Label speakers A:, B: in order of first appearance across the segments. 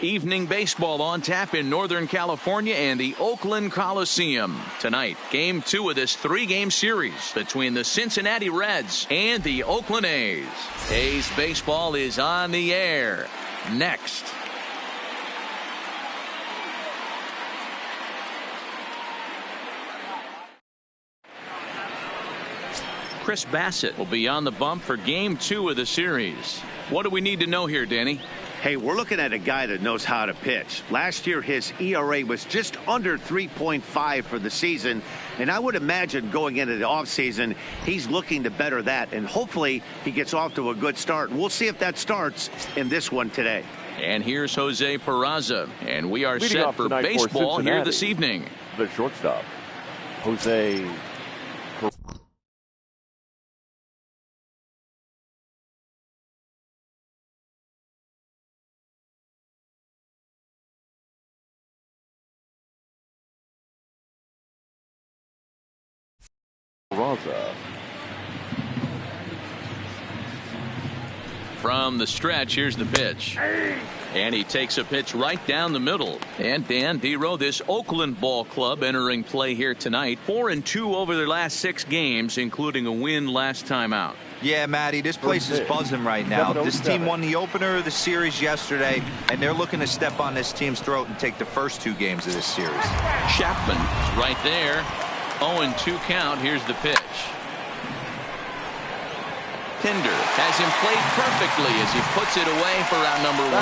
A: Evening baseball on tap in Northern California and the Oakland Coliseum. Tonight, Game 2 of this 3-game series between the Cincinnati Reds and the Oakland A's. A's baseball is on the air. Next. Chris Bassett will be on the bump for Game 2 of the series. What do we need to know here, Danny?
B: Hey, we're looking at a guy that knows how to pitch. Last year, his ERA was just under 3.5 for the season. And I would imagine going into the offseason, he's looking to better that. And hopefully he gets off to a good start. We'll see if that starts in this one today.
A: And here's Jose Peraza. And we are set for baseball here this evening.
C: The shortstop, Jose Peraza.
A: From the stretch, here's the pitch. And he takes a pitch right down the middle. And Dan Dero, this Oakland ball club entering play here tonight. 4-2 over their last 6 games, including a win last time out.
D: Yeah, Matty, this place is buzzing right now. This team won the opener of the series yesterday, and they're looking to step on this team's throat and take the first 2 games of this series.
A: Chapman right there. 0-2 count. Here's the pitch. Pinder has him played perfectly as he puts it away for out number 1.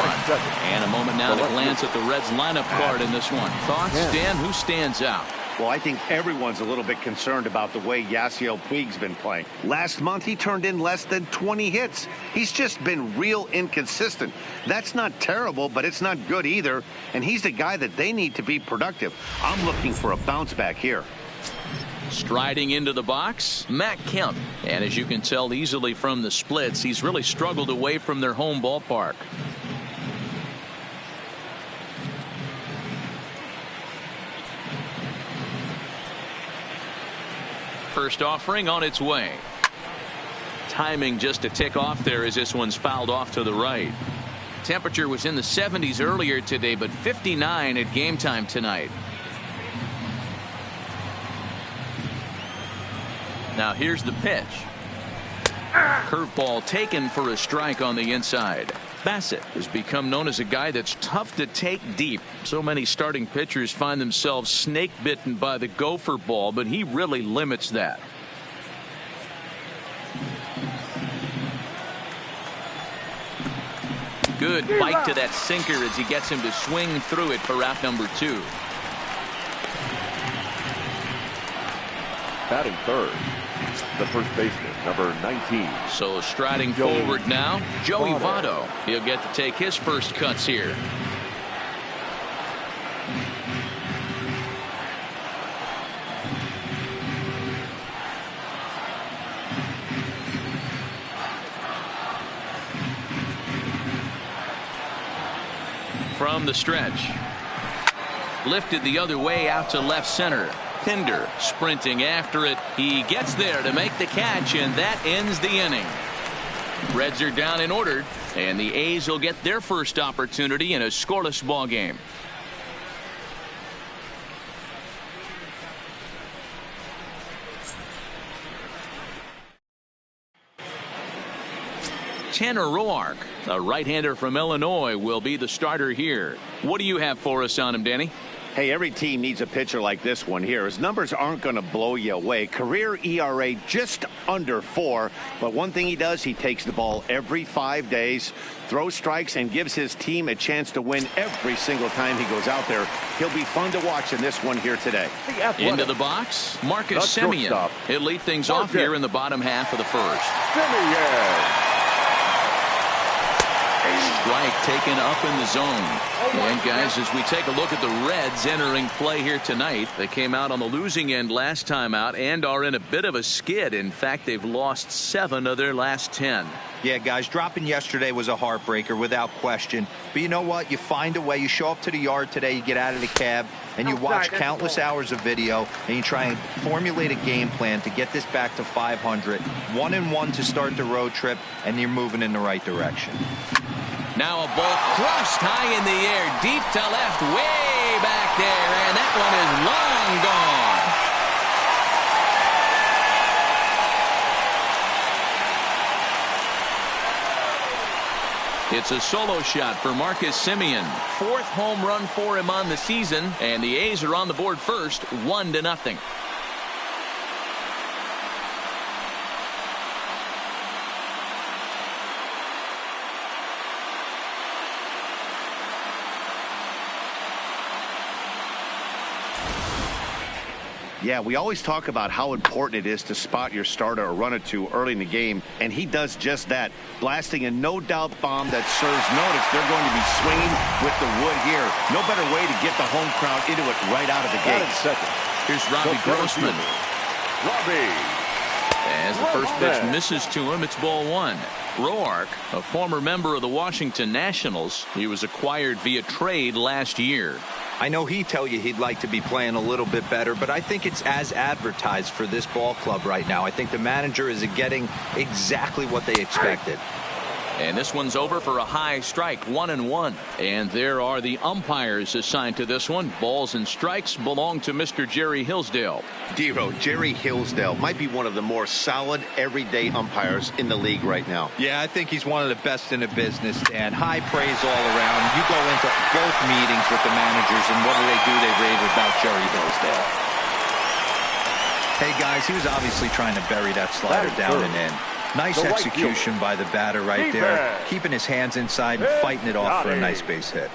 A: And a moment now to glance at the Reds lineup card in this one. Thoughts, Dan? Who stands out?
B: Well, I think everyone's a little bit concerned about the way Yasiel Puig's been playing. Last month, he turned in less than 20 hits. He's just been real inconsistent. That's not terrible, but it's not good either. And he's the guy that they need to be productive. I'm looking for a bounce back here.
A: Striding into the box, Matt Kemp. And as you can tell easily from the splits, he's really struggled away from their home ballpark. First offering on its way. Timing just a tick off there as this one's fouled off to the right. Temperature was in the 70s earlier today, but 59 at game time tonight. Now here's the pitch. Curveball taken for a strike on the inside. Bassett has become known as a guy that's tough to take deep. So many starting pitchers find themselves snake bitten by the gopher ball, but he really limits that. Good bite to that sinker as he gets him to swing through it for out number 2.
C: Batting third, the first baseman, number 19.
A: So striding forward now, Joey Votto. He'll get to take his first cuts here. From the stretch. Lifted the other way out to left center. Pinder sprinting after it. He gets there to make the catch, and that ends the inning. Reds are down and ordered, and the A's will get their first opportunity in a scoreless ball game. Tanner Roark, a right-hander from Illinois, will be the starter here. What do you have for us on him, Danny?
B: Hey, every team needs a pitcher like this one here. His numbers aren't going to blow you away. Career ERA just under 4. But one thing he does, he takes the ball every 5 days, throws strikes, and gives his team a chance to win every single time he goes out there. He'll be fun to watch in this one here today.
A: Into the box, Marcus Semien. He'll lead things off here in the bottom half of the first.
C: Semien.
A: Strike taken up in the zone. And guys, as we take a look at the Reds entering play here tonight, they came out on the losing end last time out and are in a bit of a skid. In fact, they've lost 7 of their last 10.
D: Yeah, guys, dropping yesterday was a heartbreaker without question. But you know what? You find a way. You show up to the yard today, you get out of the cab, and you watch countless hours of video, and you try and formulate a game plan to get this back to 500. 1-1 to start the road trip, and you're moving in the right direction.
A: Now a ball crushed high in the air, deep to left, way back there, and that one is long gone. It's a solo shot for Marcus Semien. 4th home run for him on the season, and the A's are on the board first, 1-0.
B: Yeah, we always talk about how important it is to spot your starter or run it to early in the game, and he does just that, blasting a no-doubt bomb that serves notice. They're going to be swinging with the wood here. No better way to get the home crowd into it right out of the gate.
A: Here's Robbie Grossman.
C: Robbie.
A: As the first pitch misses to him, it's ball 1. Roark, a former member of the Washington Nationals. He was acquired via trade last year.
D: I know he'd tell you he'd like to be playing a little bit better, but I think it's as advertised for this ball club right now. I think the manager is getting exactly what they expected.
A: And this one's over for a high strike, 1-1. And there are the umpires assigned to this one. Balls and strikes belong to Mr. Jerry Hillsdale.
B: Dero, Jerry Hillsdale might be one of the more solid everyday umpires in the league right now.
D: Yeah, I think he's one of the best in the business, Dan. High praise all around. You go into both meetings with the managers, and what do? They rave about Jerry Hillsdale. Hey, guys, he was obviously trying to bury that slider down and in. Nice execution by the batter right there, keeping his hands inside and fighting it off for a nice base hit.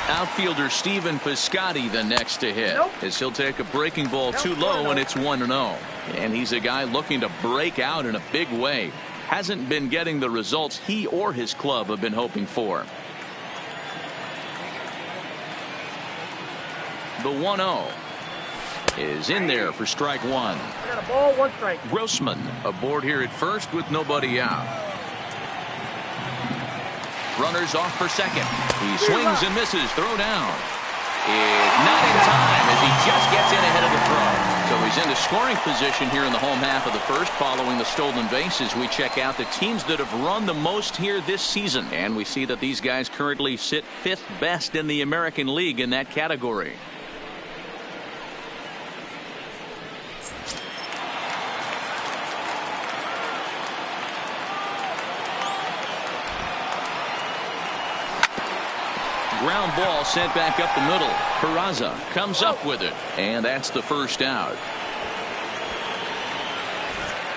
A: Outfielder Stephen Piscotty the next to hit, as he'll take a breaking ball too low, and it's 1-0. And he's a guy looking to break out in a big way. Hasn't been getting the results he or his club have been hoping for. The 1-0 is in there for strike 1.
E: Got a ball, 1 strike.
A: Grossman aboard here at first with nobody out. Runners off for second. He swings and misses. Throw down. Is not in time as he just gets in ahead of the throw. So he's into scoring position here in the home half of the first following the stolen bases. We check out the teams that have run the most here this season, and we see that these guys currently sit 5th best in the American League in that category. Ground ball sent back up the middle. Peraza comes up with it, and that's the first out.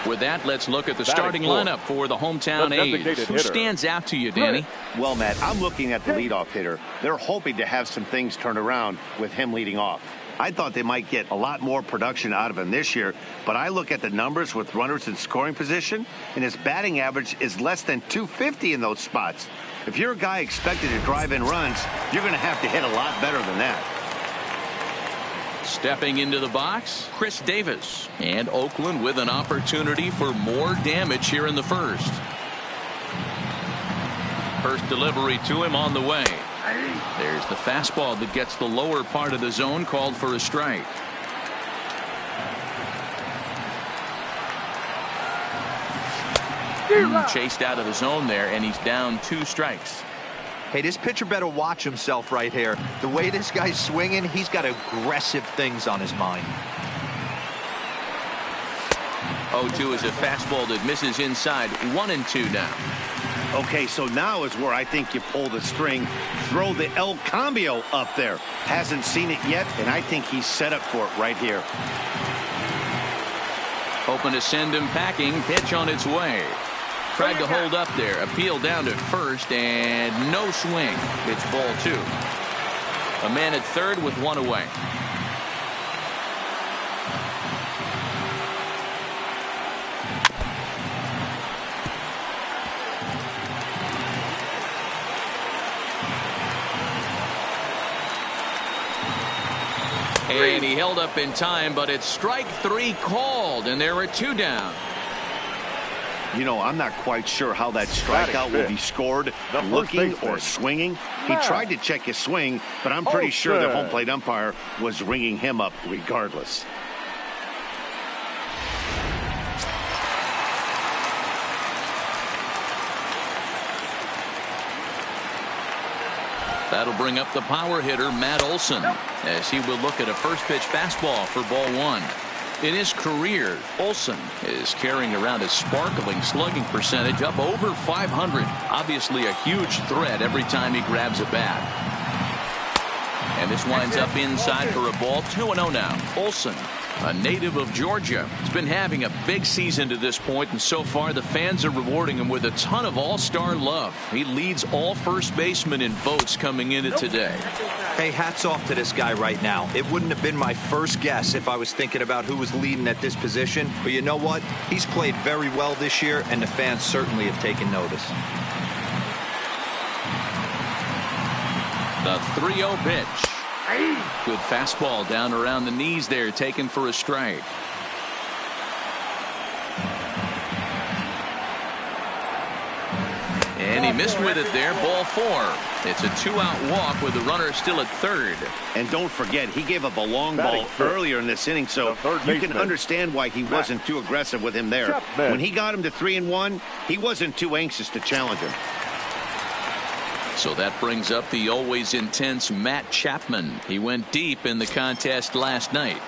A: With that, let's look at the starting lineup for the hometown A's. Who stands out to you, Danny?
B: Well, Matt, I'm looking at the leadoff hitter. They're hoping to have some things turned around with him leading off. I thought they might get a lot more production out of him this year, but I look at the numbers with runners in scoring position, and his batting average is less than .250 in those spots. If you're a guy expected to drive in runs, you're going to have to hit a lot better than that.
A: Stepping into the box, Chris Davis. And Oakland with an opportunity for more damage here in the first. First delivery to him on the way. There's the fastball that gets the lower part of the zone, called for a strike. Chased out of the zone there, and he's down 2 strikes.
D: Hey, this pitcher better watch himself right here. The way this guy's swinging, he's got aggressive things on his mind.
A: 0-2 is a fastball that misses inside. 1-2 now.
B: Okay, so now is where I think you pull the string. Throw the El Cambio up there. Hasn't seen it yet, and I think he's set up for it right here.
A: Hoping to send him packing. Pitch on its way. Tried to hold up there. Appeal down to first, and no swing. It's ball 2. A man at third with 1 away. And he held up in time, but it's strike 3 called, and there are 2 down.
B: You know, I'm not quite sure how that strikeout will be scored, looking or swinging. He tried to check his swing, but I'm pretty sure the home plate umpire was ringing him up regardless.
A: That'll bring up the power hitter, Matt Olson, as he will look at a first pitch fastball for ball one. In his career, Olson is carrying around a sparkling slugging percentage up over 500. Obviously a huge threat every time he grabs a bat. And this winds up inside for a ball. 2-0 now. Olson, a native of Georgia, has been having a big season to this point, and so far the fans are rewarding him with a ton of all-star love. He leads all first basemen in votes coming into today.
D: Hey, hats off to this guy right now. It wouldn't have been my first guess if I was thinking about who was leading at this position, but you know what? He's played very well this year, and the fans certainly have taken notice.
A: The 3-0 pitch. Good fastball down around the knees there, taken for a strike. And he missed with it there. Ball four. It's a 2-out walk with the runner still at third.
B: And don't forget, he gave up a long ball earlier in this inning, so you can understand why he wasn't too aggressive with him there. When he got him to 3-1, he wasn't too anxious to challenge him.
A: So that brings up the always intense Matt Chapman. He went deep in the contest last night.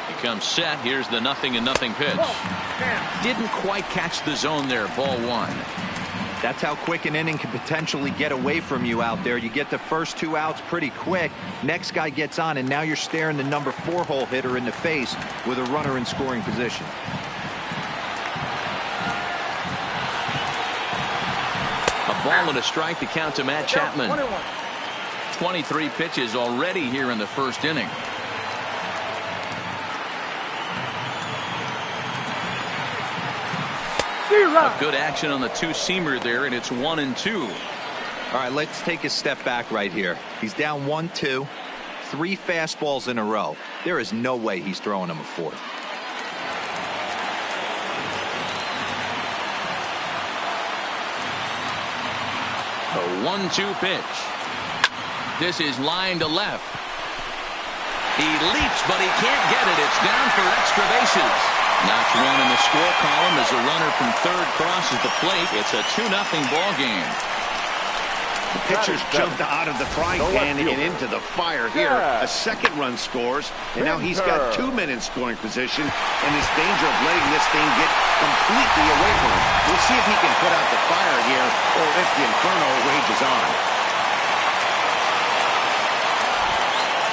A: He comes set. Here's the 0-0 pitch. Didn't quite catch the zone there. Ball one.
D: That's how quick an inning can potentially get away from you out there. You get the first 2 outs pretty quick. Next guy gets on, and now you're staring the number 4 hole hitter in the face with a runner in scoring position.
A: Ball and a strike to count to Matt Chapman. 23 pitches already here in the first inning. A good action on the two-seamer there, and it's 1-2.
D: All right, let's take a step back right here. He's down 1-2, 3 fastballs in a row. There is no way he's throwing him a fourth.
A: A 1-2 pitch. This is line to left. He leaps, but he can't get it. It's down for extra bases. Notch one in the score column as a runner from third crosses the plate. It's a 2-0 ball game.
B: The pitcher's jumped out of the frying pan and into the fire here. A second run scores, and now he's got 2 men in scoring position, and there's danger of letting this thing get completely away from him. We'll see if he can put out the fire here, or if the inferno rages on.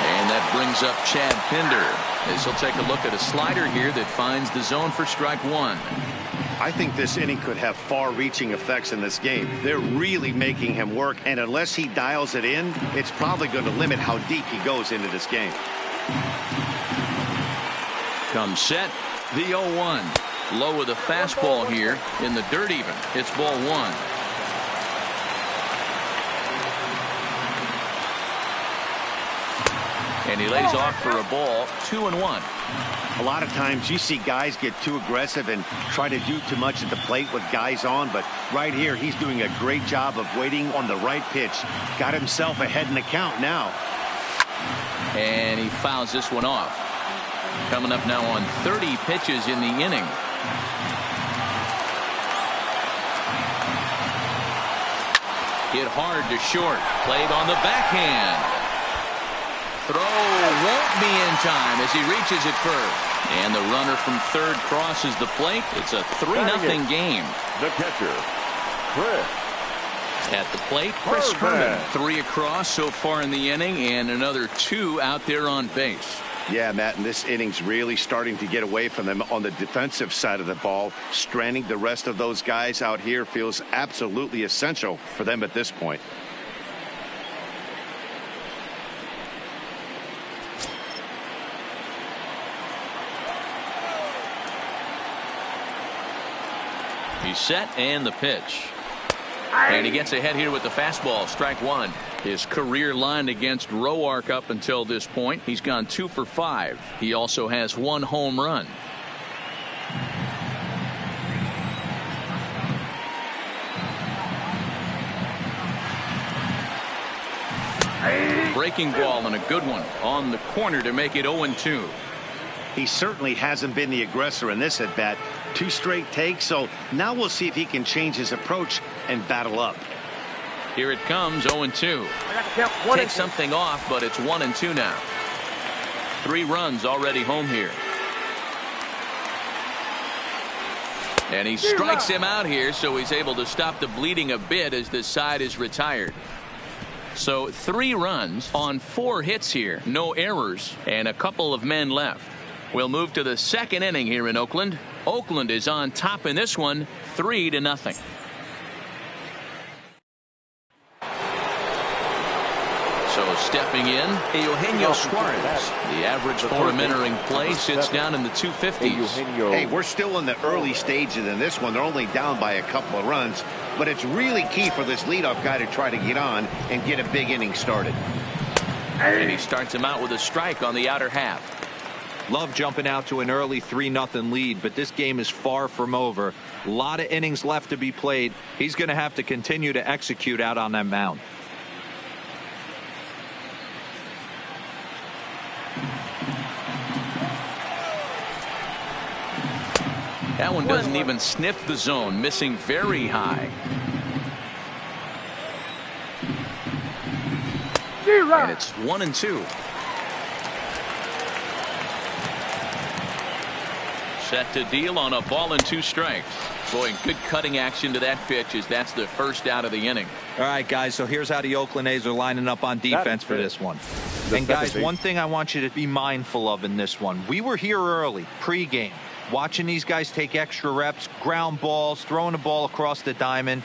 A: And that brings up Chad Pinder, as he'll take a look at a slider here that finds the zone for strike one.
B: I think this inning could have far-reaching effects in this game. They're really making him work, and unless he dials it in, it's probably going to limit how deep he goes into this game.
A: Comes set, the 0-1. Low with a fastball here in the dirt even. It's ball one. And he lays off for a ball. 2-1.
B: A lot of times you see guys get too aggressive and try to do too much at the plate with guys on, but right here he's doing a great job of waiting on the right pitch. Got himself ahead in the count now.
A: And he fouls this one off. Coming up now on 30 pitches in the inning. Hit hard to short. Played on the backhand. Throw won't be in time as he reaches it first. And the runner from third crosses the plate. It's a 3-0 game.
C: The catcher, Chris.
A: At the plate, Chris Herman. 3 across so far in the inning, and another 2 out there on base.
B: Yeah, Matt, and this inning's really starting to get away from them on the defensive side of the ball. Stranding the rest of those guys out here feels absolutely essential for them at this point.
A: He's set, and the pitch. And he gets ahead here with the fastball. Strike one. His career line against Roark up until this point. He's gone 2 for 5. He also has 1 home run. Breaking ball and a good one on the corner to make it 0-2.
B: He certainly hasn't been the aggressor in this at bat. 2 straight takes, so now we'll see if he can change his approach and battle up.
A: Here it comes, 0-2. Take something off, but it's 1-2 now. 3 runs already home here. And he strikes him out here, so he's able to stop the bleeding a bit as this side is retired. So 3 runs on 4 hits here. No errors and a couple of men left. We'll move to the 2nd inning here in Oakland. Oakland is on top in this one, 3-0. So stepping in, Eugenio Suarez. The average for him entering play sits down in the 250s.
B: Hey, we're still in the early stages in this one. They're only down by a couple of runs, but it's really key for this leadoff guy to try to get on and get a big inning started.
A: And he starts him out with a strike on the outer half.
D: Love jumping out to an early 3-0 lead, but this game is far from over. A lot of innings left to be played. He's going to have to continue to execute out on that mound.
A: That one doesn't even sniff the zone, missing very high. And it's 1-2. Set to deal on a ball and 2 strikes. Boy, good cutting action to that pitch as that's the first out of the inning.
D: All right, guys, so here's how the Oakland A's are lining up on defense for this one. And guys, one thing I want you to be mindful of in this one. We were here early, pregame, watching these guys take extra reps, ground balls, throwing the ball across the diamond,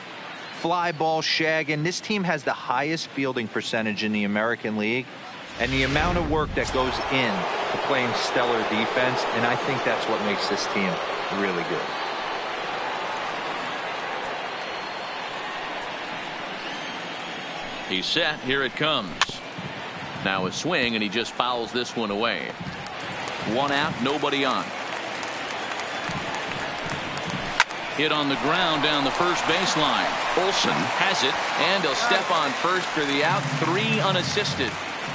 D: fly ball, shagging. This team has the highest fielding percentage in the American League. And the amount of work that goes in to playing stellar defense, and I think that's what makes this team really good.
A: He's set. Here it comes. Now a swing, and he just fouls this one away. 1 out, nobody on. Hit on the ground down the first baseline. Olsen has it, and he'll step on first for the out. 3 unassisted.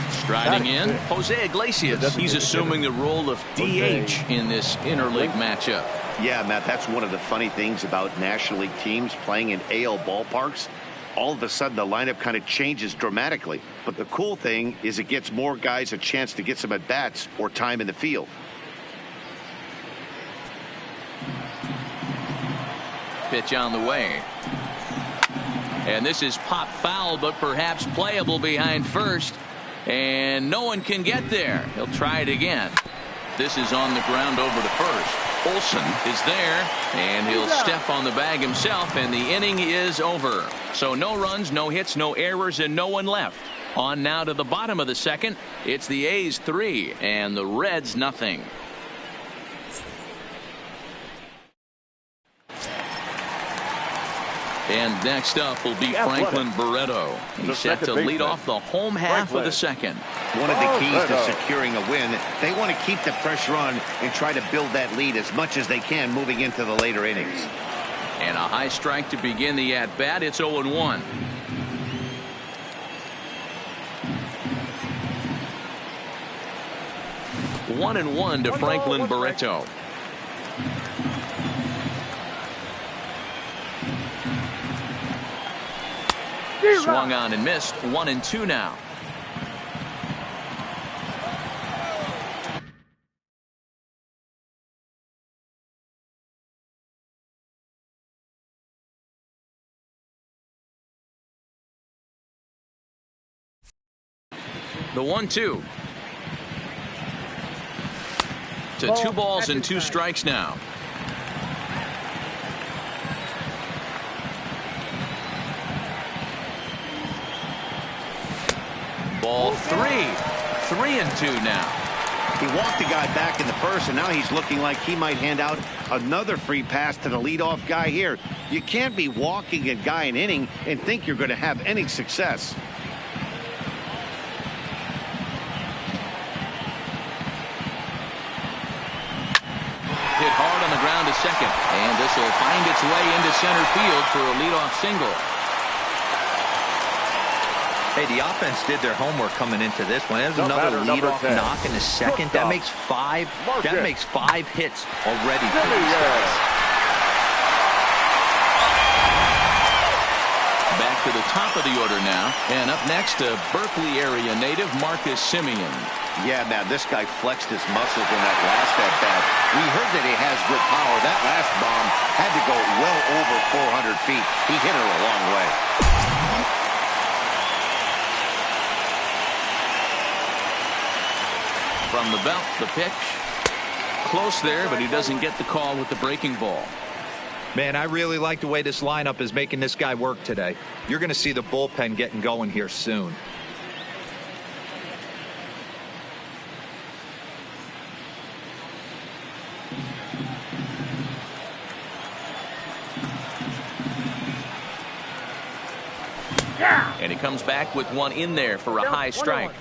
A: Striding in, Jose Iglesias. He's assuming the role of DH in this interleague matchup.
B: Yeah, Matt, that's one of the funny things about National League teams playing in AL ballparks. All of a sudden, the lineup kind of changes dramatically. But the cool thing is it gets more guys a chance to get some at-bats or time in the field.
A: Pitch on the way. And this is pop foul, but perhaps playable behind first. And no one can get there. He'll try it again. This is on the ground over to first. Olsen is there, and he'll step on the bag himself, and the inning is over. So no runs, no hits, no errors, and no one left. On now to the bottom of the 2nd. It's the A's 3 and the Reds nothing. And next up will be Franklin Barreto. He's set to lead off the home half of the 2nd.
B: One of the keys to securing a win, they want to keep the pressure on and try to build that lead as much as they can moving into the later innings.
A: And a high strike to begin the at-bat. It's 0-1. One and one to Franklin Barreto. Swung on and missed. 1-2 now. The 1-2. To 2 balls and 2 strikes now. Ball 3. 3-2 now.
B: He walked the guy back in the first, and now he's looking like he might hand out another free pass to the leadoff guy here. You can't be walking a guy an inning and think you're going to have any success.
A: Hit hard on the ground to second, and this will find its way into center field for a leadoff single.
D: Hey, the offense did their homework coming into this one. There's another leadoff knock in the second. That makes five. That makes 5 hits already for these guys.
A: Back to the top of the order now, and up next, a Berkeley area native, Marcus Semien.
B: Yeah, man, this guy flexed his muscles in that last at-bat. We heard that he has good power. That last bomb had to go well over 400 feet. He hit her a long way.
A: From the belt, the pitch. Close there, but he doesn't get the call with the breaking ball.
D: Man, I really like the way this lineup is making this guy work today. You're going to see the bullpen getting going here soon.
A: And he comes back with one in there for a high strike.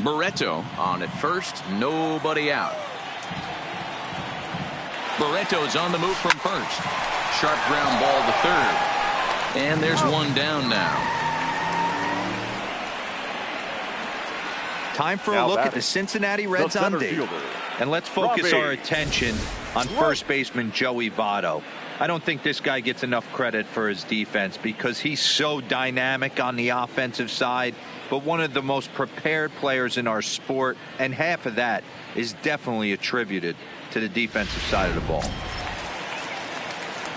A: Barreto on at first, nobody out. Barreto's on the move from first. Sharp ground ball to third. And there's one down now.
D: Time for a look at the Cincinnati Reds on D. And let's focus our attention on first baseman Joey Votto. I don't think this guy gets enough credit for his defense because he's so dynamic on the offensive side, but one of the most prepared players in our sport, and half of that is definitely attributed to the defensive side of the ball.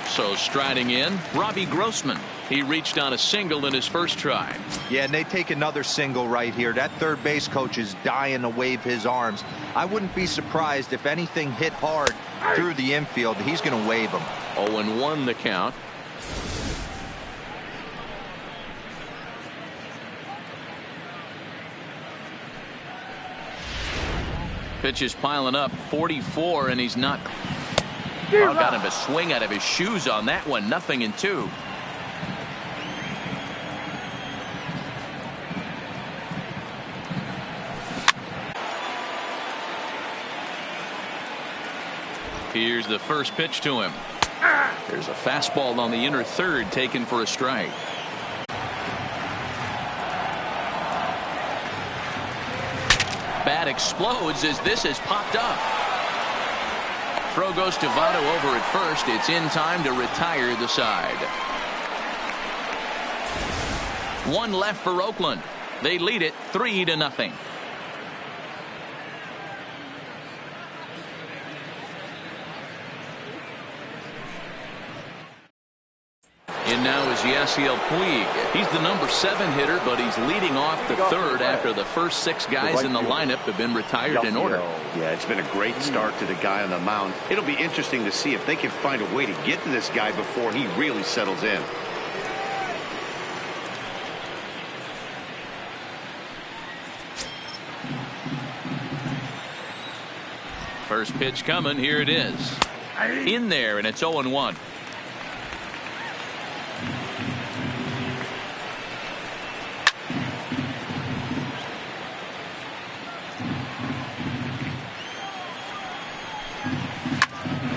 A: So striding in, Robbie Grossman. He reached on a single in his first try.
D: Yeah, and they take another single right here. That third base coach is dying to wave his arms. I wouldn't be surprised if anything hit hard through the infield. He's going to wave them.
A: 0-1 the count. Pitch is piling up, 44, and he's not. Oh, got him a swing out of his shoes on that one. 0-2. Here's the first pitch to him. There's a fastball on the inner third taken for a strike. Bat explodes as this has popped up. Throw goes to Votto over at first. It's in time to retire the side. One left for Oakland. They lead it 3-0. And now is Yasiel Puig. He's the number 7 hitter, but he's leading off the third after the first 6 guys in the lineup have been retired in order.
B: Yeah, it's been a great start to the guy on the mound. It'll be interesting to see if they can find a way to get to this guy before he really settles in.
A: First pitch coming. Here it is. In there, and it's 0-1.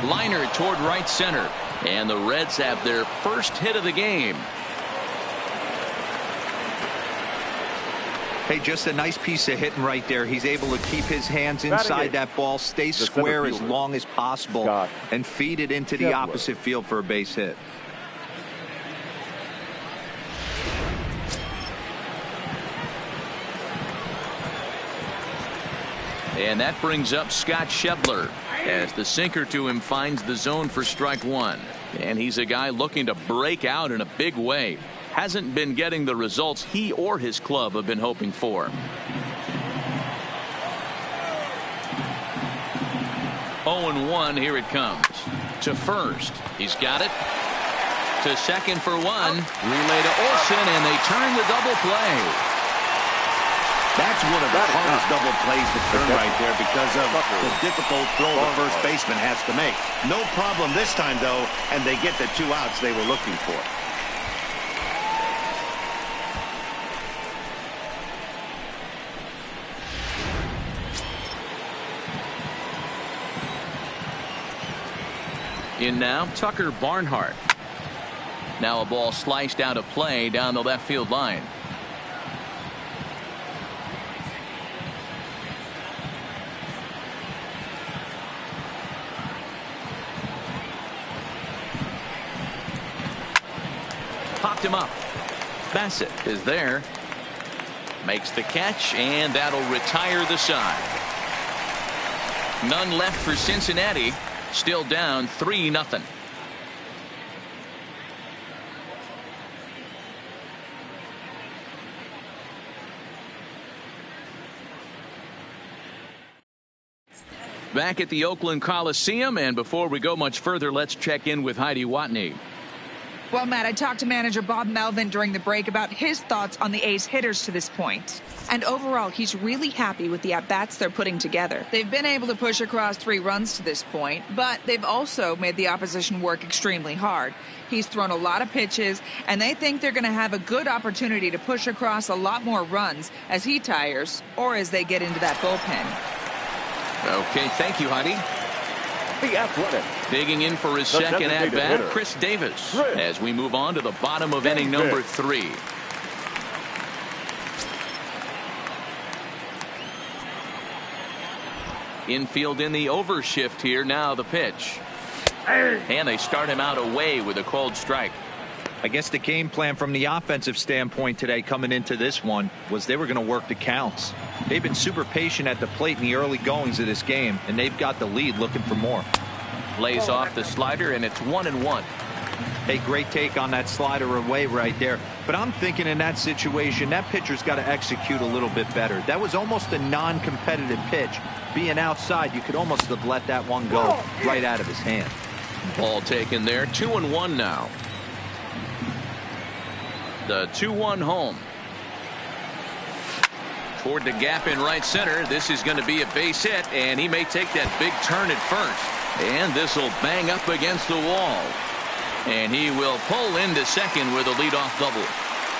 A: Liner toward right center, and the Reds have their first hit of the game.
D: Hey, just a nice piece of hitting right there. He's able to keep his hands inside that ball, stay square as long as possible, and feed it into the opposite field for a base hit.
A: And that brings up Scott Schebler as the sinker to him finds the zone for strike 1. And he's a guy looking to break out in a big way. Hasn't been getting the results he or his club have been hoping for. 0-1. Here it comes to first. He's got it. to second for one. Relay to Olsen, and they turn the double play.
B: That's one of the hardest double plays to turn right there because of the difficult throw the first baseman has to make. No problem this time, though, and they get the 2 outs they were looking for.
A: In now, Tucker Barnhart. Now a ball sliced out of play down the left field line. Popped him up. Bassett is there. Makes the catch, and that'll retire the side. None left for Cincinnati. Still down 3-0. Back at the Oakland Coliseum, and before we go much further, let's check in with Heidi Watney.
E: Well, Matt, I talked to manager Bob Melvin during the break about his thoughts on the A's hitters to this point. And overall, he's really happy with the at-bats they're putting together. They've been able to push across 3 runs to this point, but they've also made the opposition work extremely hard. He's thrown a lot of pitches, and they think they're going to have a good opportunity to push across a lot more runs as he tires or as they get into that bullpen.
A: Okay, thank you, Heidi.
C: The Athletics.
A: Digging in for his second at-bat, Chris Davis, as we move on to the bottom of inning number 3. Infield in the overshift here. Now the pitch. And they start him out away with a called strike.
D: I guess the game plan from the offensive standpoint today coming into this one was they were going to work the counts. They've been super patient at the plate in the early goings of this game, and they've got the lead looking for more.
A: Lays off the slider, and it's 1-1.
D: Hey, great take on that slider away right there. But I'm thinking in that situation, that pitcher's got to execute a little bit better. That was almost a non-competitive pitch. Being outside, you could almost have let that one go right out of his hand.
A: Ball taken there. 2-1 now. The 2-1 home. Toward the gap in right center. This is going to be a base hit, and he may take that big turn at first. And this will bang up against the wall. And he will pull into second with a leadoff double.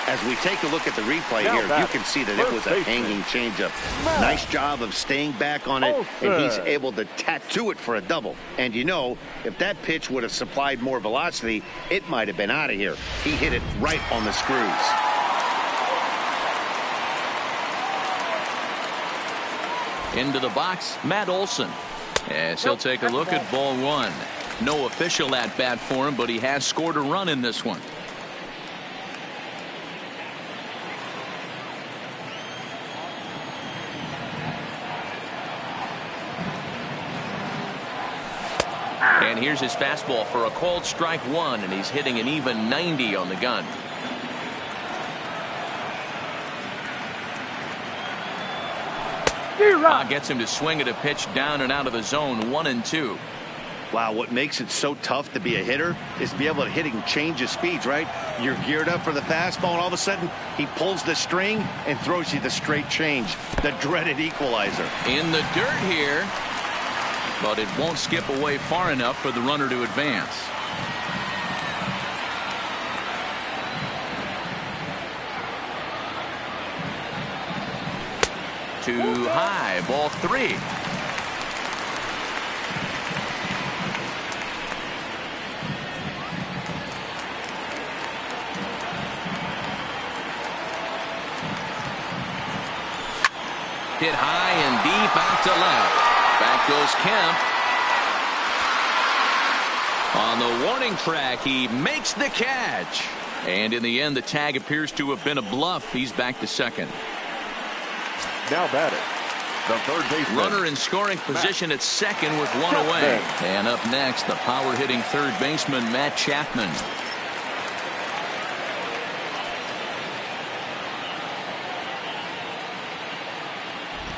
B: As we take a look at the replay here, you can see that it was a hanging changeup. Nice job of staying back on it, and he's able to tattoo it for a double. And you know, if that pitch would have supplied more velocity, it might have been out of here. He hit it right on the screws.
A: Into the box, Matt Olson. As he'll take a look at ball 1. No official at bat for him, but he has scored a run in this one. And here's his fastball for a called strike 1, and he's hitting an even 90 on the gun. Gets him to swing at a pitch down and out of the zone. 1-2.
B: Wow, what makes it so tough to be a hitter is to be able to hit and change his speeds, right? You're geared up for the fastball, and all of a sudden he pulls the string and throws you the straight change, the dreaded equalizer.
A: In the dirt here, but it won't skip away far enough for the runner to advance. Too high, ball 3. Hit high and deep out to left. Back goes Kemp. On the warning track, he makes the catch. And in the end, the tag appears to have been a bluff. He's back to second.
C: Now batting, the third baseman.
A: Runner in scoring position at second with 1 away. And up next, the power-hitting third baseman, Matt Chapman.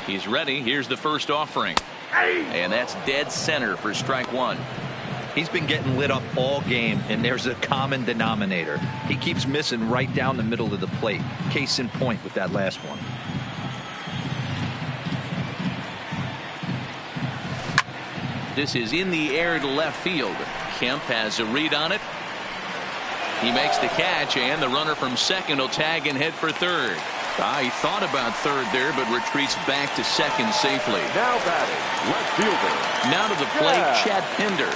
A: He's ready. Here's the first offering. And that's dead center for strike 1.
D: He's been getting lit up all game, and there's a common denominator. He keeps missing right down the middle of the plate. Case in point with that last one.
A: This is in the air to left field. Kemp has a read on it. He makes the catch, and the runner from second will tag and head for third. He thought about third there, but retreats back to second safely.
C: Now batting, left fielder.
A: Now to the plate, Chad Pinder.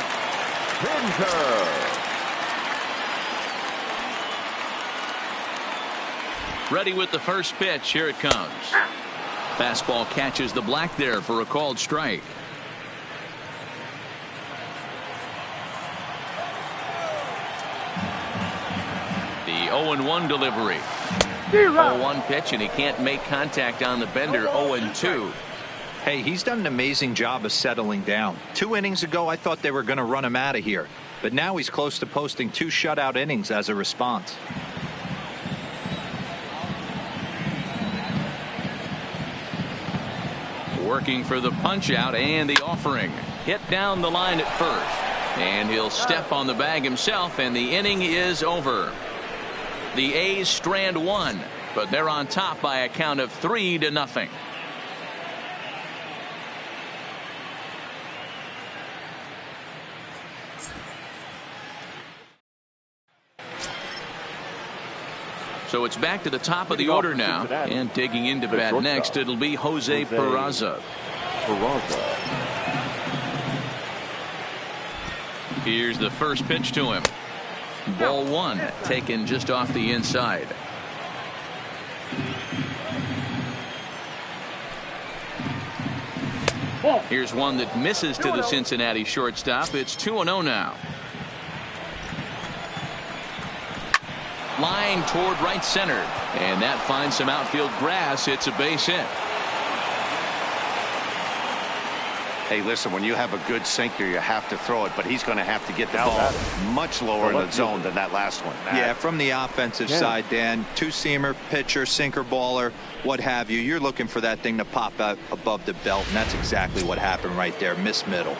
A: Ready with the first pitch. Here it comes. Fastball catches the black there for a called strike. The 0-1 delivery. 0-1 pitch, and he can't make contact on the bender. 0-2.
D: Hey, he's done an amazing job of settling down. 2 innings ago, I thought they were going to run him out of here. But now he's close to posting 2 shutout innings as a response.
A: Working for the punch out and the offering. Hit down the line at first. And he'll step on the bag himself, and the inning is over. The A's strand 1, but they're on top by a count of 3-0. So it's back to the top of the order now, and digging into bat next, it'll be Jose Peraza. Here's the first pitch to him. Ball 1, taken just off the inside. Here's one that misses to the Cincinnati shortstop. It's 2-0 now. Line toward right center, and that finds some outfield grass. It's a base hit.
B: Hey, listen, when you have a good sinker, you have to throw it, but he's going to have to get the ball much lower in the zone than that last one.
D: Yeah, from the offensive side, Dan, 2-seamer, pitcher, sinker, baller, what have you. You're looking for that thing to pop out above the belt, and that's exactly what happened right there. Miss middle.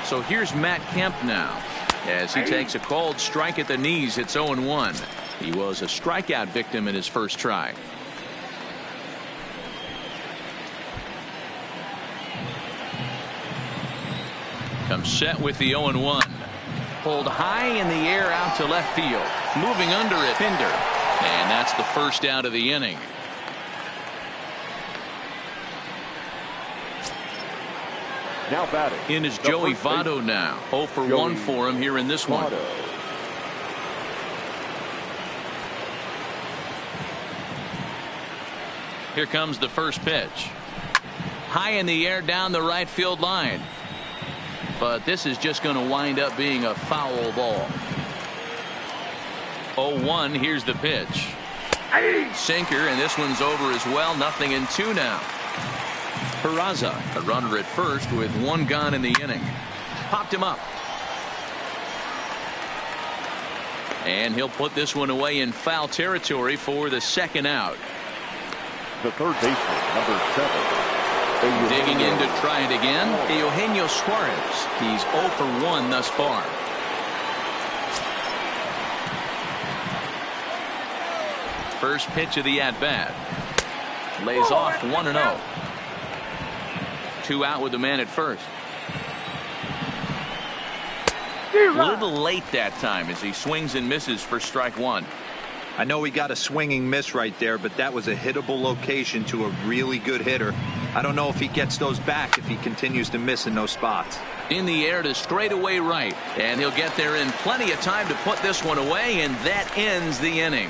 A: So here's Matt Kemp now, as he takes a called strike at the knees. It's 0-1. He was a strikeout victim in his first try. Comes set with the 0-1. Pulled high in the air out to left field. Moving under it, Pinder. And that's the first out of the inning.
C: Now batting.
A: In is Joey Votto now. 0 for 1 for him here in this one. Here comes the first pitch. High in the air down the right field line. But this is just going to wind up being a foul ball. 0-1. Here's the pitch. Sinker, and this one's over as well. 0-2 now. Peraza, a runner at first with 1 gone in the inning. Popped him up. And he'll put this one away in foul territory for the second out.
C: The third baseman, number 7.
A: Digging in to try it again, Eugenio Suarez. He's 0 for 1 thus far. First pitch of the at-bat. Lays off 1-0. 2 out with the man at first. A little late that time as he swings and misses for strike 1.
D: I know he got a swinging miss right there, but that was a hittable location to a really good hitter. I don't know if he gets those back if he continues to miss in those spots.
A: In the air to straightaway right, and he'll get there in plenty of time to put this one away, and that ends the inning.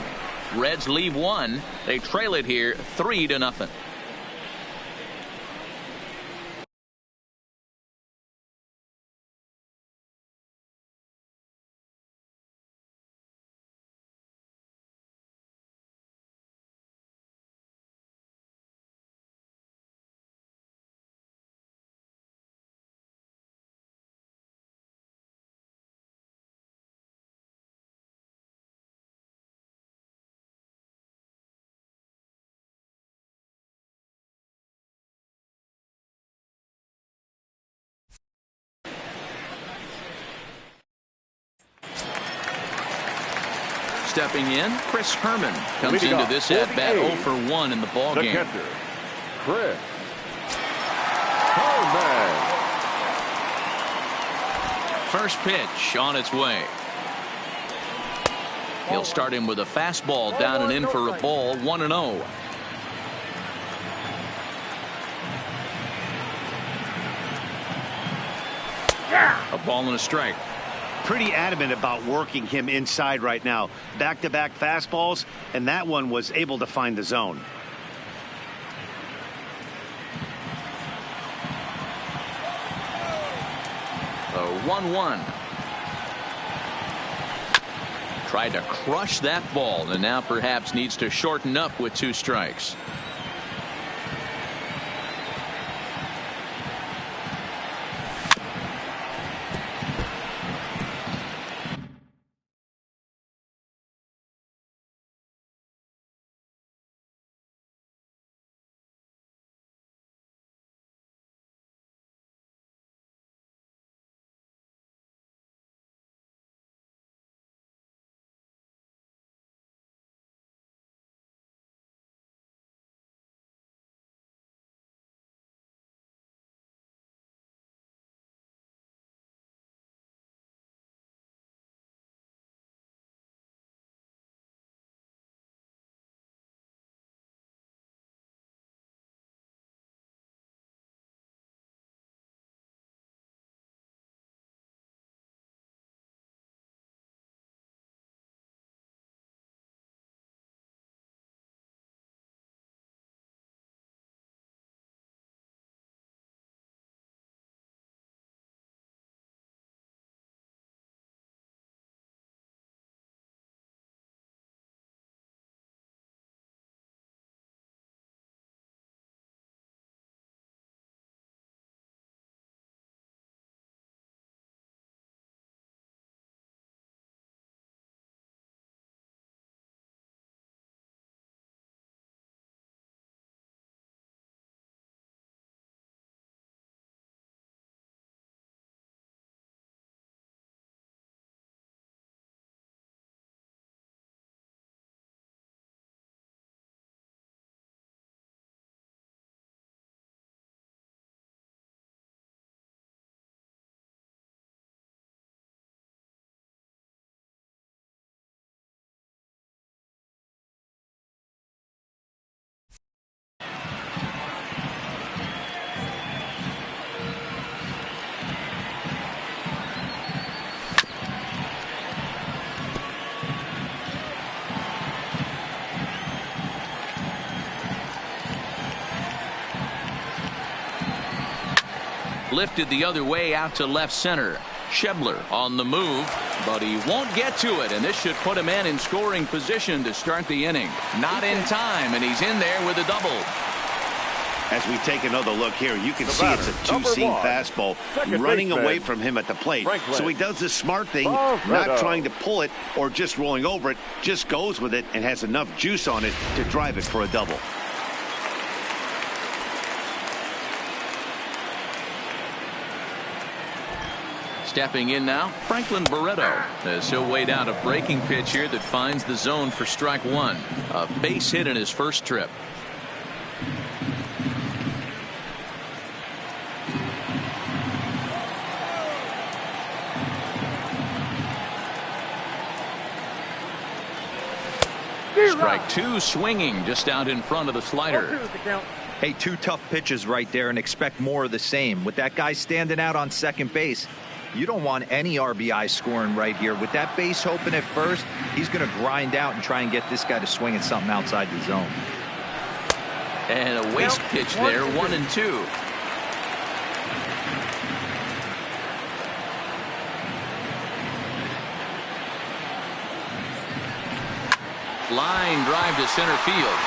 A: Reds leave 1. They trail it here 3-0. Stepping in, Chris Herman comes into this at-bat 0 for 1 in the ball game.
C: Catcher, Chris Herman.
A: First pitch on its way. He'll start him with a fastball down and in for a ball, 1-0. A ball and a strike.
B: Pretty adamant about working him inside right now. Back-to-back fastballs, and that one was able to find the zone.
A: The 1-1. Tried to crush that ball, and now perhaps needs to shorten up with 2 strikes. Lifted the other way out to left center. Schebler on the move, but he won't get to it, and this should put him in scoring position to start the inning. Not in time, and he's in there with a double.
B: As we take another look here, you can see it's a two-seam fastball running away from him at the plate. So he does this smart thing, not trying to pull it or just rolling over it, just goes with it and has enough juice on it to drive it for a double.
A: Stepping in now, Franklin Barreto, as he'll wait out a breaking pitch here that finds the zone for strike 1. A base hit in his first trip. Strike 2 swinging just out in front of the slider.
D: Hey, 2 tough pitches right there, and expect more of the same. With that guy standing out on second base, you don't want any RBI scoring right here. With that base open at first, he's going to grind out and try and get this guy to swing at something outside the zone.
A: And a waste pitch there, 1-2. Line drive to center field.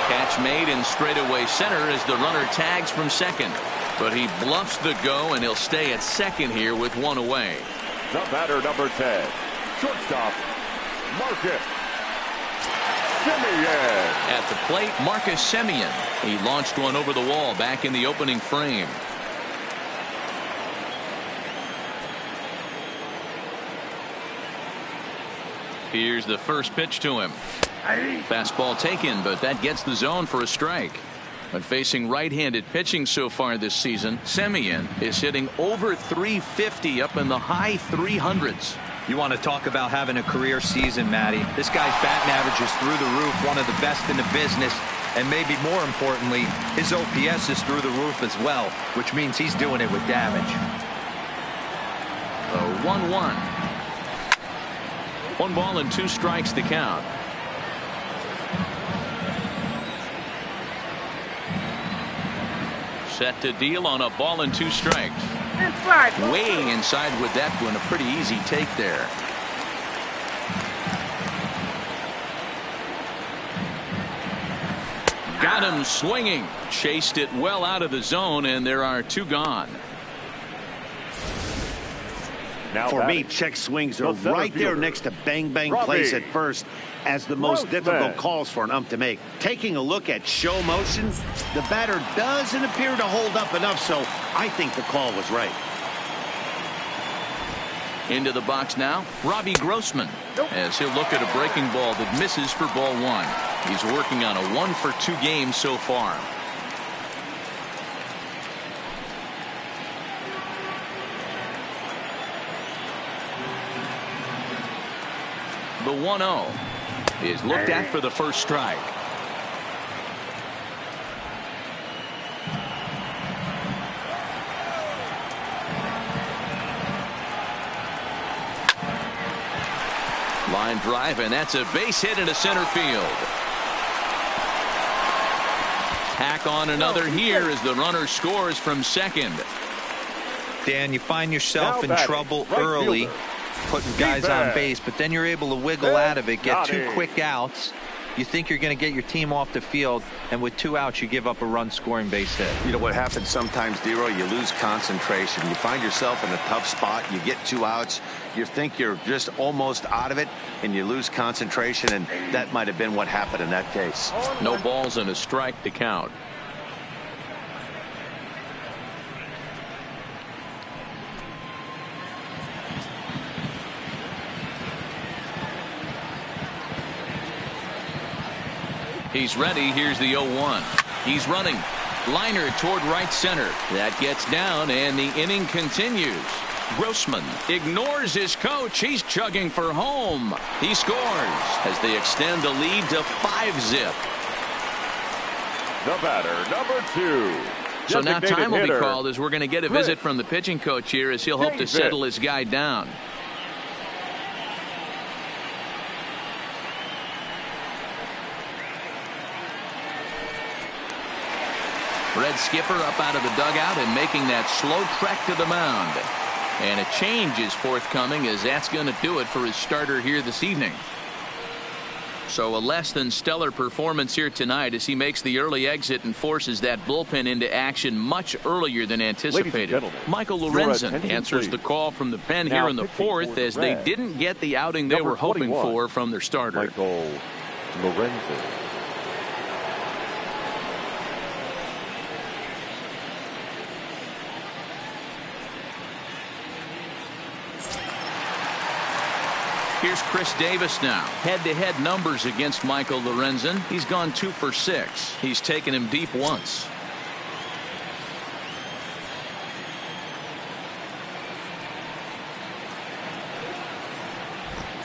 A: Catch made in straightaway center as the runner tags from second. But he bluffs the go, and he'll stay at second here with 1 away.
C: The batter, number 10, shortstop, Marcus Semien.
A: At the plate, Marcus Semien. He launched one over the wall back in the opening frame. Here's the first pitch to him. Fastball taken, but that gets the zone for a strike. But facing right-handed pitching so far this season, Semien is hitting over 350 up in the high 300s.
D: You want to talk about having a career season, Matty. This guy's batting average is through the roof, one of the best in the business. And maybe more importantly, his OPS is through the roof as well, which means he's doing it with damage.
A: 1-1. 1 ball and 2 strikes to count. Set to deal on a ball and 2 strikes. Way inside with that one. A pretty easy take there. Got him swinging. Chased it well out of the zone, and there are 2 gone.
B: Now for me, check swings are right there next to bang-bang plays at first as the most difficult calls for an ump to make. Taking a look at show motion, the batter doesn't appear to hold up enough, so I think the call was right.
A: Into the box now, Robbie Grossman, as he'll look at a breaking ball that misses for ball 1. He's working on a 1-for-2 game so far. The 1-0 is looked at for the first strike. Line drive, and that's a base hit into center field. Tack on another here as the runner scores from second.
D: Dan, you find yourself in trouble early, putting guys on base, but then you're able to wiggle out of it, get 2 quick outs. You think you're going to get your team off the field, and with 2 outs, you give up a run-scoring base hit.
B: You know what happens sometimes, Dero? You lose concentration. You find yourself in a tough spot. You get 2 outs. You think you're just almost out of it, and you lose concentration, and that might have been what happened in that case.
A: No balls and a strike to count. He's ready. Here's the 0-1. He's running. Liner toward right center. That gets down, and the inning continues. Grossman ignores his coach. He's chugging for home. He scores as they extend the lead to 5-zip.
C: The batter, number 2.
A: So now time will be called as we're going to get a visit from the pitching coach here as he'll hope to settle his guy down. Red Skipper up out of the dugout and making that slow trek to the mound. And a change is forthcoming as that's going to do it for his starter here this evening. So a less than stellar performance here tonight as he makes the early exit and forces that bullpen into action much earlier than anticipated. Michael Lorenzen answers the call from the pen here in the 4th as they didn't get the outing they were hoping for from their starter.
C: Michael Lorenzen.
A: Here's Chris Davis now. Head-to-head numbers against Michael Lorenzen. He's gone 2 for 6. He's taken him deep once.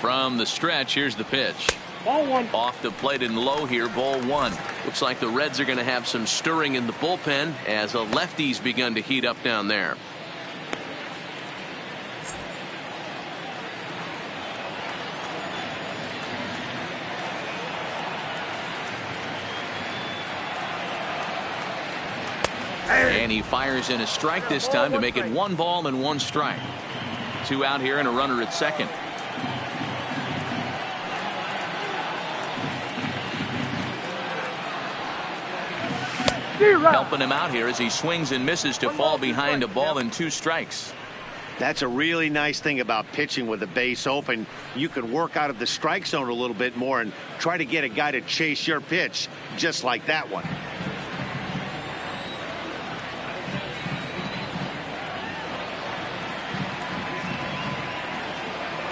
A: From the stretch, here's the pitch.
F: Ball 1.
A: Off the plate and low here, ball 1. Looks like the Reds are going to have some stirring in the bullpen as a lefty's begun to heat up down there. And he fires in a strike this time to make it 1 ball and 1 strike. 2 out here and a runner at second. Helping him out here as he swings and misses to fall behind a ball and 2 strikes.
B: That's a really nice thing about pitching with the base open. You can work out of the strike zone a little bit more and try to get a guy to chase your pitch just like that one.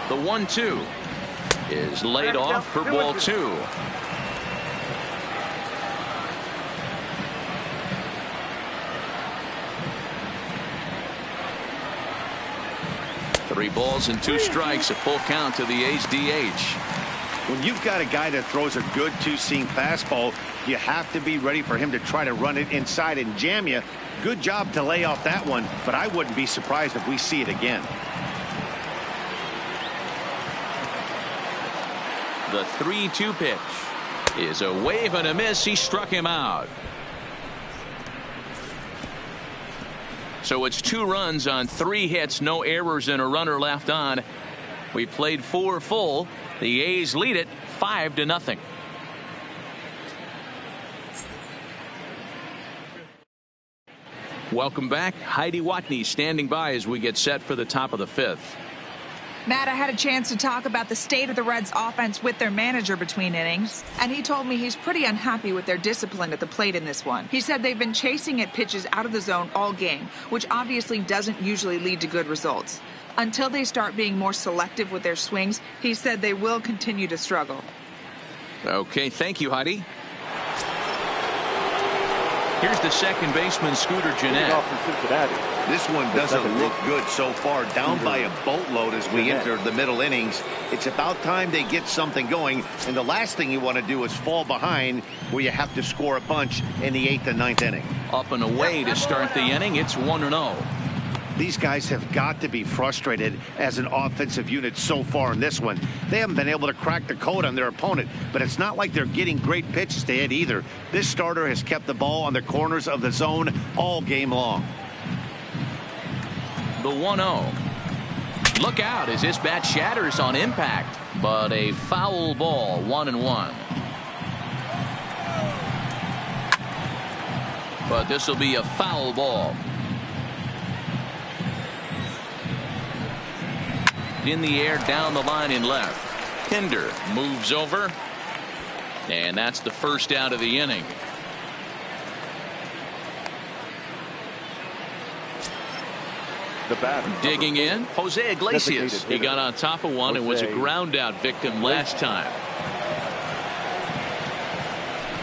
A: The 1-2. is laid off for ball 2. Three balls and 2 strikes, a full count to the A's DH.
B: When you've got a guy that throws a good two-seam fastball, you have to be ready for him to try to run it inside and jam you. Good job to lay off that one, but I wouldn't be surprised if we see it again.
A: The 3-2 pitch is a wave and a miss. He struck him out. So it's 2 runs on 3 hits, no errors, and a runner left on. We played 4 full. The A's lead it 5-0. Welcome back. Heidi Watney standing by as we get set for the top of the 5th.
E: Matt, I had a chance to talk about the state of the Reds offense with their manager between innings, and he told me he's pretty unhappy with their discipline at the plate in this one. He said they've been chasing at pitches out of the zone all game, which obviously doesn't usually lead to good results. Until they start being more selective with their swings, he said they will continue to struggle.
A: Okay, thank you, Heidi. Here's the second baseman, Scooter Gennett.
B: This one doesn't look good so far. Down by a boatload as we enter the middle innings. It's about time they get something going. And the last thing you want to do is fall behind where you have to score a bunch in the 8th and 9th inning.
A: Up and away to start the inning. It's 1-0.
B: These guys have got to be frustrated as an offensive unit so far in this one. They haven't been able to crack the code on their opponent, but it's not like they're getting great pitches to hit either. This starter has kept the ball on the corners of the zone all game long.
A: The 1-0. Look out as this bat shatters on impact, but a foul ball, 1-1. But this will be a foul ball. In the air, down the line in left. Pinder moves over, and that's the first out of the inning.
C: The batter.
A: Digging in, Jose Iglesias. He got on top of one and was a ground out victim last time.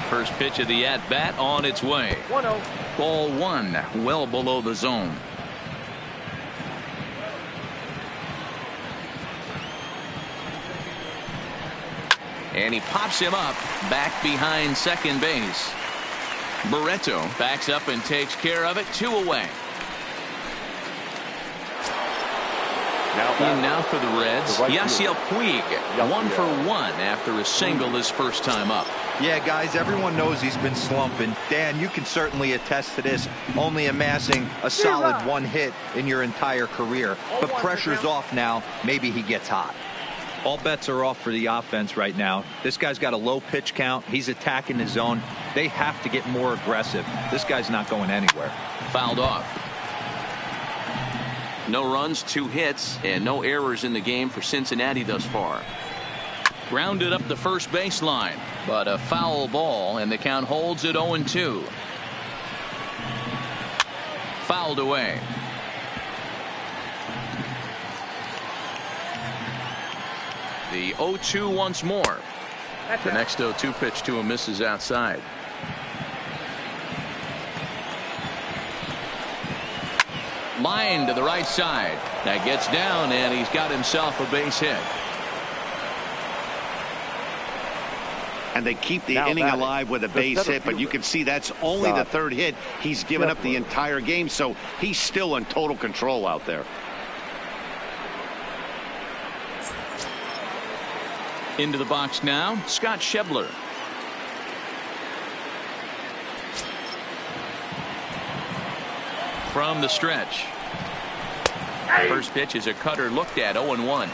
A: First pitch of the at bat on its way.
C: 1-0.
A: Ball 1, well below the zone. And he pops him up back behind second base. Barreto backs up and takes care of it. 2 away. In now for the Reds, Yasiel Puig, 1 for 1 after a single his first time up.
D: Yeah, guys, everyone knows he's been slumping. Dan, you can certainly attest to this, only amassing a solid 1 hit in your entire career. But pressure's off now. Maybe he gets hot. All bets are off for the offense right now. This guy's got a low pitch count. He's attacking the zone. They have to get more aggressive. This guy's not going anywhere.
A: Fouled off. No runs, 2 hits, and no errors in the game for Cincinnati thus far. Grounded up the first baseline, but a foul ball, and the count holds at 0-2. Fouled away. The 0-2 once more. The next 0-2 pitch to him misses outside. Line to the right side. That gets down, and he's got himself a base hit.
B: And they keep the inning alive with a base hit, but you can see that's only the 3rd hit he's given up the entire game, so he's still in total control out there.
A: Into the box now, Scott Schebler. From the stretch. First pitch is a cutter looked at, 0-1.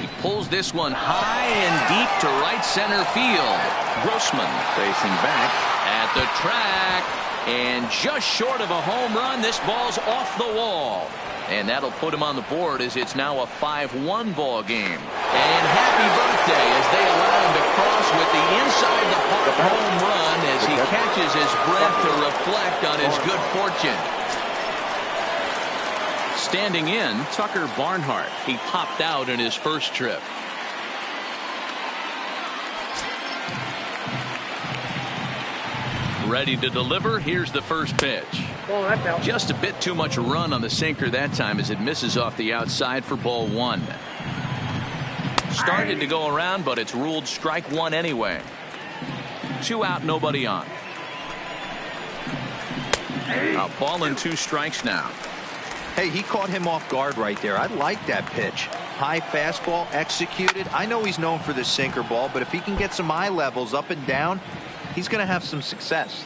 A: He pulls this one high and deep to right center field. Grossman facing back at the track, and just short of a home run. This ball's off the wall. And that'll put him on the board as it's now a 5-1 ball game. And happy birthday as they allow him to cross with the inside the park home run as he catches his breath to reflect on his good fortune. Standing in, Tucker Barnhart. He popped out in his first trip. Ready to deliver. Here's the first pitch. Just a bit too much run on the sinker that time as it misses off the outside for ball one. Started to go around, but it's ruled strike one anyway. 2 out, nobody on. A ball and 2 strikes now.
D: Hey, he caught him off guard right there. I like that pitch. High fastball executed. I know he's known for the sinker ball, but if he can get some eye levels up and down, he's going to have some success.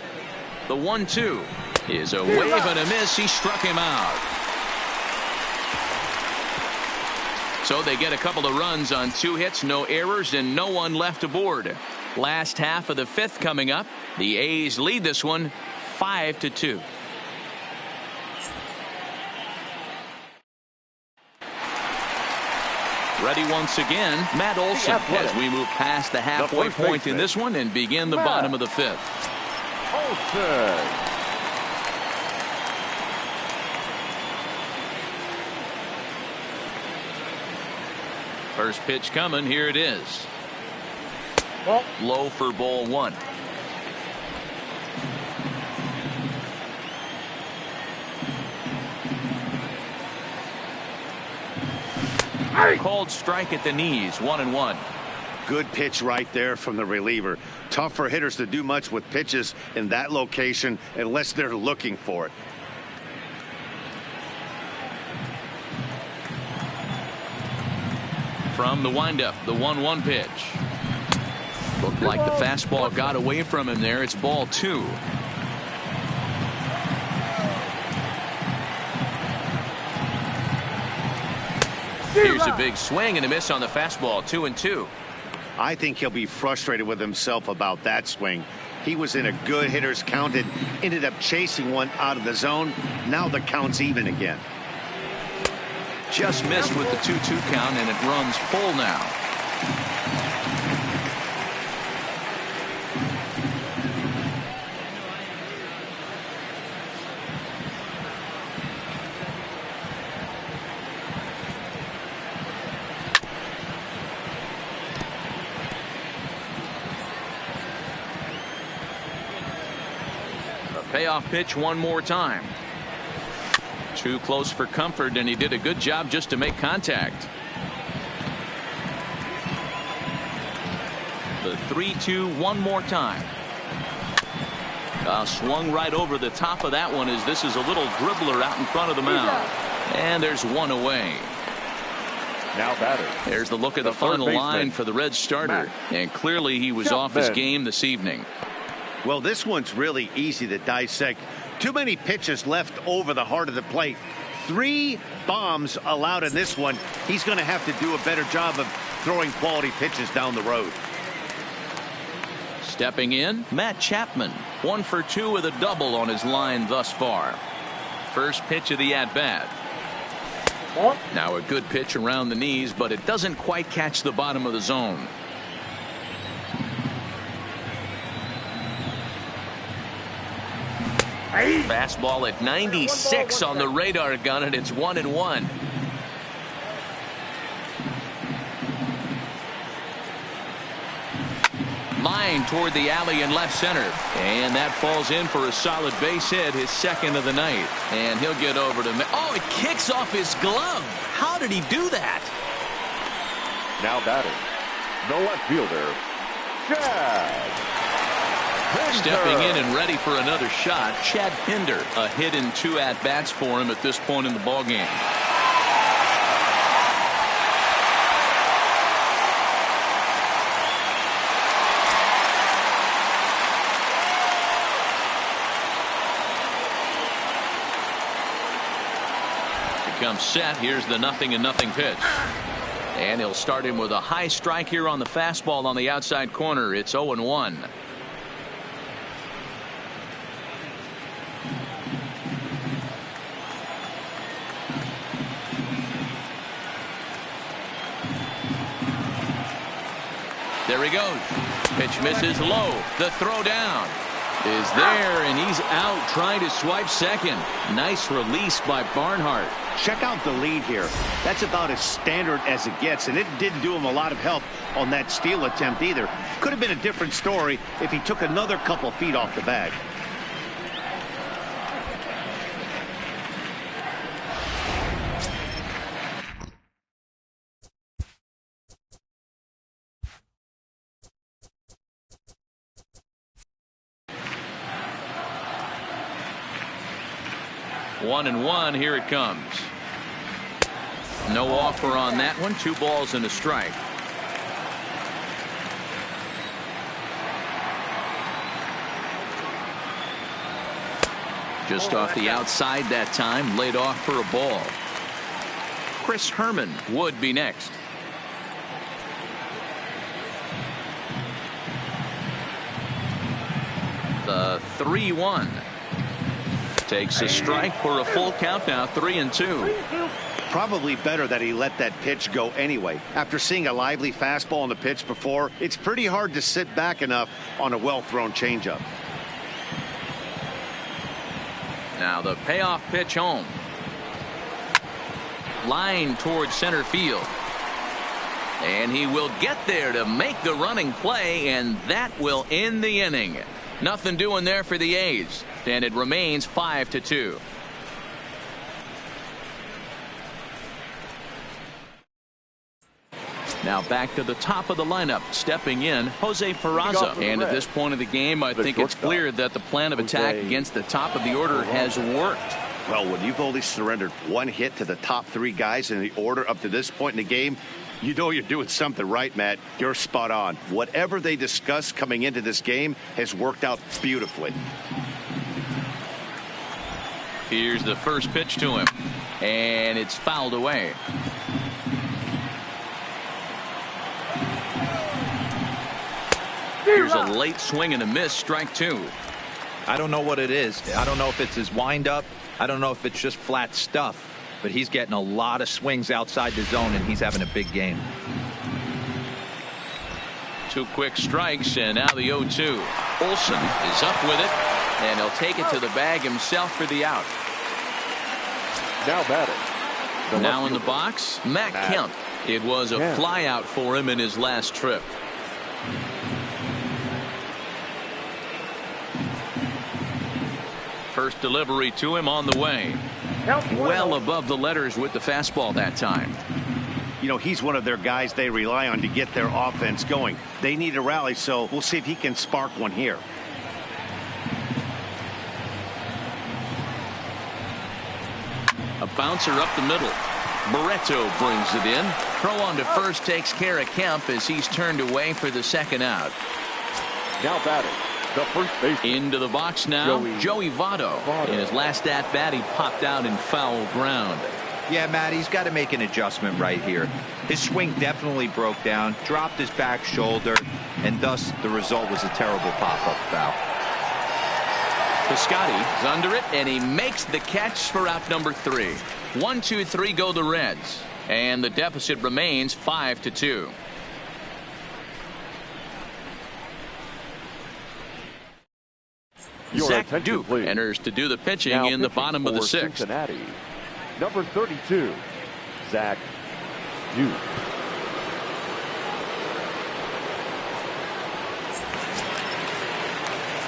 A: The 1-2 is a wave and a miss. He struck him out. So they get a couple of runs on 2 hits, no errors, and no one left aboard. Last half of the 5th coming up. The A's lead this one 5-2. Ready once again, Matt Olson, as we move past the halfway point in this one and begin the bottom of the 5th.
C: Olson.
A: First pitch coming. Here it is. Low for ball one. Called strike at the knees. 1-1.
B: Good pitch right there from the reliever. Tough for hitters to do much with pitches in that location unless they're looking for it.
A: From the windup, the 1-1 pitch. Looked like the fastball got away from him there. It's ball 2. Here's a big swing and a miss on the fastball. 2-2.
B: I think he'll be frustrated with himself about that swing. He was in a good hitter's count and ended up chasing one out of the zone. Now the count's even again.
A: Just missed with the 2-2 count, and it runs full now. Payoff pitch one more time. Too close for comfort, and he did a good job just to make contact. The 3-2 one more time. Swung right over the top of that one as this is a little dribbler out in front of the mound. And there's one away.
C: Now batter.
A: There's the look at the final line for the Reds starter. And clearly he was off his game this evening.
B: Well, this one's really easy to dissect. Too many pitches left over the heart of the plate. 3 bombs allowed in this one. He's going to have to do a better job of throwing quality pitches down the road.
A: Stepping in, Matt Chapman. 1 for 2 with a double on his line thus far. First pitch of the at-bat. Now a good pitch around the knees, but it doesn't quite catch the bottom of the zone. Fastball at 96 on the radar gun, and it's 1-1. Line toward the alley in left center, and that falls in for a solid base hit, his second of the night, and he'll get over to oh, it kicks off his glove. How did he do that?
C: Now batting, the left fielder, Chad.
A: Stepping in and ready for another shot, Chad Pinder. A hit in 2 at-bats for him at this point in the ballgame. Becomes set. Here's the 0-0 pitch. And he'll start him with a high strike here on the fastball on the outside corner. It's 0-1. There he goes. Pitch misses low. The throw down. is there, and he's out trying to swipe second. Nice release by Barnhart.
B: Check out the lead here. That's about as standard as it gets, and it didn't do him a lot of help on that steal attempt either. Could have been a different story if he took another couple feet off the bag.
A: One and one. Here it comes. No offer on that one. 2 balls and a strike. Just off the outside that time. Laid off for a ball. Chris Herman would be next. The 3-1. Takes a strike for a full count now. 3-2.
B: Probably better that he let that pitch go anyway. After seeing a lively fastball on the pitch before, it's pretty hard to sit back enough on a well-thrown changeup.
A: Now the payoff pitch home. Line towards center field. And he will get there to make the running play, and that will end the inning. Nothing doing there for the A's, and it remains 5-2. Now back to the top of the lineup, stepping in Jose Peraza. And at this point of the game, I think it's clear that the plan of attack against the top of the order has worked.
B: Well, when you've only surrendered 1 hit to the top 3 guys in the order up to this point in the game, you know you're doing something right, Matt. You're spot on. Whatever they discussed coming into this game has worked out beautifully.
A: Here's the first pitch to him, and it's fouled away. Here's a late swing and a miss. Strike 2.
D: I don't know what it is. I don't know if it's his windup. I don't know if it's just flat stuff. But he's getting a lot of swings outside the zone, and he's having a big game.
A: 2 quick strikes, and now the 0-2. Olsen is up with it, and he'll take it to the bag himself for the out.
C: Now batting.
A: Now in the box, Matt Kemp. It was a fly out for him in his last trip. First delivery to him on the way. Well above the letters with the fastball that time.
B: You know, he's one of their guys they rely on to get their offense going. They need a rally, so we'll see if he can spark one here.
A: A bouncer up the middle. Barreto brings it in. Throw on to first takes care of Kemp as he's turned away for the second out.
C: Now batting. The first baseman.
A: Into the box now, Joey Votto. In his last at bat, he popped out in foul ground.
D: Yeah, Matt, he's got to make an adjustment right here. His swing definitely broke down, dropped his back shoulder, and thus the result was a terrible pop-up foul.
A: Piscotty is under it, and he makes the catch for out number 3. 1-2-3 go the Reds, and the deficit remains 5-2. Zach Duke
C: please.
A: enters to do the pitching
C: Now
A: in the bottom of the 6th.
C: Cincinnati, number 32, Zach Duke.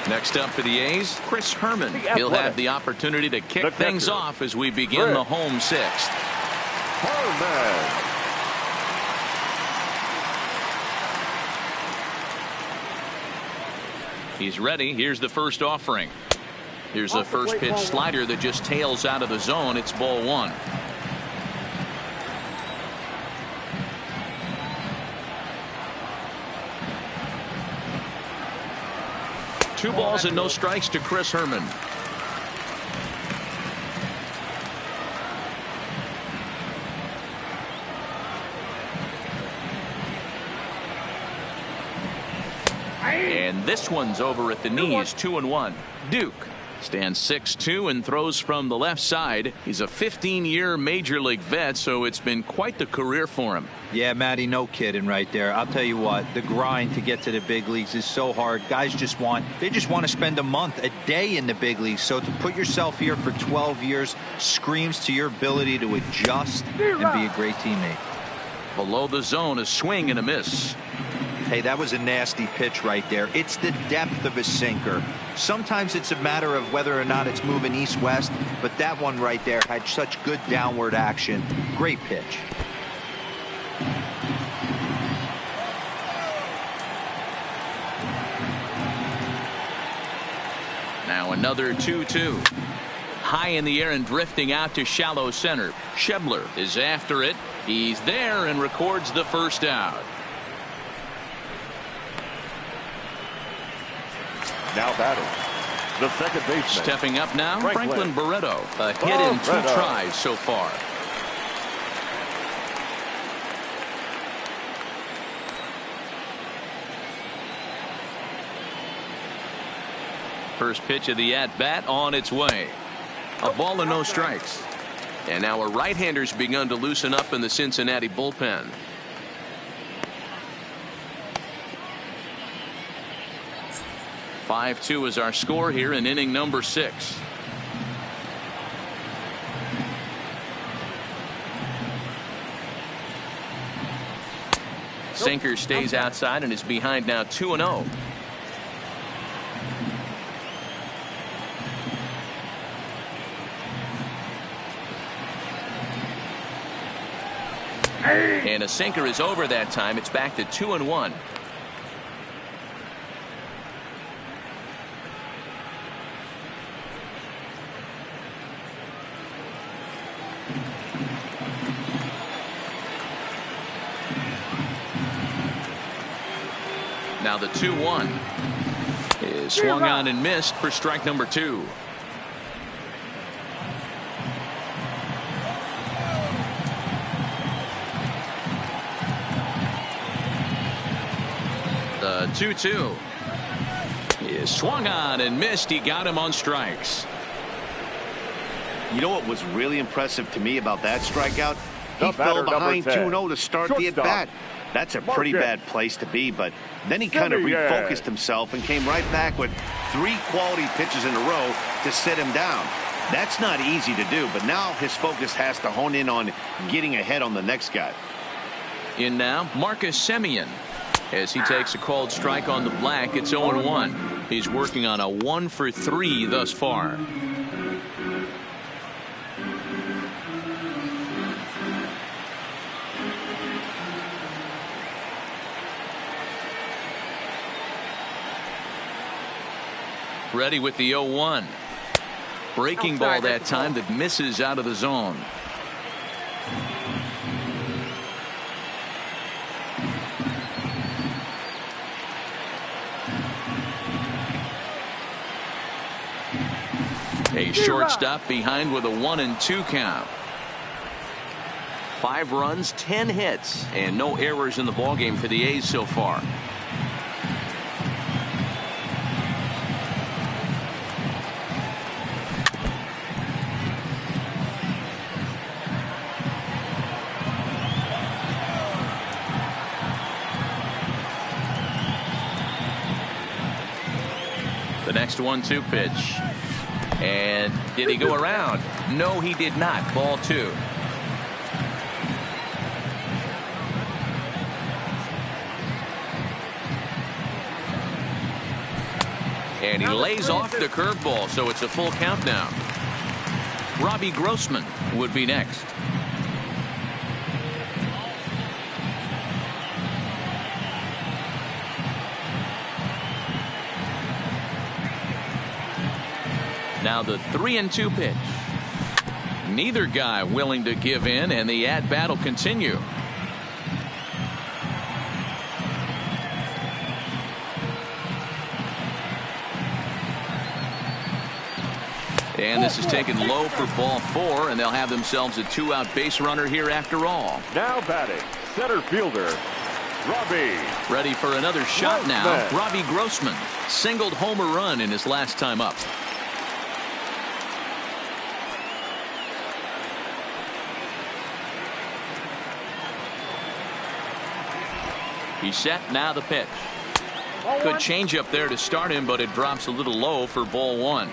A: Next up for the A's, Chris Herman. He'll have the opportunity to kick things off as we begin the home 6th.
C: Herman.
A: He's ready. Here's the first offering. Here's the first pitch slider that just tails out of the zone. It's ball 1. Two balls and no strikes to Chris Herman. And this one's over at the knees. 2-1. Duke Stands 6'2" and throws from the left side. He's a 15-year major league vet, so it's been quite the career for him.
D: Yeah, Matty, no kidding right there. I'll tell you what, the grind to get to the big leagues is so hard. Guys just want to spend a month, a day in the big leagues. So to put yourself here for 12 years screams to your ability to adjust and be a great teammate.
A: Below the zone, a swing and a miss.
D: Hey, that was a nasty pitch right there. It's the depth of a sinker. Sometimes it's a matter of whether or not it's moving east-west, but that one right there had such good downward action. Great pitch.
A: Now another 2-2. High in the air and drifting out to shallow center. Schebler is after it. He's there and records the first out.
C: Now batting, the second baseman.
A: Stepping up now, Franklin Barreto. A hit in 2 tries so far. First pitch of the at-bat on its way. A ball and no strikes. And now a right-hander's begun to loosen up in the Cincinnati bullpen. 5-2 is our score here in inning number 6. Sinker stays outside and is behind now 2-0. And a sinker is over that time. It's back to 2-1. Now the 2-1 is swung on and missed for strike number 2. The 2-2 is swung on and missed. He got him on strikes.
B: You know what was really impressive to me about that strikeout? He
C: The
B: fell
C: batter,
B: behind
C: number 10.
B: 2-0 to start the
C: Shortstop.
B: at-bat. That's a pretty bad place to be, but then he kind of refocused himself and came right back with 3 quality pitches in a row to sit him down. That's not easy to do, but now his focus has to hone in on getting ahead on the next guy.
A: In now, Marcus Semien. As he takes a called strike on the black, it's 0-1. He's working on a 1-for-3 thus far. Ready with the 0-1. Breaking ball that time that misses out of the zone. A shortstop behind with a 1-2 count. 5 runs, 10 hits, and no errors in the ballgame for the A's so far. The next 1-2 pitch. And did he go around? No, he did not. Ball 2. And he lays off the curveball, so it's a full count now. Robbie Grossman would be next. Now the 3-2 pitch. Neither guy willing to give in, and the at-bat will continue. And this is taken low for ball 4, and they'll have themselves a 2-out base runner here after all.
C: Now batting, center fielder, Robbie.
A: Ready for another shot now. Robbie Grossman singled home a run in his last time up. He's set. Now the pitch. Good changeup there to start him, but it drops a little low for ball one.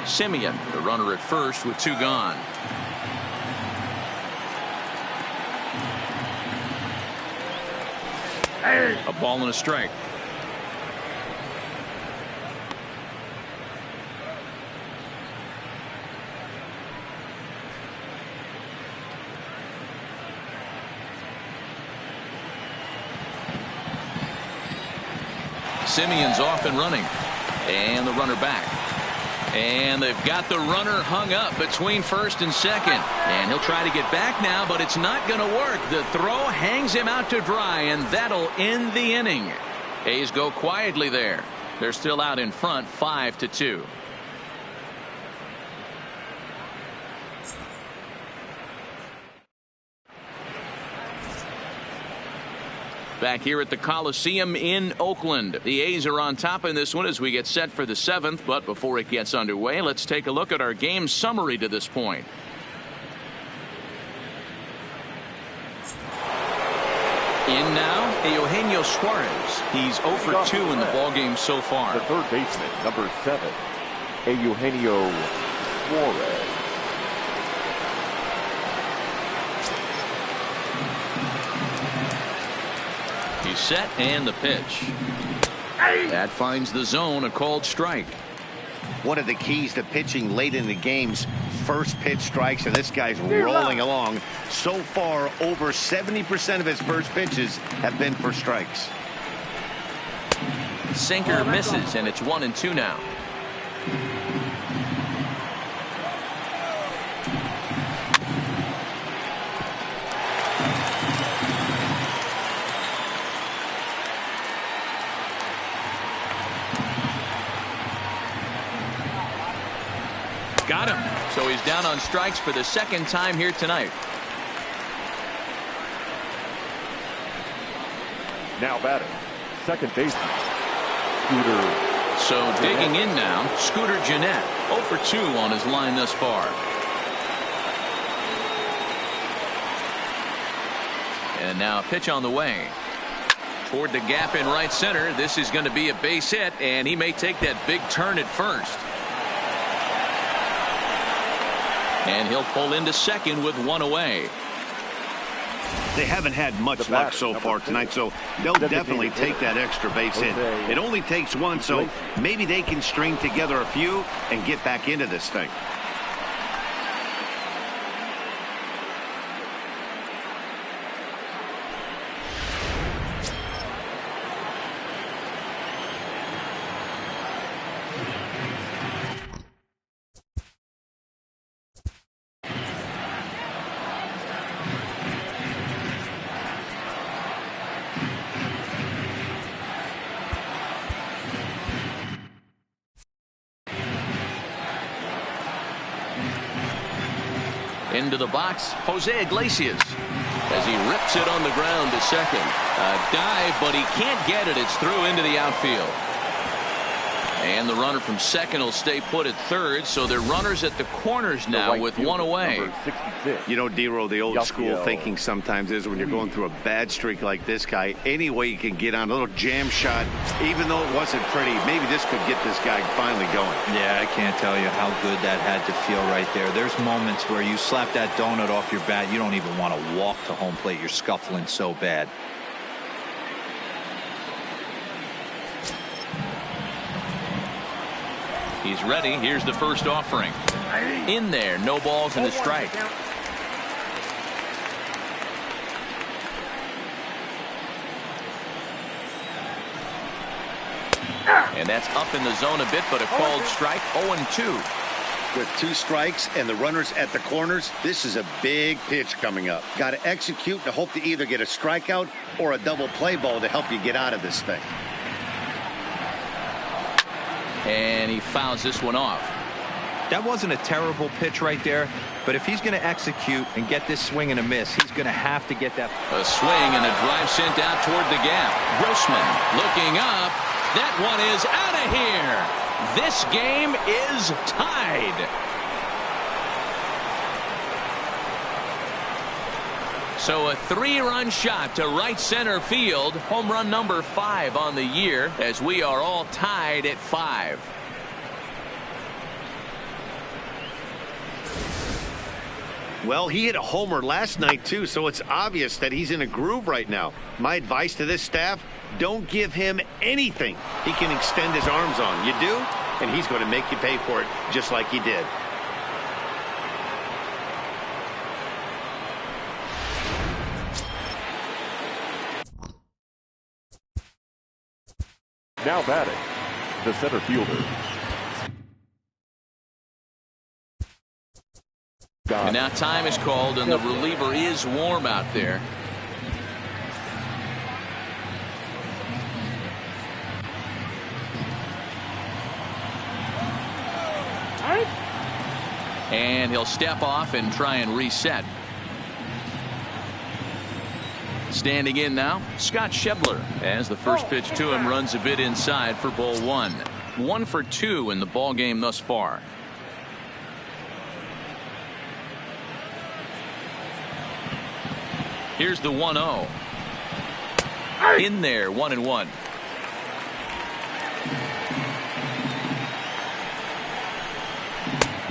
A: Simeon, the runner at first with two gone. A ball and a strike. Simeon's off and running, and the runner back, and they've got the runner hung up between first and second, and he'll try to get back now, but it's not going to work. The throw hangs him out to dry, and that'll end the inning. A's go quietly there. They're still out in front 5-2. Back here at the Coliseum in Oakland. The A's are on top in this one as we get set for the 7th. But before it gets underway, let's take a look at our game summary to this point. In now, Eugenio Suarez. He's 0 for 2 in the ballgame so far.
C: The third baseman, number 7, Eugenio Suarez.
A: He's set, and the pitch. That finds the zone, a called strike.
B: One of the keys to pitching late in the game's first pitch strikes, and this guy's rolling along. So far, over 70% of his first pitches have been for strikes.
A: Sinker misses, and it's 1-2 now. Got him. So he's down on strikes for the second time here tonight.
C: Now batting, second baseman, Scooter.
A: So digging in now, Scooter Jeanette, 0 for 2 on his line thus far. And now a pitch on the way. Toward the gap in right center. This is going to be a base hit, and he may take that big turn at first. And he'll pull into second with one away.
B: They haven't had much luck so far tonight, so they'll definitely take that extra base hit. It only takes one, so maybe they can string together a few and get back into this thing.
A: Into the box, Jose Iglesias, as he rips it on the ground to second. A dive, but he can't get it. It's through into the outfield. And the runner from second will stay put at third, so they're runners at the corners now with one away.
B: You know, D-Row, the old school thinking sometimes is when you're going through a bad streak like this guy, any way you can get on a little jam shot, even though it wasn't pretty, maybe this could get this guy finally going.
D: Yeah, I can't tell you how good that had to feel right there. There's moments where you slap that donut off your bat, you don't even want to walk to home plate. You're scuffling so bad.
A: He's ready. Here's the first offering. In there, no balls and a strike. And that's up in the zone a bit, but a called strike. 0-2.
B: With 2 strikes and the runners at the corners, this is a big pitch coming up. Got to execute to hope to either get a strikeout or a double play ball to help you get out of this thing.
A: And he fouls this one off.
D: That wasn't a terrible pitch right there, but if he's going to execute and get this swing and a miss, he's going to have to get that.
A: A swing and a drive sent out toward the gap. Grossman looking up. That one is out of here. This game is tied. So a 3-run shot to right center field. Home run number 5 on the year, as we are all tied at 5.
B: Well, he hit a homer last night, too, so it's obvious that he's in a groove right now. My advice to this staff, don't give him anything he can extend his arms on. You do, and he's going to make you pay for it just like he did.
C: Now batting, the center fielder.
A: And now time is called, and the reliever is warm out there. And he'll step off and try and reset. Standing in now, Scott Schebler, as the first pitch to him runs a bit inside for ball 1. 1 for 2 in the ball game thus far. Here's the 1-0. In there, 1-1.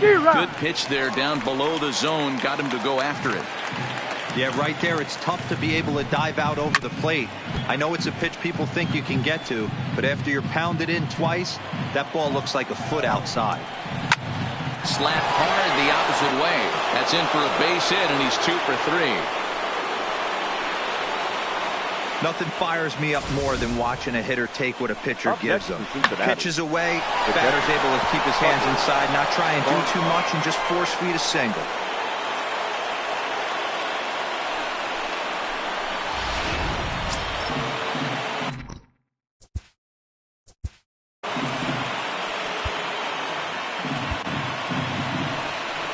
A: Good pitch there down below the zone. Got him to go after it.
D: Yeah, right there, it's tough to be able to dive out over the plate. I know it's a pitch people think you can get to, but after you're pounded in twice, that ball looks like a foot outside.
A: Slapped hard the opposite way. That's in for a base hit, and he's 2 for 3.
D: Nothing fires me up more than watching a hitter take what a pitcher gives them. Pitches away, the batter's able to keep his hands inside, not try and do too much, and just force feed a single.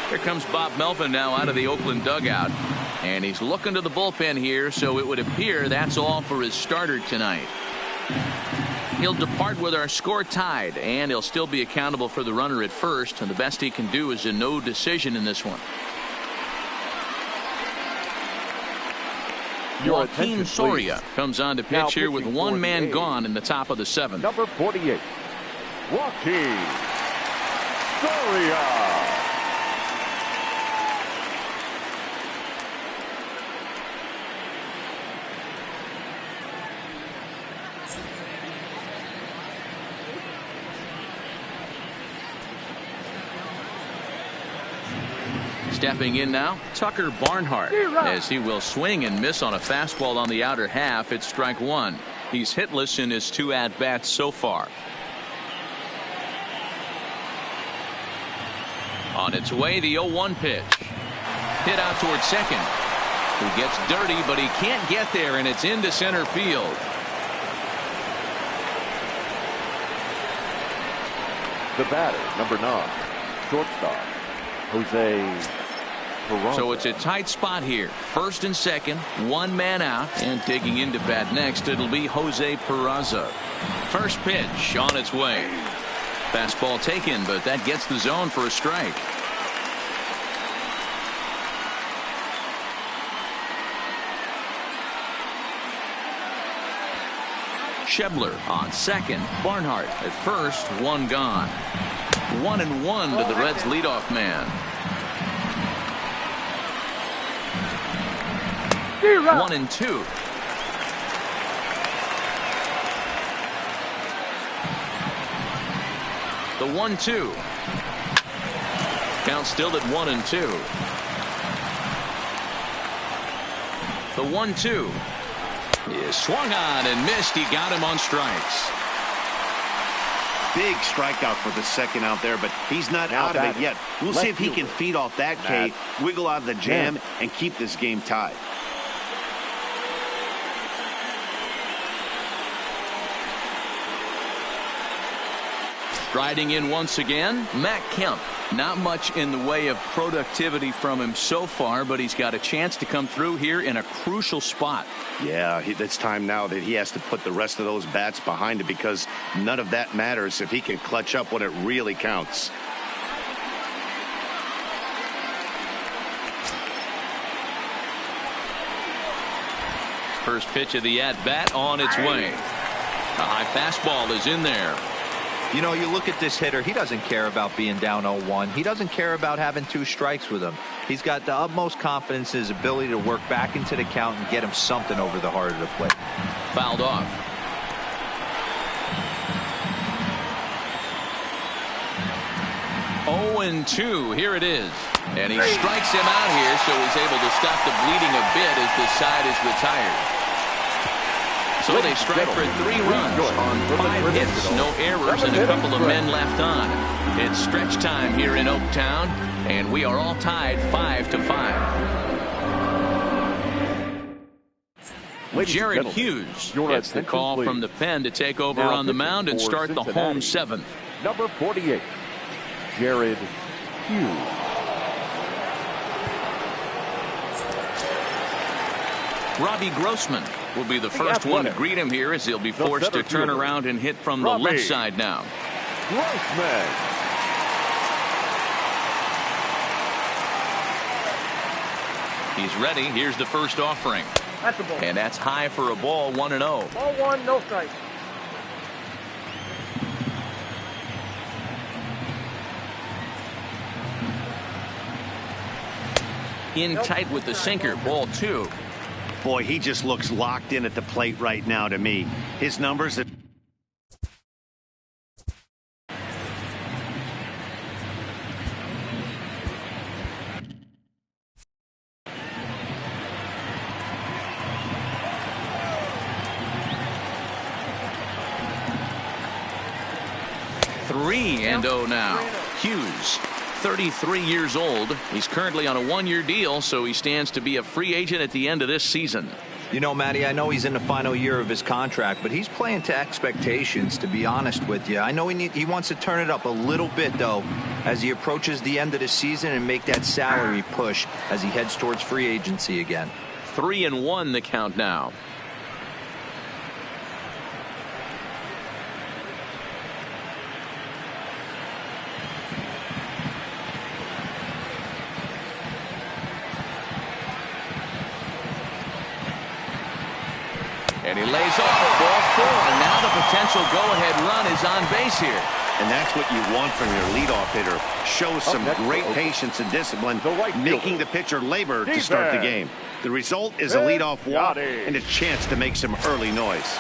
A: Here comes Bob Melvin now out of the Oakland dugout. And he's looking to the bullpen here, so it would appear that's all for his starter tonight. He'll depart with our score tied, and he'll still be accountable for the runner at first, and the best he can do is a no decision in this one. Joaquin Soria comes on to pitch here with 1 man gone in the top of the 7th.
C: Number 48, Joaquin Soria.
A: Stepping in now, Tucker Barnhart, as he will swing and miss on a fastball on the outer half. It's strike 1. He's hitless in his 2 at-bats so far. On its way, the 0-1 pitch. Hit out towards second. He gets dirty, but he can't get there, and it's into center field.
C: The batter, number 9, shortstop, Jose.
A: So it's a tight spot here. First and second, 1 man out, and digging into bat next, it'll be Jose Peraza. First pitch on its way. Fastball taken, but that gets the zone for a strike. Schebler on second. Barnhart at first. 1 gone. 1-1 to the Reds leadoff man. 1-2. The 1-2. Count still at 1-2. The 1-2 is swung on and missed. He got him on strikes.
B: Big strikeout for the second out there, but he's not out of it yet. We'll see if he can feed off that K, wiggle out of the jam, and keep this game tied.
A: Striding in once again, Matt Kemp. Not much in the way of productivity from him so far, but he's got a chance to come through here in a crucial spot.
B: Yeah, it's time now that he has to put the rest of those bats behind it, because none of that matters if he can clutch up when it really counts.
A: First pitch of the at-bat on its way. A high fastball is in there.
D: You know, you look at this hitter, he doesn't care about being down 0-1. He doesn't care about having 2 strikes with him. He's got the utmost confidence in his ability to work back into the count and get him something over the heart of the plate.
A: Fouled off. Oh, 0-2. Here it is. And he strikes him out here, so he's able to stop the bleeding a bit as this side is retired. So they strike for 3 runs on 5 hits, no errors, and a couple of men left on. It's stretch time here in Oaktown, and we are all tied 5-5. Jared Hughes gets the call from the pen to take over on the mound and start the home 7th.
C: Number 48, Jared Hughes.
A: Robbie Grossman will be the first one to greet him here as he'll be forced to turn around and hit from the left side now.
C: Grossman.
A: He's ready. Here's the first offering.
F: That's a ball.
A: And that's high for a ball, 1-0.
F: Ball 1, no strike.
A: In tight with the sinker, ball 2.
B: Boy, he just looks locked in at the plate right now to me. His numbers.
A: Three and 0 now. Hughes, 33 years old. He's currently on a 1-year deal, so he stands to be a free agent at the end of this season.
D: You know, Matty, I know he's in the final year of his contract, but he's playing to expectations, to be honest with you. I know he wants to turn it up a little bit, though, as he approaches the end of the season and make that salary push as he heads towards free agency again.
A: 3-1 the count now. And he lays off ball 4. And now the potential go-ahead run is on base here.
B: And that's what you want from your leadoff hitter. Shows some great patience and discipline, making the pitcher labor to start the game. The result is a leadoff walk and a chance to make some early noise.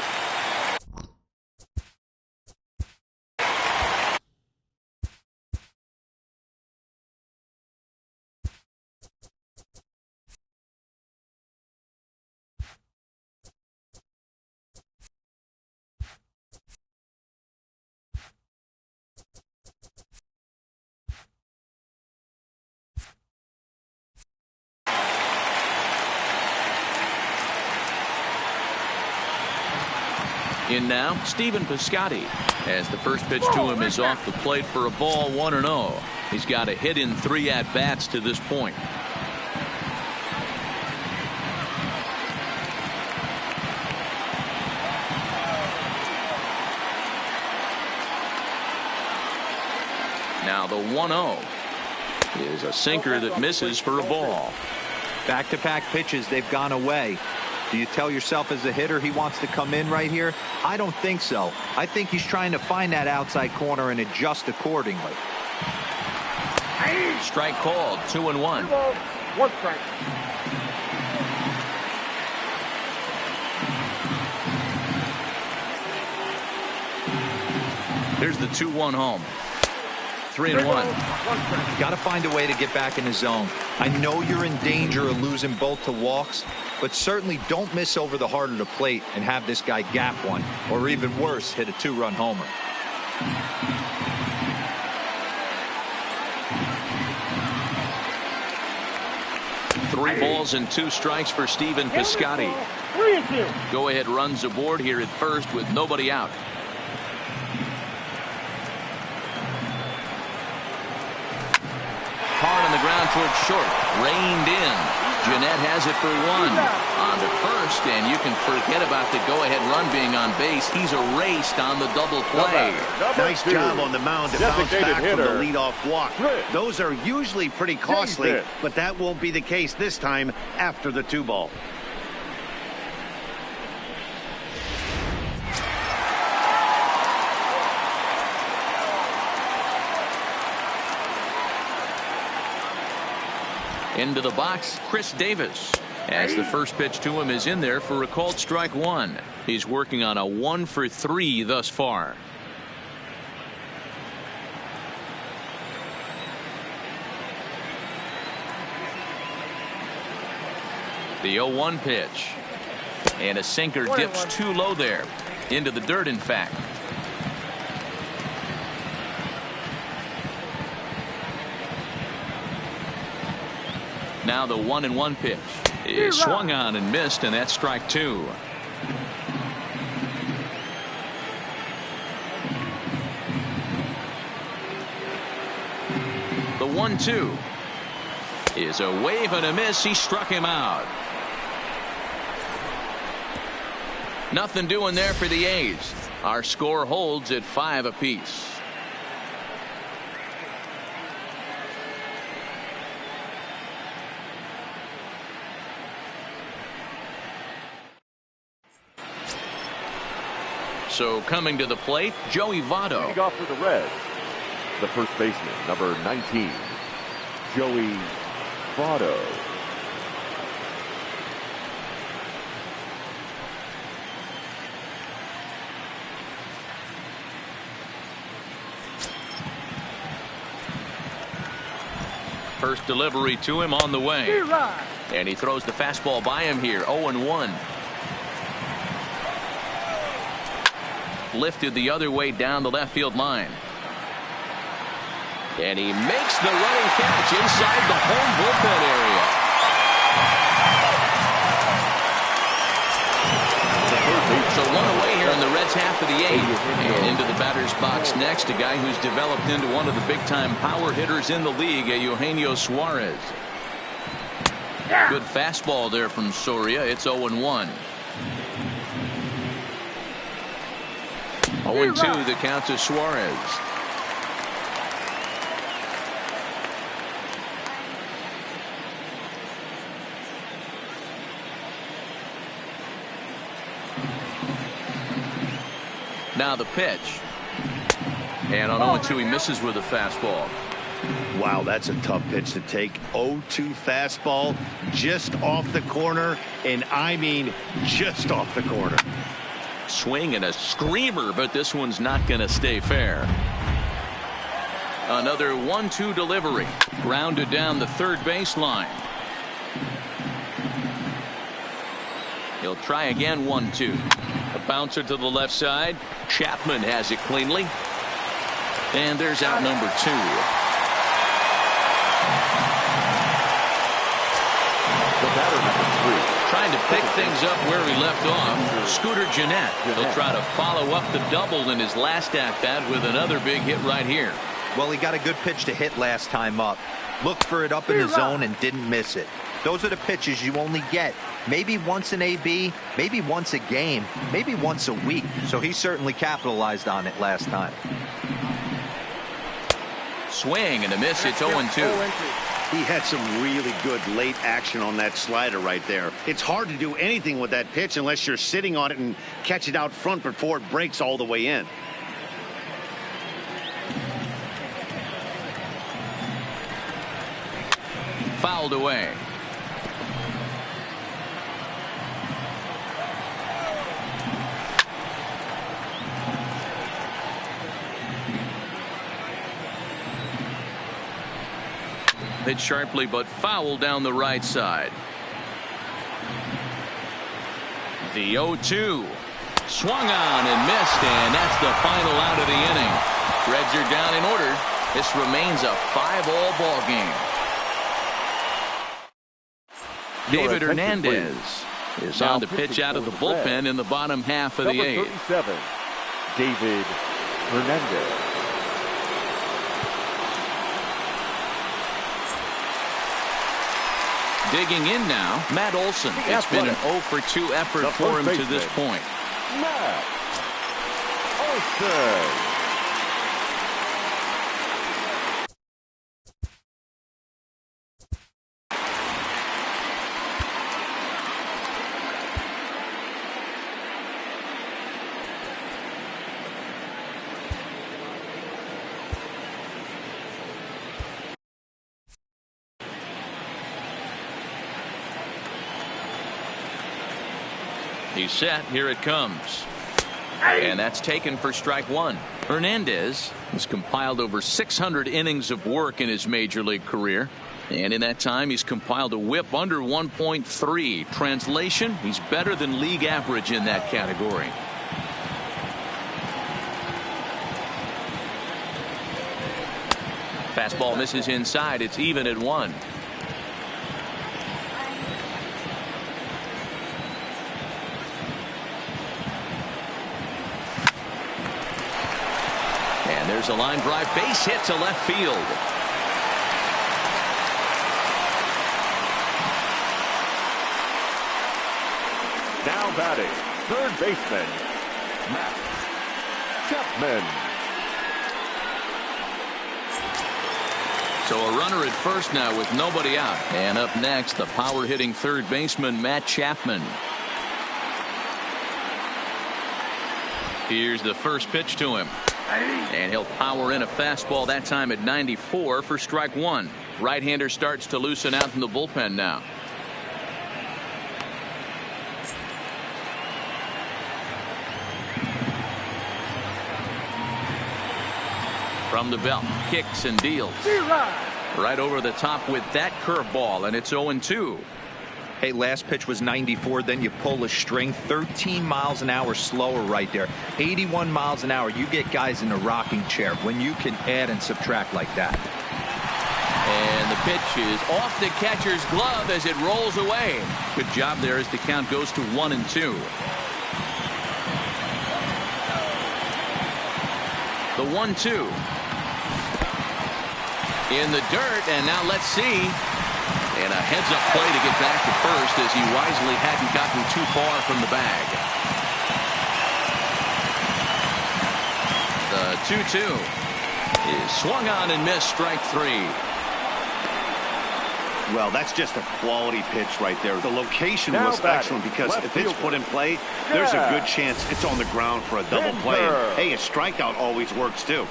A: In now, Stephen Piscotty, as the first pitch to him is off the plate for a ball, 1-0. He's got a hit in 3 at-bats to this point. Now the 1-0 is a sinker that misses for a ball.
D: Back-to-back pitches, they've gone away. Do you tell yourself as a hitter he wants to come in right here? I don't think so. I think he's trying to find that outside corner and adjust accordingly.
A: Strike called, 2-1.
F: 1 strike.
A: Here's the 2-1 home. 3-1.
D: Got to find a way to get back in the zone. I know you're in danger of losing both to walks, but certainly don't miss over the heart of the plate and have this guy gap one, or even worse, hit a 2-run homer.
A: Three balls and 2 strikes for Stephen Piscotty.
F: 3-2.
A: Go-ahead runs aboard here at first with nobody out. Hard on the ground towards short. Reined in. Jeanette has it for 1. On to first, and you can forget about the go-ahead run being on base. He's erased on the double play.
B: Nice job on the mound to bounce back from the leadoff walk. Those are usually pretty costly, but that won't be the case this time after the 2 ball.
A: Into the box, Chris Davis. As the first pitch to him is in there for a called strike one. He's working on a 1-for-3 thus far. The 0-1 pitch. And a sinker dips too low there. Into the dirt, in fact. Now the 1-1 pitch is swung on and missed, and that's strike two. The 1-2 is a wave and a miss. He struck him out. Nothing doing there for the A's. Our score holds at 5 apiece. So coming to the plate, Joey Votto.
C: Leading off for the Reds, the first baseman, number 19, Joey Votto.
A: First delivery to him on the way. And he throws the fastball by him here. 0-1. Lifted the other way down the left field line. And he makes the running catch inside the home bullpen area. So one away here in the Reds' half of the 8th. And into the batter's box next, a guy who's developed into one of the big-time power hitters in the league, Eugenio Suarez. Good fastball there from Soria. It's 0-1. 0-2 the count to Suarez. Now the pitch. And on 0-2 he misses with a fastball.
B: Wow, that's a tough pitch to take. 0-2 fastball just off the corner, and I mean just off the corner.
A: Swing and a screamer, but this one's not going to stay fair. Another 1-2 delivery. Grounded down the third baseline. He'll try again. 1-2. A bouncer to the left side. Chapman has it cleanly. And there's out number 2.
C: The batter, number 3.
A: Trying to pick things up where he left off. Scooter Gennett. He'll try to follow up the double in his last at-bat with another big hit right here.
D: Well, he got a good pitch to hit last time up. Looked for it up in the zone and didn't miss it. Those are the pitches you only get maybe once in AB, maybe once a game, maybe once a week. So he certainly capitalized on it last time.
A: Swing and a miss. It's 0-2.
B: He had some really good late action on that slider right there. It's hard to do anything with that pitch unless you're sitting on it and catch it out front before it breaks all the way in.
A: Fouled away. Hit sharply but foul down the right side. The 0-2 swung on and missed, and that's the final out of the inning. Reds are down in order. This remains a 5-all ball game. David Hernandez is on the pitch out of the bullpen in the bottom half of the 8th.
C: 37, David Hernandez.
A: Digging in now, Matt Olson. It's been an 0-for-2 effort for him to this point.
C: Matt Olson.
A: He's set. Here it comes. And that's taken for strike one. Hernandez has compiled over 600 innings of work in his major league career. And in that time, he's compiled a whip under 1.3. Translation, he's better than league average in that category. Fastball misses inside. It's even at 1. And there's a line drive base hit to left field.
C: Now batting, third baseman, Matt Chapman.
A: So a runner at first now with nobody out. And up next, the power hitting third baseman, Matt Chapman. Here's the first pitch to him. And he'll power in a fastball, that time at 94 for strike one. Right-hander starts to loosen out in the bullpen now. From the belt, kicks and deals. Right over the top with that curveball, and it's 0-2.
D: Hey, last pitch was 94, then you pull a string 13 miles an hour slower right there. 81 miles an hour. You get guys in a rocking chair when you can add and subtract like that.
A: And the pitch is off the catcher's glove as it rolls away. Good job there as the count goes to 1-2. The 1-2. In the dirt, and now let's see. And a heads-up play to get back to first as he wisely hadn't gotten too far from the bag. The 2-2 is swung on and missed, strike three.
B: Well, that's just a quality pitch right there. The location
C: Now
B: was
C: batting,
B: excellent because
C: left
B: if it's
C: fielder.
B: put in play, there's a good chance it's on the ground for a double play. And, hey, a strikeout always works too.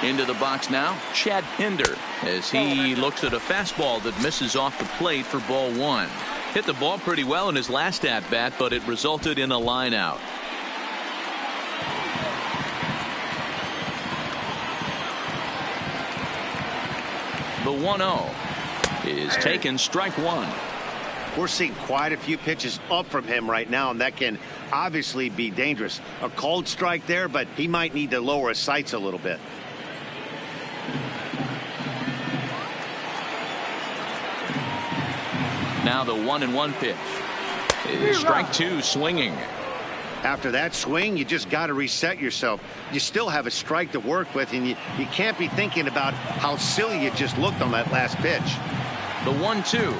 A: Into the box now, Chad Pinder, as he looks at a fastball that misses off the plate for ball one. Hit the ball pretty well in his last at-bat, but it resulted in a line out. The 1-0 is taken, strike one.
B: We're seeing quite a few pitches up from him right now, and that can obviously be dangerous. A called strike there, but he might need to lower his sights a little bit.
A: Now the 1-1 pitch is strike two, swinging.
B: After that swing, you just got to reset yourself. You still have a strike to work with, and you can't be thinking about how silly you just looked on that last pitch.
A: The 1-2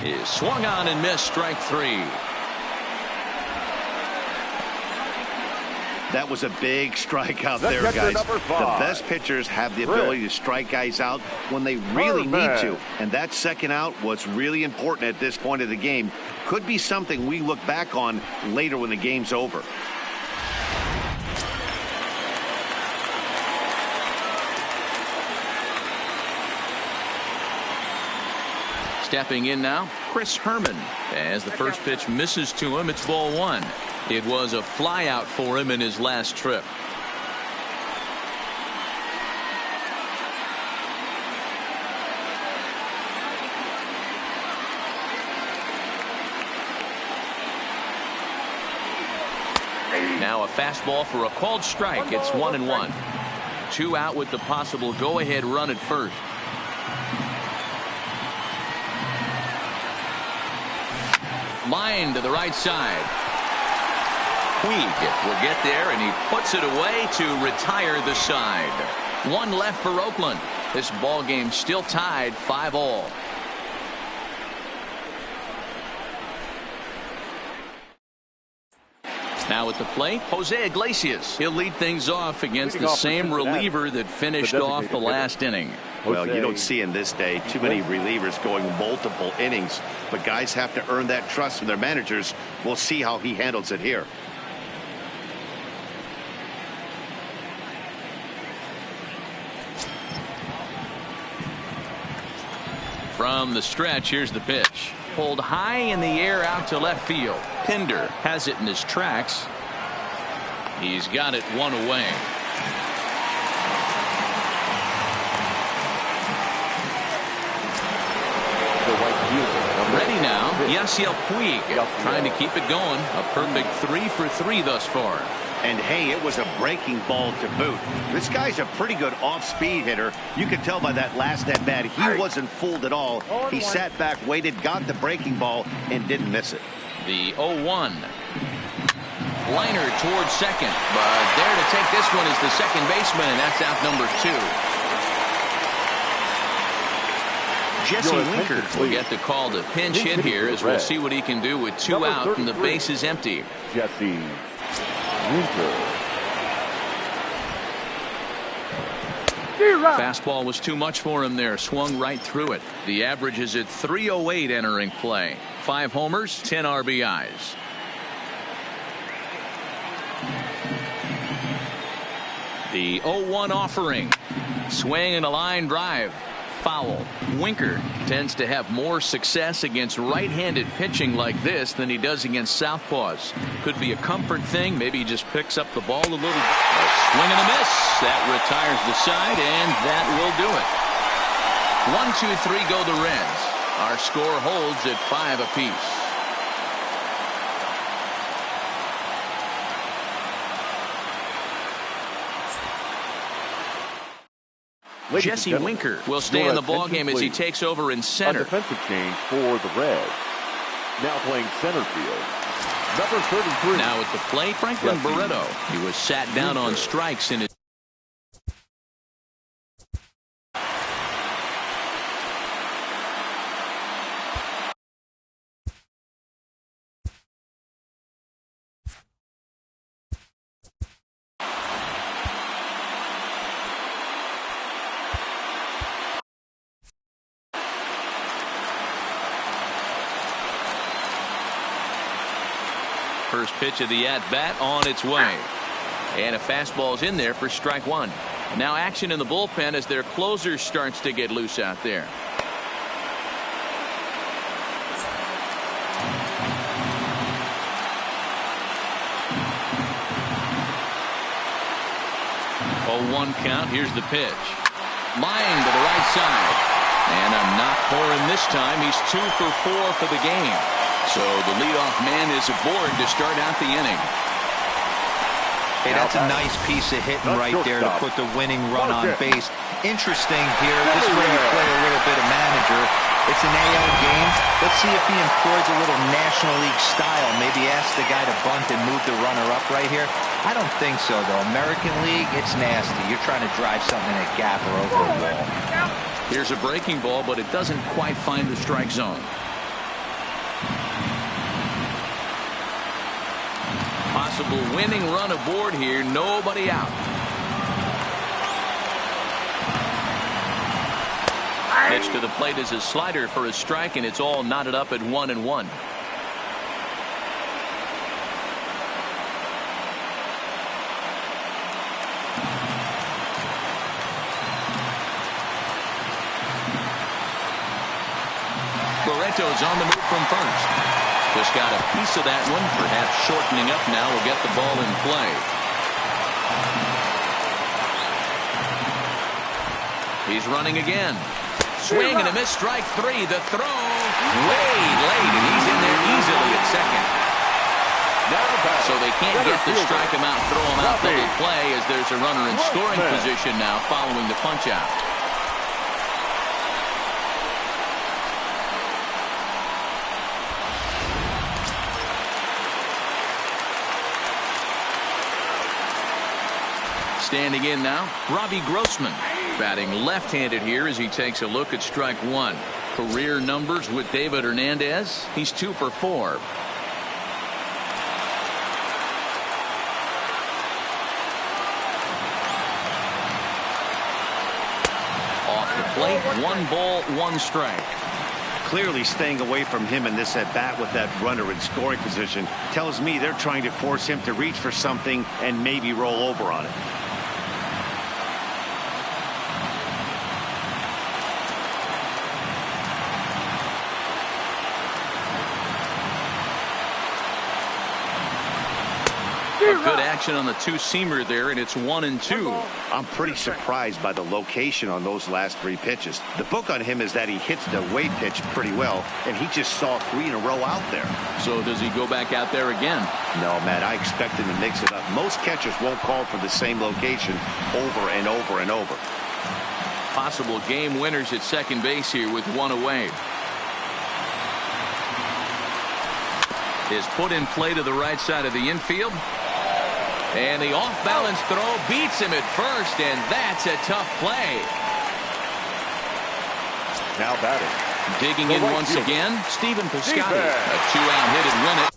A: is swung on and missed, strike three.
B: That was a big strikeout there, guys. The best pitchers have the ability to strike guys out when they really need to. And that second out was really important at this point of the game. Could be something we look back on later when the game's over.
A: Stepping in now, Chris Herman. As the first pitch misses to him, it's ball one. It was a flyout for him in his last trip. Now a fastball for a called strike. It's 1-1. 2 out with the possible go-ahead run at first. Line to the right side. Puig will get there, and he puts it away to retire the side. 1 left for Oakland. This ball game still tied 5-all. Now at the plate, Jose Iglesias. He'll lead things off against the same reliever that finished off the last inning.
B: Well, you don't see in this day too many relievers going multiple innings, but guys have to earn that trust from their managers. We'll see how he handles it here.
A: From the stretch, here's the pitch. Pulled high in the air out to left field. Pinder has it in his tracks. He's got it one away. Ready now, Yasiel Puig trying to keep it going. A perfect 3 for 3 thus far.
B: And hey, it was a breaking ball to boot. This guy's a pretty good off-speed hitter. You could tell by that last at-bat he wasn't fooled at all. He sat back, waited, got the breaking ball, and didn't miss it.
A: The 0-1. Liner towards second, but there to take this one is the second baseman, and that's out number 2. Jesse Winker will get the call to pinch hit here as we'll see what he can do with 2 out and the base is empty.
C: Jesse Winker.
A: Fastball was too much for him there. Swung right through it. The average is at 308 entering play. 5 homers, 10 RBIs. The 0-1 offering. Swing and a line drive. Foul. Winker tends to have more success against right-handed pitching like this than he does against southpaws. Could be a comfort thing. Maybe he just picks up the ball a little. A swing and a miss. That retires the side, and that will do it. 1, 2, 3 go the Reds. Our score holds at 5 apiece. Jesse Winker will stay in the ballgame as he takes over in center.
C: A defensive change for the Reds. Now playing center field. Number 33.
A: Now at the plate, Franklin Barreto. He was sat down on strikes in his first pitch of the at-bat on its way. And a fastball's in there for strike 1. Now action in the bullpen as their closer starts to get loose out there. Oh, 1 count. Here's the pitch. Line to the right side. And a knock for him this time. He's 2 for 4 for the game. So the leadoff man is aboard to start out the inning.
D: Hey, that's a nice piece of hitting right there to put the winning run on base. Interesting here. This way you play a little bit of manager. It's an AL game. Let's see if he employs a little National League style. Maybe ask the guy to bunt and move the runner up right here. I don't think so, though. American League, it's nasty. You're trying to drive something in a gap or over a wall.
A: Here's a breaking ball, but it doesn't quite find the strike zone. Possible winning run aboard here. Nobody out. Pitch to the plate is a slider for a strike, and it's all knotted up at 1-1. Barreto's on the move from first. Just got a piece of that one, perhaps shortening up now will get the ball in play. He's running again. Swing and a miss, strike 3. The throw way late, and he's in there easily at second. So they can't get the strike him out, throw him out, double play as there's a runner in scoring position now following the punch out. Standing in now, Robbie Grossman, batting left-handed here as he takes a look at strike 1. Career numbers with David Hernandez. He's 2 for 4. Off the plate, 1 ball, 1 strike.
B: Clearly staying away from him in this at-bat with that runner in scoring position tells me they're trying to force him to reach for something and maybe roll over on it.
A: Good action on the two-seamer there, and it's 1-2.
B: I'm pretty surprised by the location on those last 3 pitches. The book on him is that he hits the way pitch pretty well, and he just saw 3 in a row out there.
A: So does he go back out there again?
B: No, Matt, I expect him to mix it up. Most catchers won't call for the same location over and over and over.
A: Possible game winners at second base here with 1 away. Is put in play to the right side of the infield. And the off-balance throw beats him at first, and that's a tough play.
C: Now batting.
A: Digging in once again, Stephen Piscotty. A 2-out hit and win it.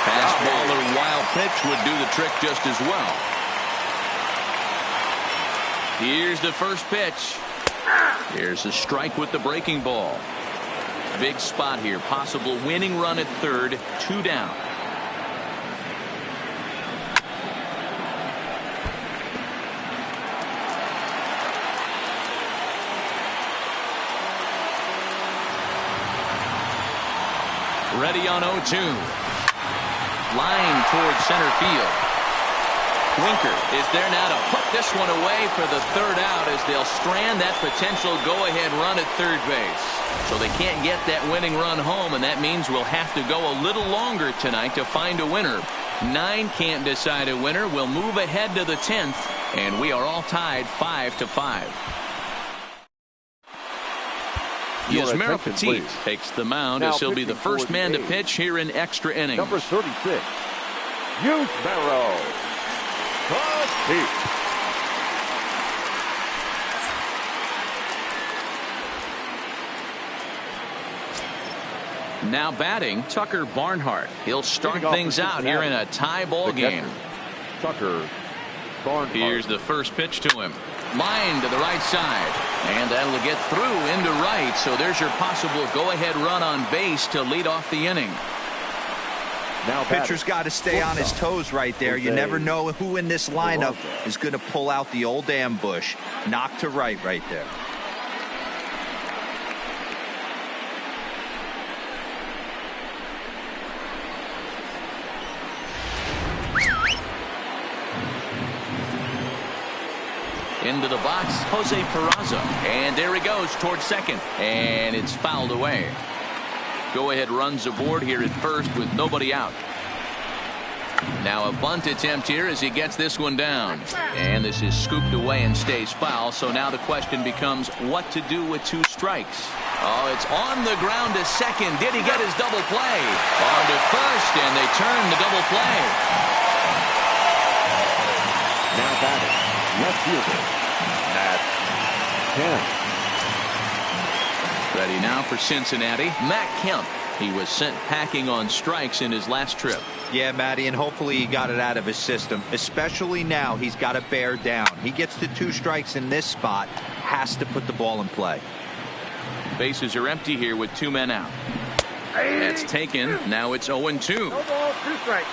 A: Fastball or wild pitch would do the trick just as well. Here's the first pitch. Here's a strike with the breaking ball. Big spot here. Possible winning run at third. 2 down. Ready on 0-2. Line towards center field. Winker is there now to put this one away for the 3rd out as they'll strand that potential go-ahead run at third base. So they can't get that winning run home, and that means we'll have to go a little longer tonight to find a winner. 9 can't decide a winner. We'll move ahead to the 10th, and we are all tied 5-5. Yasmero Petit takes the mound as he'll be the first man to pitch here in extra innings.
C: Number 36, Yasmero Petit.
A: Now batting, Tucker Barnhart. He'll start things out here in a tie ball game.
C: Tucker Barnhart.
A: Here's the first pitch to him. Line to the right side, and that'll get through into right. So there's your possible go-ahead run on base to lead off the inning.
D: Now pitcher's got to stay on his toes right there. You never know who in this lineup is going to pull out the old ambush. Knock to right there.
A: Into the box, Jose Peraza. And there he goes towards second. And it's fouled away. Go-ahead runs aboard here at first with nobody out. Now a bunt attempt here as he gets this one down. And this is scooped away and stays foul. So now the question becomes what to do with 2 strikes. Oh, it's on the ground to second. Did he get his double play? On to first, and they turn the double play.
C: Now batting, left fielder, Matt Kemp.
A: Ready now for Cincinnati, Matt Kemp. He was sent packing on strikes in his last trip.
D: Yeah, Matty, and hopefully he got it out of his system. Especially now, he's got to bear down. He gets the 2 strikes in this spot, has to put the ball in play.
A: Bases are empty here with 2 men out. That's taken. Now it's 0-2.
F: No ball, 2 strikes.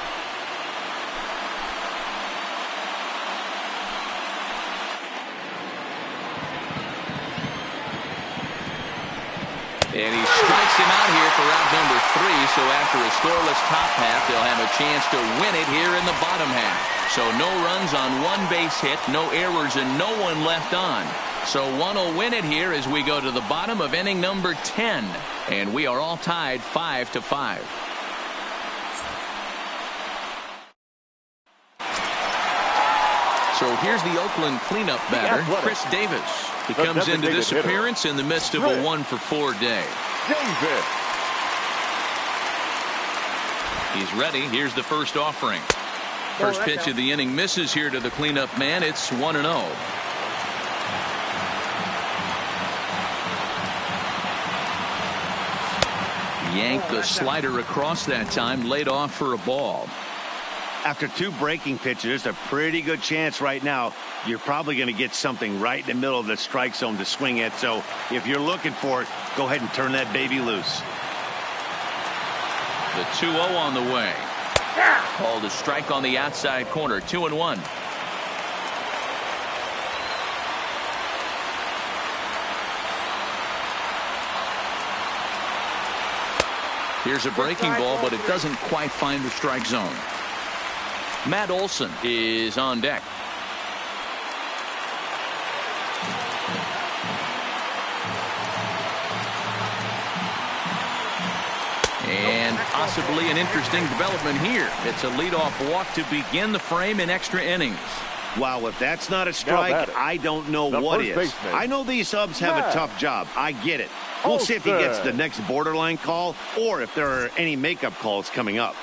A: And he strikes him out here for out number 3. So after a scoreless top half, they'll have a chance to win it here in the bottom half. So no runs on 1 base hit, no errors, and no one left on. So one will win it here as we go to the bottom of inning number 10. And we are all tied 5-5. So here's the Oakland cleanup batter, Chris Davis. He comes into this appearance in the midst of a 1-for-4 day.
C: Davis.
A: He's ready. Here's the first offering. First pitch of the inning misses here to the cleanup man. It's 1-0. Yanked the slider across that time, laid off for a ball.
B: After 2 breaking pitches, there's a pretty good chance right now you're probably going to get something right in the middle of the strike zone to swing at. So if you're looking for it, go ahead and turn that baby loose.
A: The 2-0 on the way. Called a strike on the outside corner. 2-1. Here's a breaking ball, but it doesn't quite find the strike zone. Matt Olson is on deck. And possibly an interesting development here. It's a leadoff walk to begin the frame in extra innings.
B: Wow, if that's not a strike, I don't know what is.
C: Baseman.
B: I know these subs have a tough job. I get it. We'll see if he gets the next borderline call or if there are any makeup calls coming up.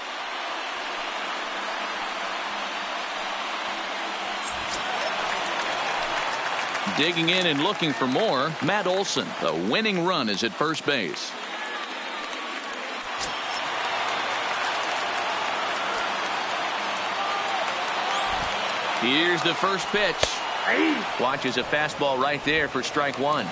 A: Digging in and looking for more, Matt Olson. The winning run is at first base. Here's the first pitch. Watches a fastball right there for strike 1.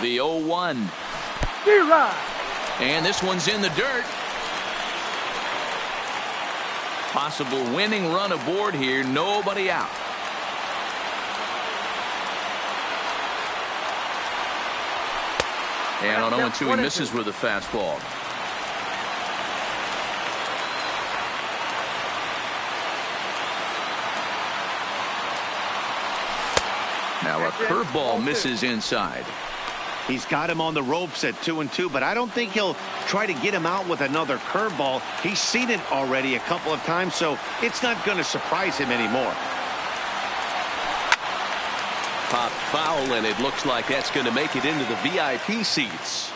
A: The 0-1. And this one's in the dirt. Possible winning run aboard here. Nobody out. And on 0-2, he misses with a fastball. Now a curveball misses inside.
B: He's got him on the ropes at 2-2, but I don't think he'll try to get him out with another curveball. He's seen it already a couple of times, so it's not going to surprise him anymore.
A: Pop foul, and it looks like that's going to make it into the VIP seats.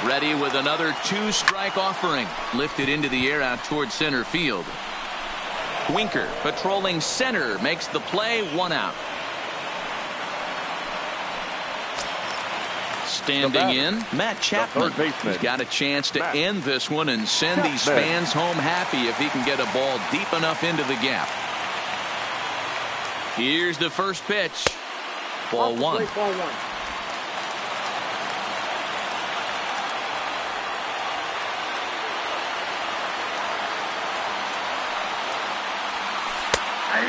A: Ready with another 2-strike offering. Lifted into the air out towards center field. Winker patrolling center makes the play. 1 out. Standing in, Matt Chapman. He's got a chance to end this one and send these fans home happy if he can get a ball deep enough into the gap. Here's the first pitch. Ball 1.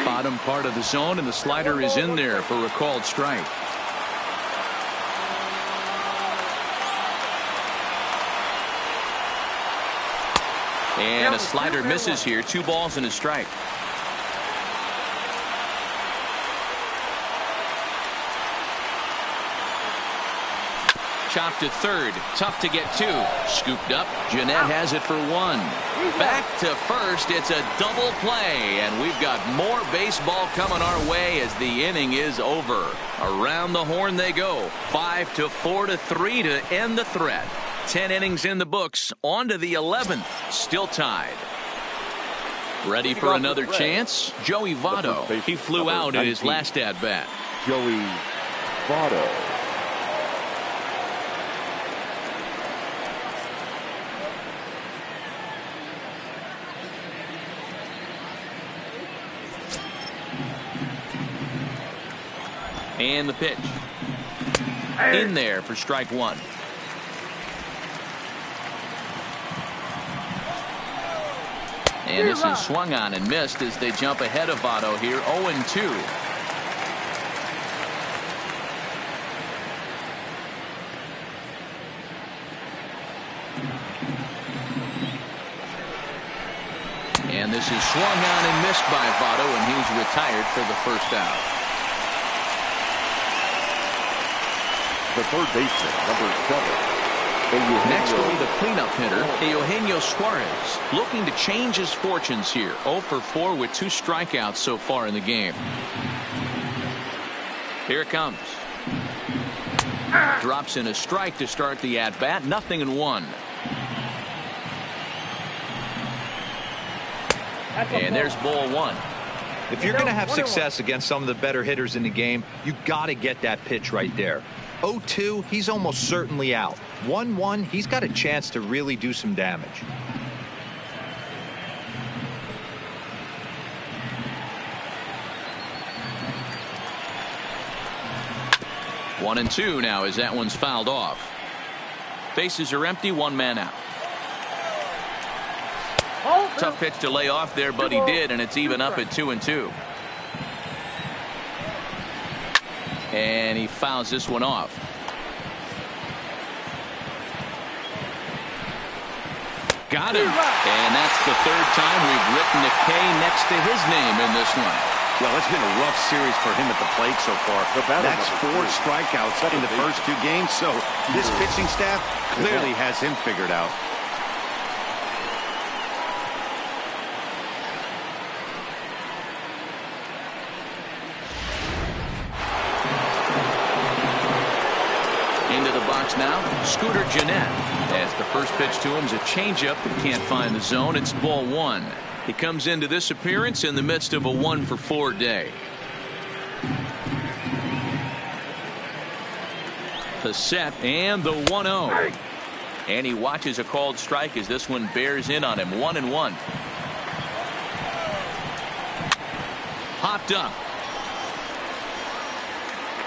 A: Bottom part of the zone, and the slider is in there for a called strike. And a slider misses here. 2 balls and a strike. Chopped to third. Tough to get to. Scooped up. Jeanette has it for 1. Back to first. It's a double play, and we've got more baseball coming our way as the inning is over. Around the horn they go. 5-4 to 3 to end the threat. 10 innings in the books. On to the 11th. Still tied. Ready for another chance? Joey Votto. He flew out in his last at-bat.
C: Joey Votto.
A: And the pitch. In there for strike 1. And this is swung on and missed as they jump ahead of Votto here. 0-2. And this is swung on and missed by Votto, and he's retired for the first out.
C: The third baseman, number 7.
A: Next will be the cleanup hitter, Eugenio Suarez, looking to change his fortunes here. 0 for 4 with 2 strikeouts so far in the game. Here it comes. Drops in a strike to start the at-bat. 0-1. And there's ball one.
D: If you're going to have success against some of the better hitters in the game, you got to get that pitch right there. 0-2, he's almost certainly out. 1-1, he's got a chance to really do some damage.
A: One and two now as that one's fouled off. Bases are empty, one man out. Tough pitch to lay off there, but he did, and it's even up at 2-2. And he fouls this one off. Got him. And that's the third time we've written a K next to his name in this one.
B: Well, it's been a rough series for him at the plate so far. That's 4 strikeouts in the first 2 games, so this pitching staff clearly has him figured out.
A: Into the box now, Scooter Gennett. As the first pitch to him is a changeup that can't find the zone. It's ball one. He comes into this appearance in the midst of a 1-for-4 day. The set and the 1-0. And he watches a called strike as this one bears in on him. 1-1. Popped up.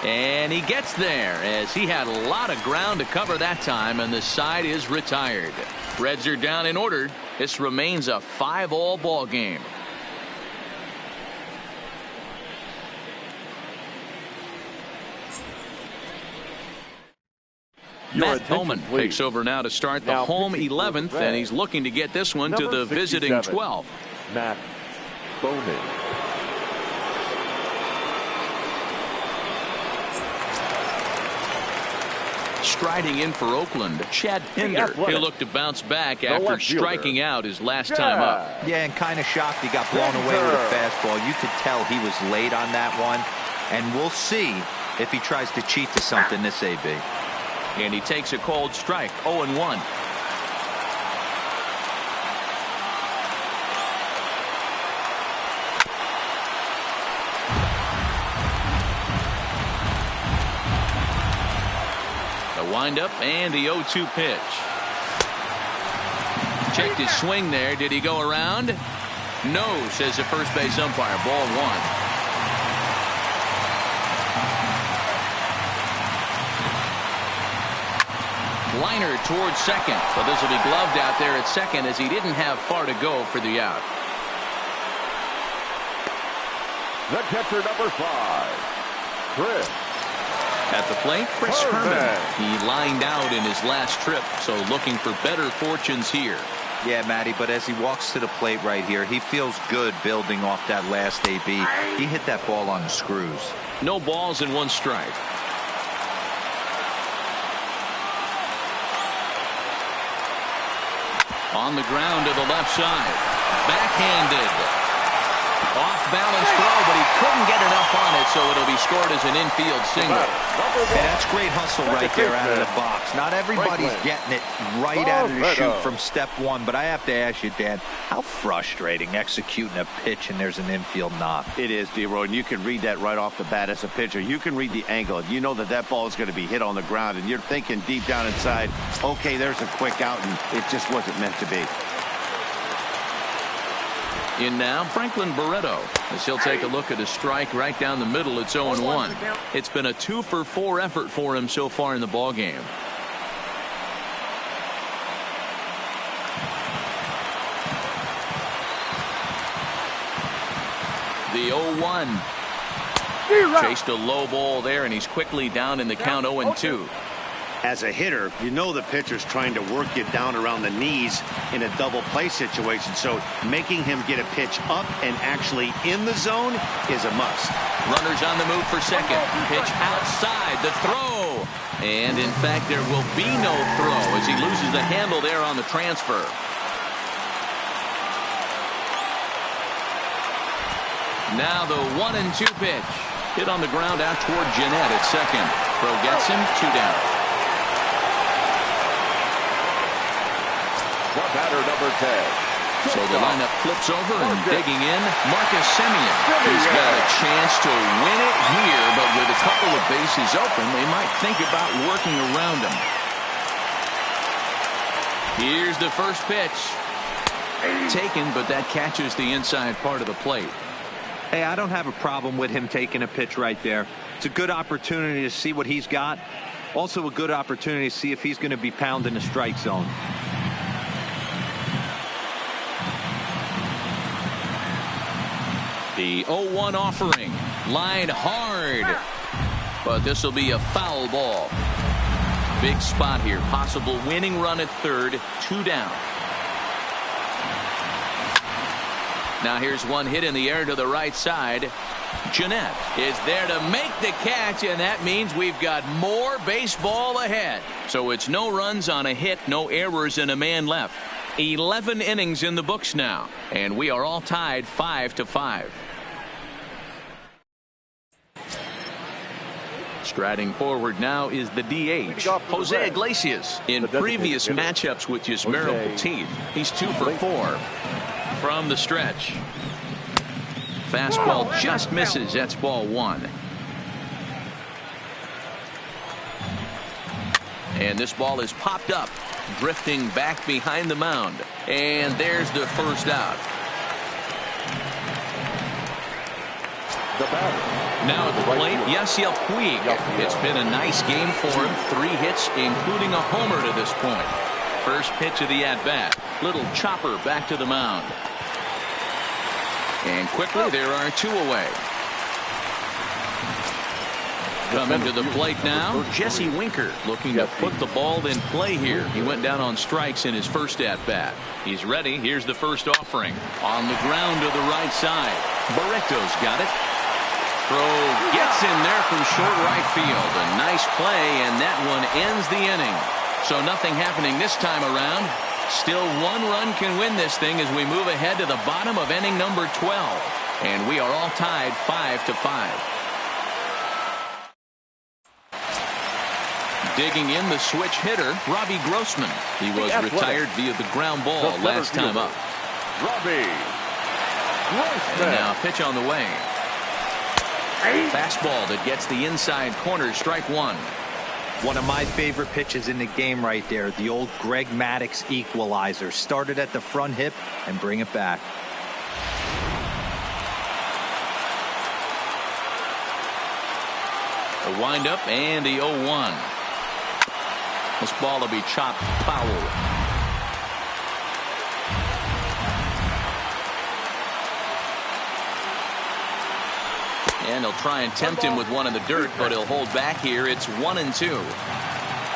A: And he gets there as he had a lot of ground to cover that time, and the side is retired. Reds are down in order. This remains a 5-all ball game. Matt Bowman takes over now to start the home 11th, and he's looking to get this one to the visiting 12th.
C: Matt Bowman.
A: Striding in for Oakland, Chad Pinder. He'll look to bounce back after striking out his last time up.
D: Yeah, and kind of shocked he got blown away with a fastball. You could tell he was late on that one, and we'll see if he tries to cheat to something this AB.
A: And he takes a cold strike. 0-1. Windup and the 0-2 pitch. Checked his swing there. Did he go around? No, says the first base umpire. Ball one. Liner towards second. So this will be gloved out there at second as he didn't have far to go for the out.
C: The catcher, number 5, Chris.
A: At the plate, Chris Herman. He lined out in his last trip, so looking for better fortunes here.
D: Yeah, Matty, but as he walks to the plate right here, he feels good building off that last AB. He hit that ball on the screws.
A: No balls and 1 strike. On the ground to the left side. Backhanded. Off-balance throw, but he couldn't get enough on it, so it'll be scored as an infield single.
D: And that's great hustle right there out of the box. Not everybody's getting it right out of the chute from step one, but I have to ask you, Dan, how frustrating executing a pitch and there's an infield knock.
B: It is, D-Roy, and you can read that right off the bat as a pitcher. You can read the angle. You know that that ball is going to be hit on the ground, and you're thinking deep down inside, okay, there's a quick out, and it just wasn't meant to be.
A: In now, Franklin Barreto, as he'll take a look at a strike right down the middle. It's 0-1. It's been a 2-for-4 effort for him so far in the ball game. The 0-1. Chased a low ball there, and he's quickly down in the count. 0-2.
B: As a hitter, you know the pitcher's trying to work you down around the knees in a double play situation, so making him get a pitch up and actually in the zone is a must.
A: Runners on the move for second. Pitch outside. The throw. And, in fact, there will be no throw as he loses the handle there on the transfer. Now the 1-2 pitch. Hit on the ground out toward Jeanette at second. Throw gets him, 2 down.
C: The batter, number 10.
A: So the lineup flips over and digging in, Marcus Semien. He's got a chance to win it here, but with a couple of bases open, they might think about working around him. Here's the first pitch. Taken, but that catches the inside part of the plate.
D: Hey, I don't have a problem with him taking a pitch right there. It's a good opportunity to see what he's got. Also a good opportunity to see if he's going to be pounding the strike zone.
A: The 0-1 offering. Line hard. But this will be a foul ball. Big spot here. Possible winning run at third. 2 down. Now here's one hit in the air to the right side. Jeanette is there to make the catch, and that means we've got more baseball ahead. So it's no runs on a hit, no errors, and a man left. 11 innings in the books now, and we are all tied 5-5. Striding forward now is the DH, Jose Iglesias. In previous matchups with Yusmeiro Petit, he's 2 for 4. From the stretch. Fastball just misses. That's ball 1. And this ball is popped up, drifting back behind the mound. And there's the first out.
C: The batter.
A: Now at the plate, Yasiel Puig. It's been a nice game for him. 3 hits, including a homer to this point. First pitch of the at-bat. Little chopper back to the mound. And quickly, there are 2 away. Coming to the plate now, Jesse Winker looking to put the ball in play here. He went down on strikes in his first at-bat. He's ready. Here's the first offering. On the ground to the right side. Barreto's got it. Throw gets in there from short right field. A nice play, and that one ends the inning. So nothing happening this time around. Still 1 run can win this thing as we move ahead to the bottom of inning number 12. And we are all tied 5-5. Digging in the switch hitter, Robbie Grossman. He was retired via the ground ball last time up.
C: Robbie Grossman.
A: And now pitch on the way. Fastball that gets the inside corner, strike 1.
D: One of my favorite pitches in the game right there, the old Greg Maddux equalizer. Started at the front hip and bring it back.
A: A windup and the 0-1. This ball will be chopped foul. And he'll try and tempt him with one in the dirt, but he'll hold back here. It's 1-2.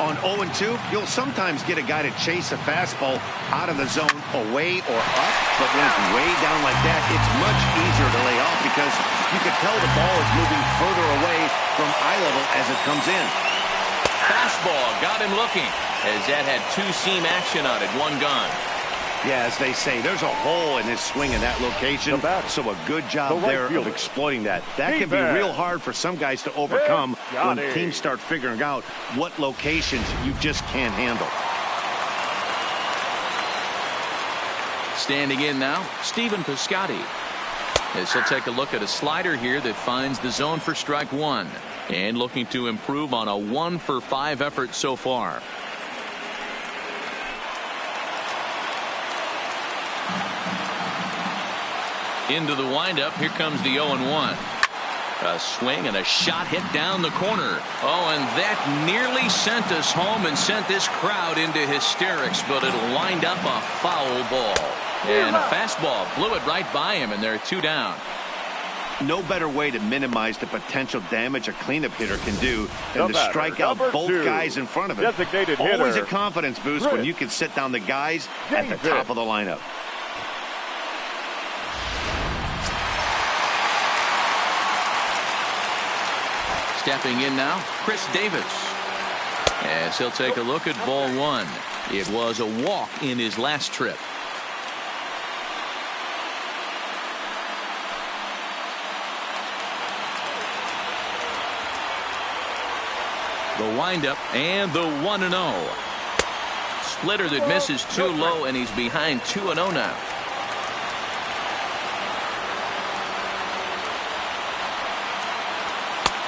B: On 0-2, you'll sometimes get a guy to chase a fastball out of the zone away or up, but when it's way down like that, it's much easier to lay off because you can tell the ball is moving further away from eye level as it comes in.
A: Fastball got him looking as that had 2-seam action on it. 1 gone.
B: Yeah, as they say, there's a hole in his swing in that location, so a good job there of exploiting that. That can be real hard for some guys to overcome when teams start figuring out what locations you just can't handle.
A: Standing in now, Stephen Piscotty. As he'll take a look at a slider here that finds the zone for strike 1. And looking to improve on a 1-for-5 effort so far. Into the windup. Here comes the 0-1. A swing and a shot hit down the corner. Oh, and that nearly sent us home and sent this crowd into hysterics, but it'll wind up a foul ball. And a fastball blew it right by him, and they're 2 down.
B: No better way to minimize the potential damage a cleanup hitter can do than to strike out both guys in front of him. Always a confidence boost when you can sit down the guys at the top of the lineup.
A: Stepping in now, Chris Davis. As he'll take a look at ball 1. It was a walk in his last trip. The windup and the 1-0. Splitter that misses too low, and he's behind 2-0 now.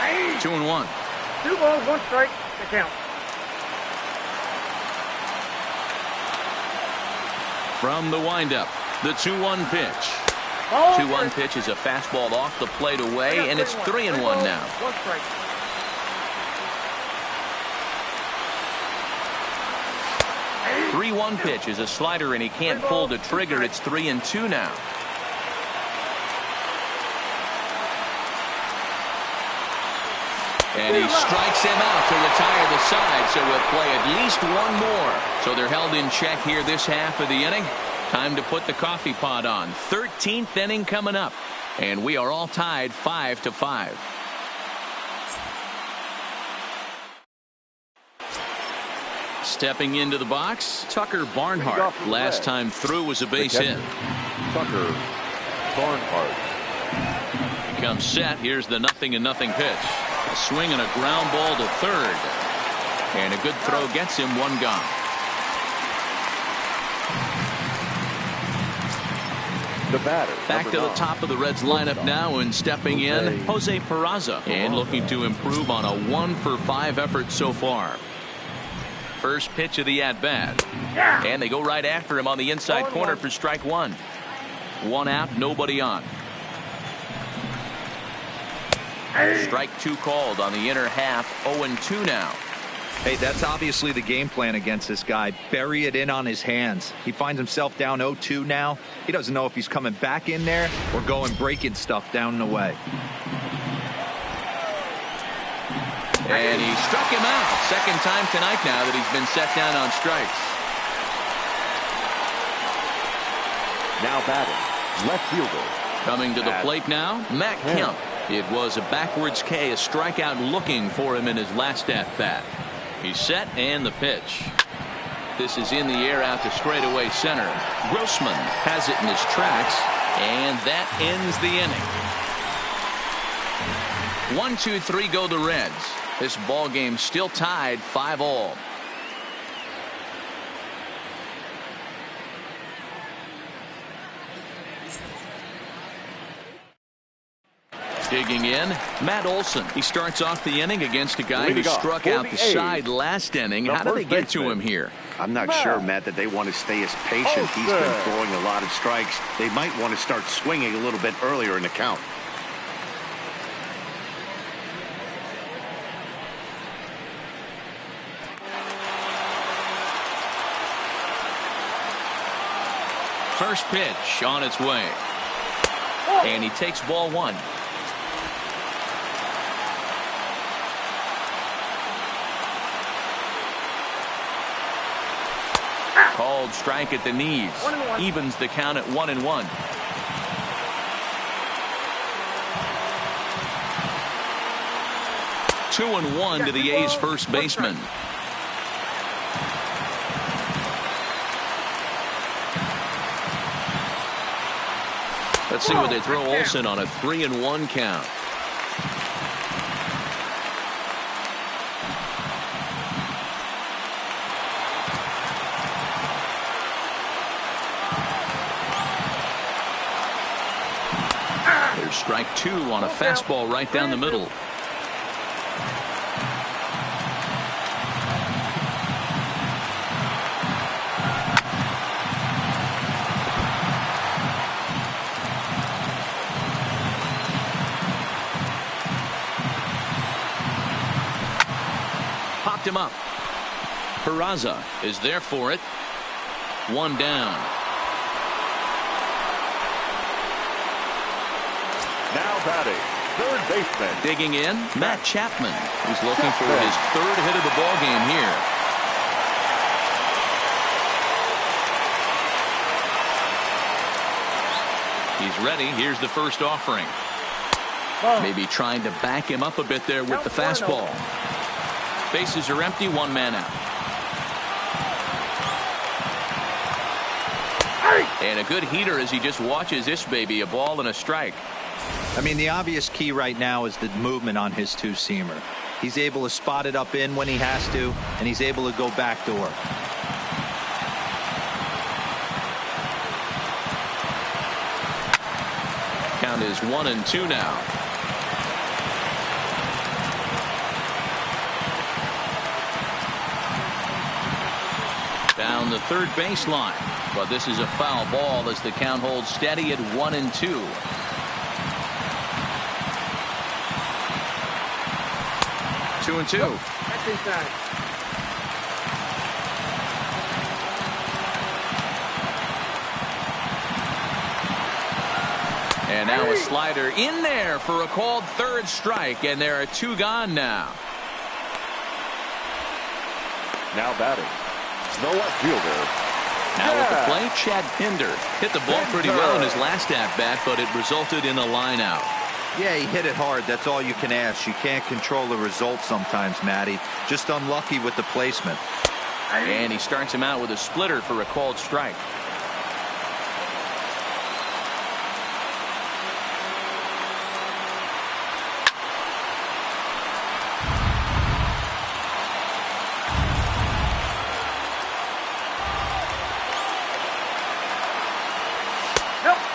F: Hey.
A: 2-1.
F: 2 balls, 1 strike. The count.
A: From the windup, the 2-1 pitch. 2-1 pitch is a fastball off the plate away, and it's 3-1 now.
F: 1 strike.
A: 3-1 pitch is a slider, and he can't pull the trigger. It's 3-2 now. And he strikes him out to retire the side, so we'll play at least 1 more. So they're held in check here this half of the inning. Time to put the coffee pot on. 13th inning coming up, and we are all tied 5-5. Stepping into the box, Tucker Barnhart. Last time through was a base hit.
C: Tucker Barnhart.
A: He comes set. Here's the 0-0 pitch. A swing and a ground ball to third. And a good throw gets him 1 gone.
C: The batter.
A: Back to the top of the Reds lineup now, and stepping in, Jose Peraza. And looking to improve on a 1-for-5 effort so far. First pitch of the at-bat. And they go right after him on the inside corner for strike 1. 1 out, nobody on. Strike 2 called on the inner half. 0-2 now.
D: Hey, that's obviously the game plan against this guy. Bury it in on his hands. He finds himself down 0-2 now. He doesn't know if he's coming back in there or going breaking stuff down the way.
A: And he struck him out. Second time tonight now that he's been set down on strikes.
C: Now batting, left fielder.
A: Coming to the plate now, Matt Kemp. It was a backwards K, a strikeout looking for him in his last at-bat. He's set, and the pitch. This is in the air out to straightaway center. Grossman has it in his tracks, and that ends the inning. 1, 2, 3 go the Reds. This ball game still tied 5-all. Digging in, Matt Olson. He starts off the inning against a guy who struck out the side last inning. How did they get to him here?
B: I'm not sure, Matt, that they want to stay as patient. He's been throwing a lot of strikes. They might want to start swinging a little bit earlier in the count.
A: First pitch on its way. And he takes ball 1. Called strike at the knees. Evens the count at 1-1. Two and one to the A's first baseman. Let's see where they throw Olson on a 3-1 count. There's strike 2 on a fastball right down the middle. Popped him up. Peraza is there for it. 1 down.
C: Now batting, third baseman.
A: Digging in, Matt Chapman. He's looking for his 3rd hit of the ball game here. He's ready. Here's the first offering. Maybe trying to back him up a bit there with the fastball. Bases are empty, 1 man out. And a good heater as he just watches this baby, a ball and a strike.
D: I mean, the obvious key right now is the movement on his two-seamer. He's able to spot it up in when he has to, and he's able to go backdoor.
A: Count is 1-2 now. Down the third baseline, but this is a foul ball as the count holds steady at 1-2. Two and two.
F: That's inside.
A: And now a slider in there for a called third strike, and there are two gone now.
C: Now batting, no left fielder.
A: Now at the plate, Chad Pinder hit the ball pretty well in his last at-bat, but it resulted in a line out.
D: Yeah, he hit it hard. That's all you can ask. You can't control the result sometimes, Matty. Just unlucky with the placement.
A: And he starts him out with a splitter for a called strike.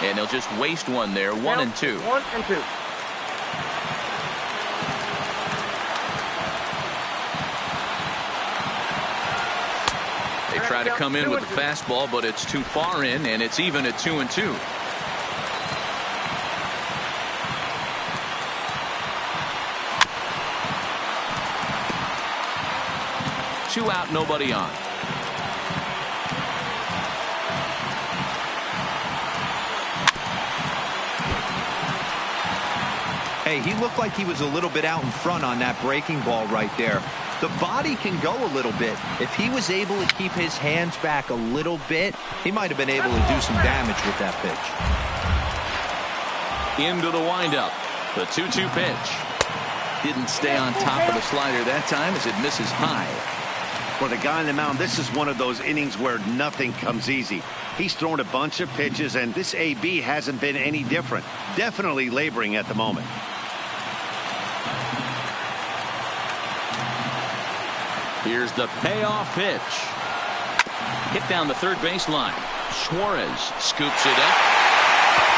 A: And he'll just waste one there. 1-2.
F: 1-2.
A: They try to come in with the fastball, but it's too far in, and it's even at 2-2. Two out, nobody on.
D: Hey, he looked like he was a little bit out in front on that breaking ball right there. The body can go a little bit. If he was able to keep his hands back a little bit, he might have been able to do some damage with that pitch.
A: Into the windup. The 2-2 pitch. Didn't stay on top of the slider that time as it misses high.
B: For the guy on the mound, this is one of those innings where nothing comes easy. He's thrown a bunch of pitches, and this AB hasn't been any different. Definitely laboring at the moment.
A: Here's the payoff pitch. Hit down the third baseline. Suarez scoops it up,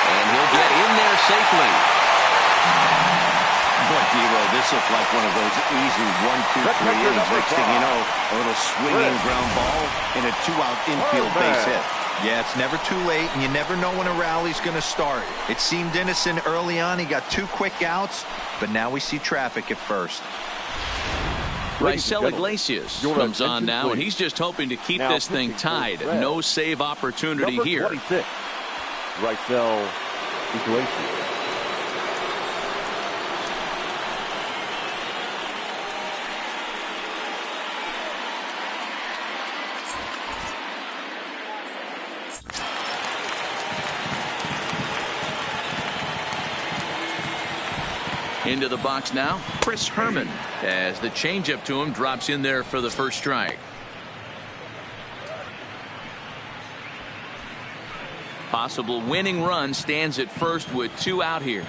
A: and he'll get in there safely.
B: Boy, Devo, this looks like one of those easy 1-2-3 innings. Next thing you know, a little swinging ground ball and a two-out infield base hit.
D: Yeah, it's never too late, and you never know when a rally's going to start. It seemed innocent early on. He got two quick outs, but now we see traffic at first.
A: Raisel Iglesias comes on now, and he's just hoping to keep this thing tied. No save opportunity here.
C: Number 26, Raisel Iglesias.
A: Into the box now, Chris Herman, as the changeup to him drops in there for the first strike. Possible winning run stands at first with two out here.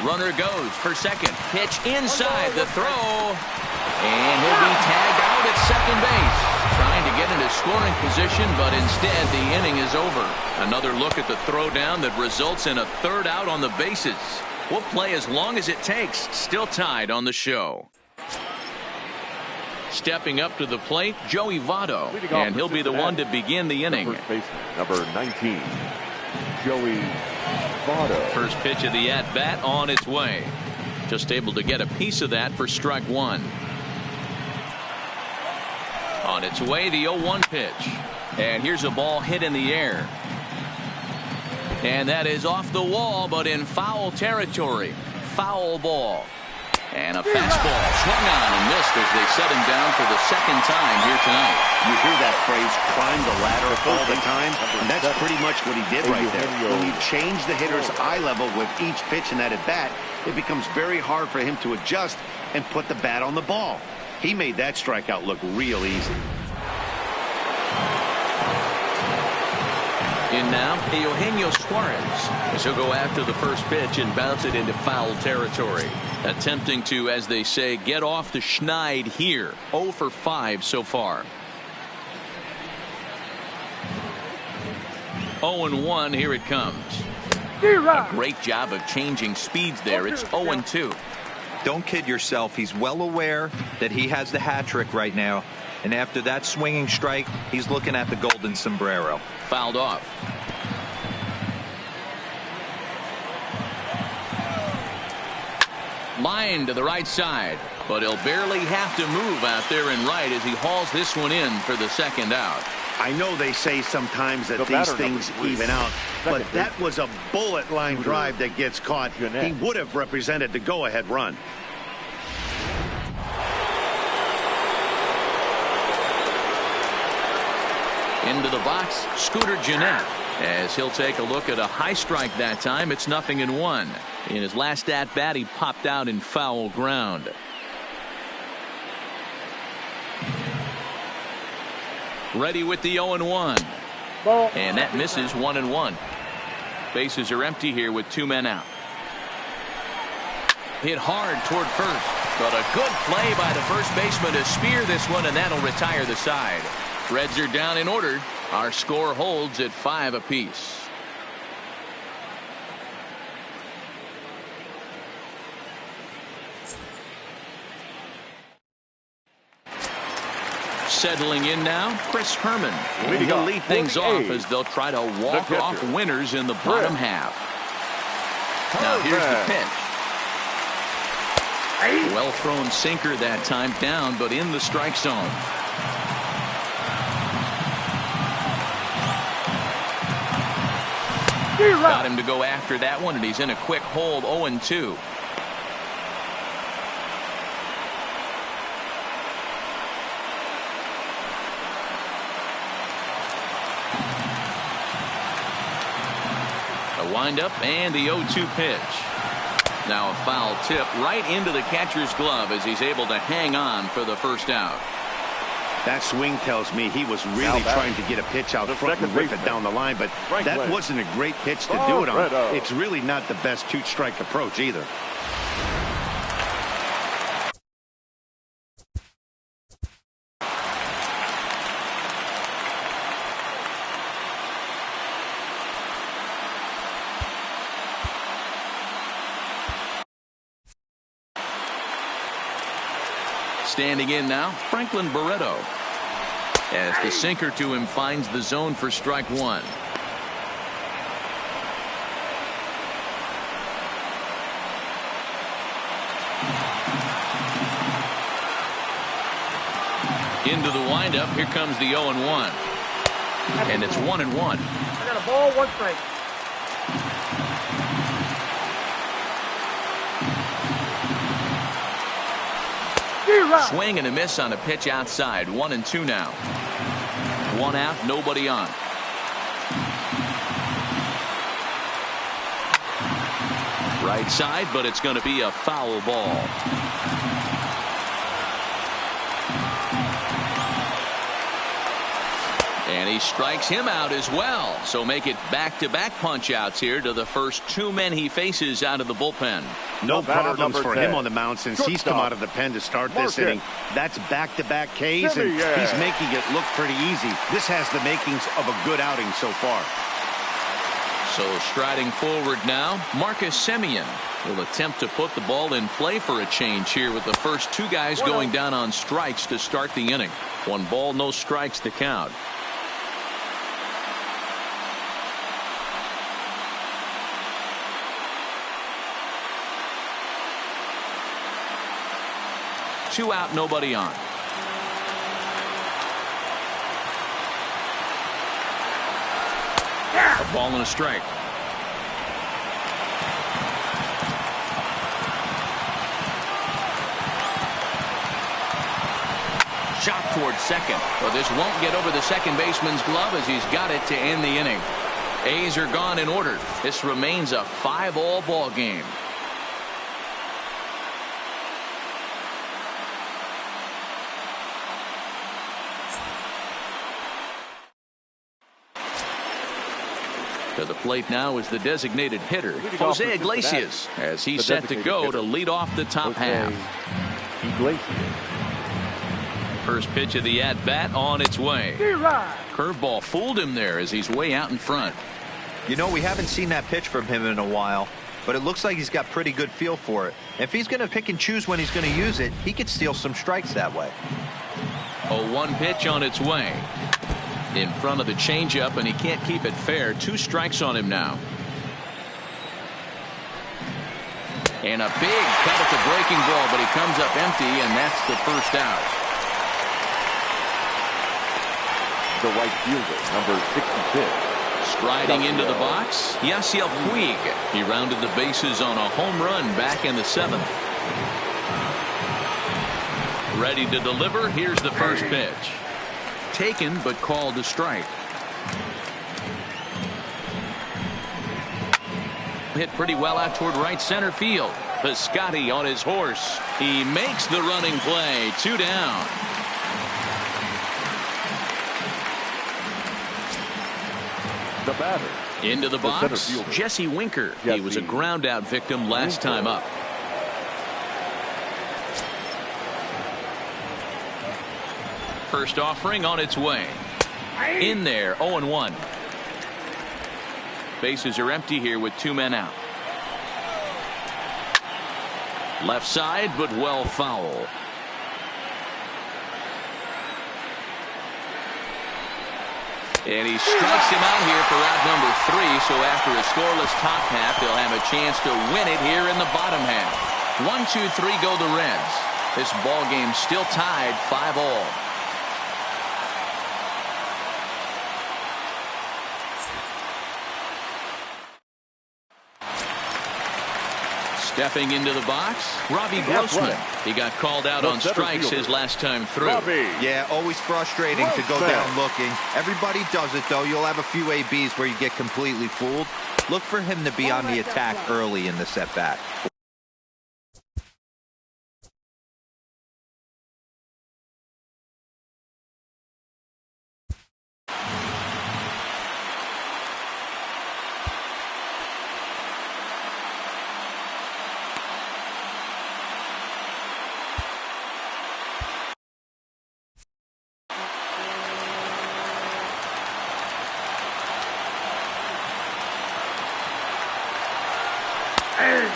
A: Runner goes for second. Pitch inside the throw. And he'll be tagged out at second base. Trying to get into scoring position, but instead the inning is over. Another look at the throwdown that results in a third out on the bases. We'll play as long as it takes. Still tied on the show. Stepping up to the plate, Joey Votto, and he'll be the one to begin the inning.
C: First baseman, number 19, Joey Votto.
A: First pitch of the at-bat on its way. Just able to get a piece of that for strike one. On its way, the 0-1 pitch. And here's a ball hit in the air. And that is off the wall, but in foul territory. Foul ball. And a fastball swung on and missed as they set him down for the second time here tonight.
B: You hear that phrase, climb the ladder all the time, and that's pretty much what he did right there. When you change the hitter's eye level with each pitch in that at-bat, it becomes very hard for him to adjust and put the bat on the ball. He made that strikeout look real easy.
A: In now, Eugenio Suarez, as he'll go after the first pitch and bounce it into foul territory. Attempting to, as they say, get off the schneid here. 0 for 5 so far. 0-1, here it comes. A great job of changing speeds there. It's 0-2.
D: Don't kid yourself. He's well aware that he has the hat trick right now. And after that swinging strike, he's looking at the golden sombrero.
A: Fouled off. Line to the right side, but he'll barely have to move out there in right as he hauls this one in for the second out.
B: I know they say sometimes that these things even out, but that was a bullet line drive that gets caught. He would have represented the go-ahead run.
A: Into the box, Scooter Gennett, as he'll take a look at a high strike that time. It's 0-1. In his last at bat, he popped out in foul ground. Ready with the 0-1. And that misses. 1-1. Bases are empty here with 2 men out. Hit hard toward first, but a good play by the first baseman to spear this one, and that'll retire the side. Reds are down in order. Our score holds at 5 apiece. Settling in now, Chris Herman. He'll lead things off as they'll try to walk off winners in the bottom half. Now here's the pitch. Well thrown sinker that time, down but in the strike zone. Got him to go after that one, and he's in a quick hold. 0-2. A windup and the 0-2 pitch. Now a foul tip right into the catcher's glove as he's able to hang on for the first out.
B: That swing tells me he was really trying to get a pitch out front and rip it down the line, but that wasn't a great pitch to do it on. It's really not the best two-strike approach either.
A: Standing in now, Franklin Barreto, as the sinker to him finds the zone for strike one. Into the windup. Here comes the 0-1. And it's 1-1.
F: I got a ball, 1 strike.
A: Swing and a miss on a pitch outside. 1-2 now. 1 out, nobody on. Right side, but it's going to be a foul ball. And he strikes him out as well. So make it back-to-back punch-outs here to the first 2 men he faces out of the bullpen.
B: No problems for him on the mound since he's come out of the pen to start this inning. That's back-to-back Ks, and he's making it look pretty easy. This has the makings of a good outing so far.
A: So striding forward now, Marcus Semien will attempt to put the ball in play for a change here with the first 2 guys going down on strikes to start the inning. 1 ball, no strikes to count. Two out, nobody on. A ball and a strike. Shot towards second. Well, this won't get over the second baseman's glove as he's got it to end the inning. A's are gone in order. This remains a 5-all ball game. To the plate now is the designated hitter, Jose Iglesias, as he's set to go to lead off the top half.
C: Iglesias.
A: First pitch of the at-bat on its way. Curveball fooled him there as he's way out in front.
D: You know, we haven't seen that pitch from him in a while, but it looks like he's got pretty good feel for it. If he's going to pick and choose when he's going to use it, he could steal some strikes that way.
A: 0-1 pitch on its way. In front of the changeup, and he can't keep it fair. 2 strikes on him now. And a big cut at the breaking ball, but he comes up empty, and that's the first out.
C: The right fielder, number 66.
A: Striding into the box, Yasiel Puig. He rounded the bases on a home run back in the 7th. Ready to deliver. Here's the first pitch. Taken, but called a strike. Hit pretty well out toward right center field. Piscotty on his horse. He makes the running play. 2 down.
C: The batter.
A: Into the box, Jesse Winker. He was a ground out victim last time up. First offering on its way. In there, 0-1. Bases are empty here with 2 men out. Left side, but well foul. And he strikes him out here for out number 3. So after a scoreless top half, they'll have a chance to win it here in the bottom half. 1, 2, 3 go the Reds. This ball game still tied 5-all. Stepping into the box, Robbie Grossman. He got called out on strikes his last time through.
D: Yeah, always frustrating to go down looking. Everybody does it, though. You'll have a few ABs where you get completely fooled. Look for him to be on the attack early in the setback.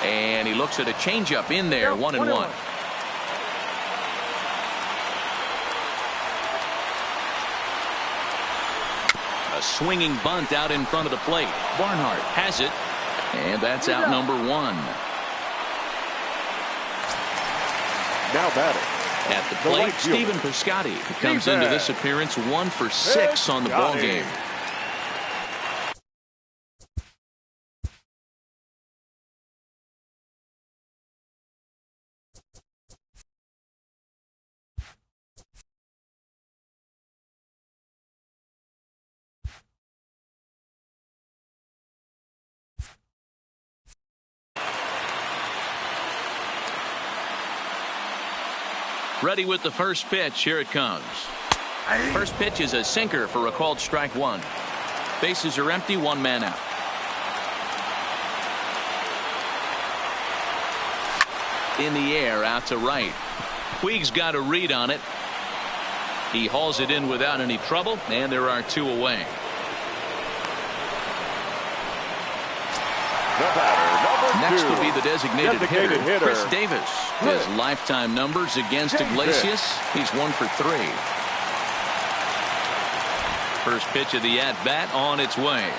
A: And he looks at a changeup in there, 1-1. A swinging bunt out in front of the plate. Barnhart has it, and that's out number 1.
C: Now batting.
A: At the plate, Stephen Piscotty comes into this appearance 1 for 6 on the ball game. Ready with the first pitch. Here it comes. First pitch is a sinker for a called strike 1. Bases are empty, 1 man out. In the air, out to right. Puig's got a read on it. He hauls it in without any trouble, and there are 2 away.
C: The batter,
A: Next
C: 2.
A: will be the designated hitter, Chris Davis. His lifetime numbers against Iglesias, he's 1 for 3. First pitch of the at-bat on its way.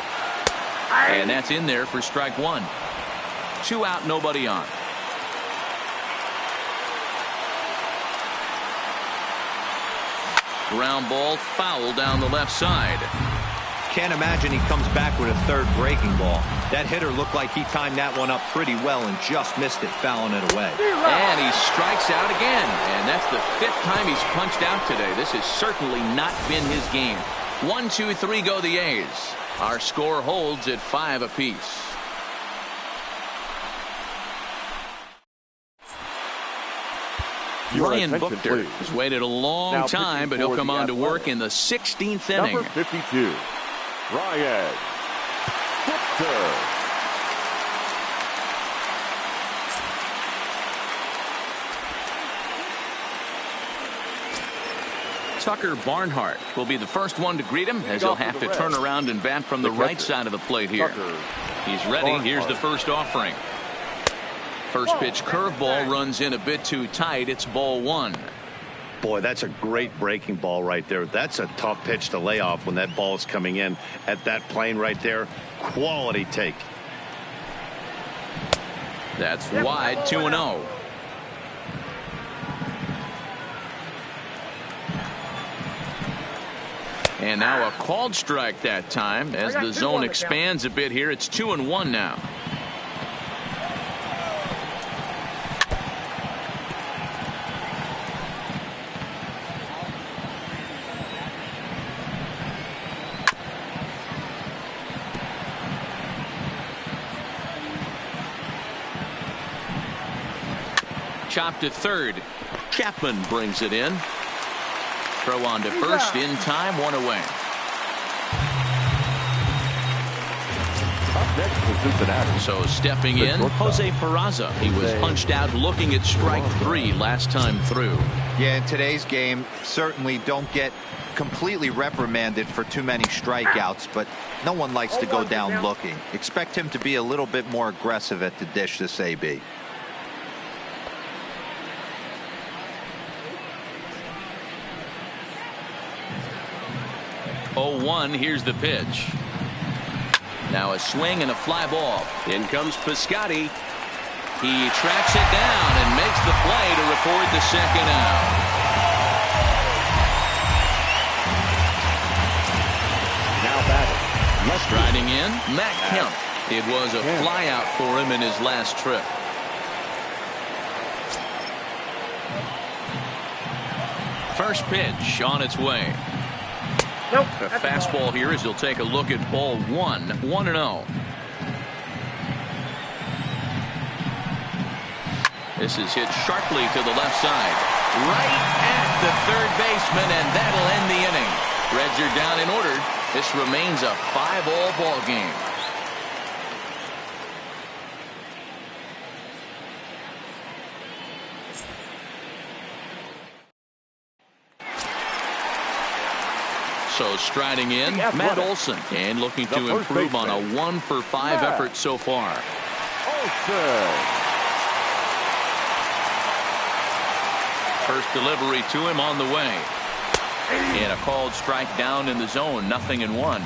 A: And that's in there for strike 1. 2 out, nobody on. Ground ball foul down the left side.
D: Can't imagine he comes back with a 3rd breaking ball. That hitter looked like he timed that one up pretty well and just missed it, fouling it away.
A: And he strikes out again. And that's the 5th time he's punched out today. This has certainly not been his game. 1, 2, 3 go the A's. Our score holds at 5 apiece. Ryan Buchter has waited a long time, but he'll come on to work in the 16th inning.
C: Number 52, Ryan Tucker.
A: Tucker Barnhart will be the first one to greet him, as he'll have to turn around and bat from the right side of the plate here. He's ready. Here's the first offering. First pitch curveball runs in a bit too tight. It's ball one.
B: Boy, that's a great breaking ball right there. That's a tough pitch to lay off when that ball is coming in at that plane right there. Quality take.
A: That's wide, 2-0. And now a called strike that time as the zone expands a bit here. It's 2-1 now. Chop to third. Chapman brings it in. Throw on to first in time, one away.
C: Up next for Cincinnati.
A: So stepping in, Jose Peraza. He was punched out looking at strike three last time through.
D: Yeah, in today's game, certainly don't get completely reprimanded for too many strikeouts, but no one likes to go down looking. Expect him to be a little bit more aggressive at the dish this AB.
A: 0-1, here's the pitch. Now a swing and a fly ball. In comes Piscotty. He tracks it down and makes the play to record the second out.
C: Now batting.
A: Striding in, Matt Kemp. It was a fly out for him in his last trip. First pitch on its way.
F: Nope.
A: The fastball here as he'll take a look at ball one. 1-0. This is hit sharply to the left side. Right at the third baseman, and that'll end the inning. Reds are down in order. This remains a 5-all ball game. So striding in, Matt Olson, and looking to improve on a 1-for-5 effort so far. First delivery to him on the way. And a called strike down in the zone, 0-1.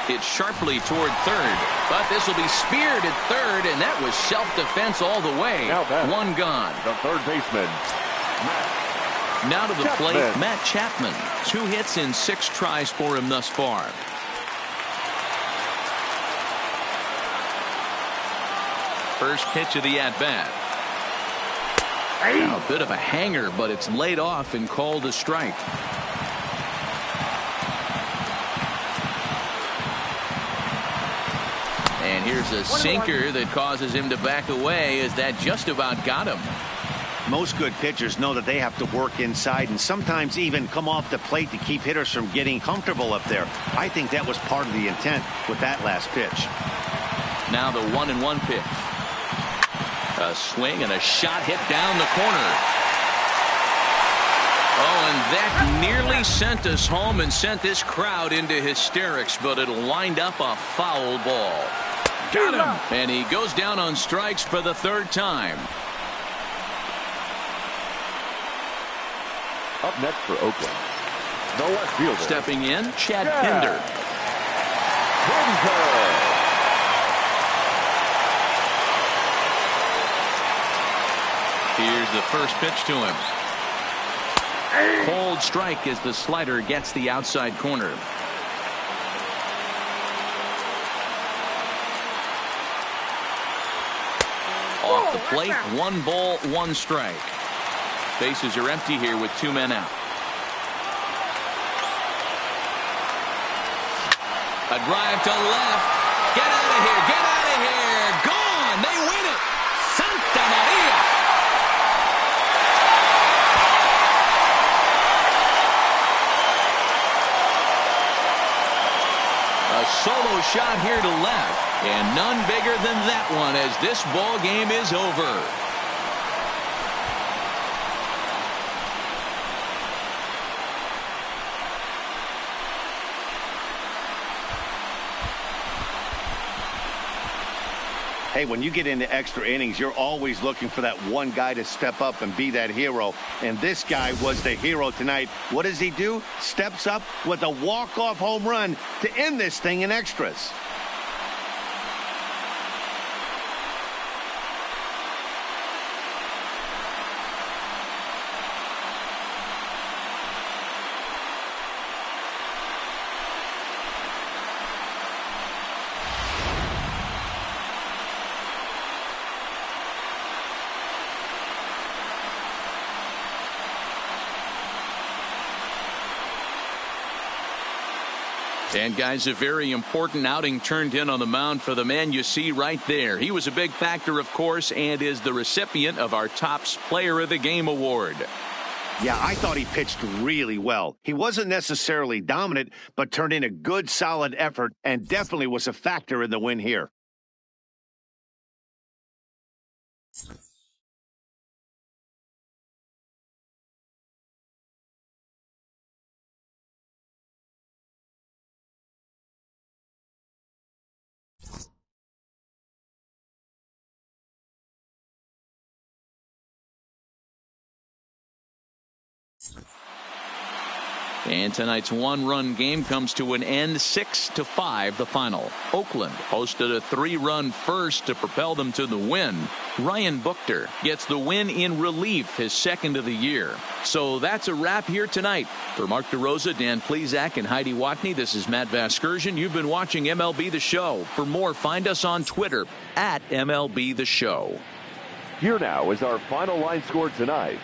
A: Hit sharply toward third, but this will be speared at third, and that was self-defense all the way. One gone.
C: The third baseman.
A: Now to the plate, Matt Chapman. 2 hits in 6 tries for him thus far. First pitch of the at-bat. A bit of a hanger, but it's laid off and called a strike. And here's a sinker that causes him to back away, as that just about got him.
B: Most good pitchers know that they have to work inside and sometimes even come off the plate to keep hitters from getting comfortable up there. I think that was part of the intent with that last pitch.
A: Now the 1-1 pitch. A swing and a shot hit down the corner. Oh, and that nearly sent us home and sent this crowd into hysterics, but it'll wind up a foul ball. Got him, and he goes down on strikes for the 3rd time.
C: Up next for Oakland, the left fielder.
A: Stepping in, Chad Pinder. Here's the first pitch to him. Cold strike as the slider gets the outside corner. Off the plate, 1 ball, 1 strike. Bases are empty here with 2 men out. A drive to left. Get out of here. Get out of here. Gone. They win it. Santa Maria. And none bigger than that one as this ball game is over.
B: Hey, when you get into extra innings, you're always looking for that one guy to step up and be that hero. And this guy was the hero tonight. What does he do? Steps up with a walk-off home run to end this thing in extras.
A: And guys, a very important outing turned in on the mound for the man you see right there. He was a big factor, of course, and is the recipient of our Topps Player of the Game award.
B: Yeah, I thought he pitched really well. He wasn't necessarily dominant, but turned in a good, solid effort and definitely was a factor in the win here.
A: And tonight's one-run game comes to an end, 6-5 the final. Oakland hosted a 3-run first to propel them to the win. Ryan Buchter gets the win in relief, his second of the year. So that's a wrap here tonight. For Mark DeRosa, Dan Plesac, and Heidi Watney, this is Matt Vasgersian. You've been watching MLB The Show. For more, find us on Twitter at MLB The Show.
C: Here now is our final line score tonight.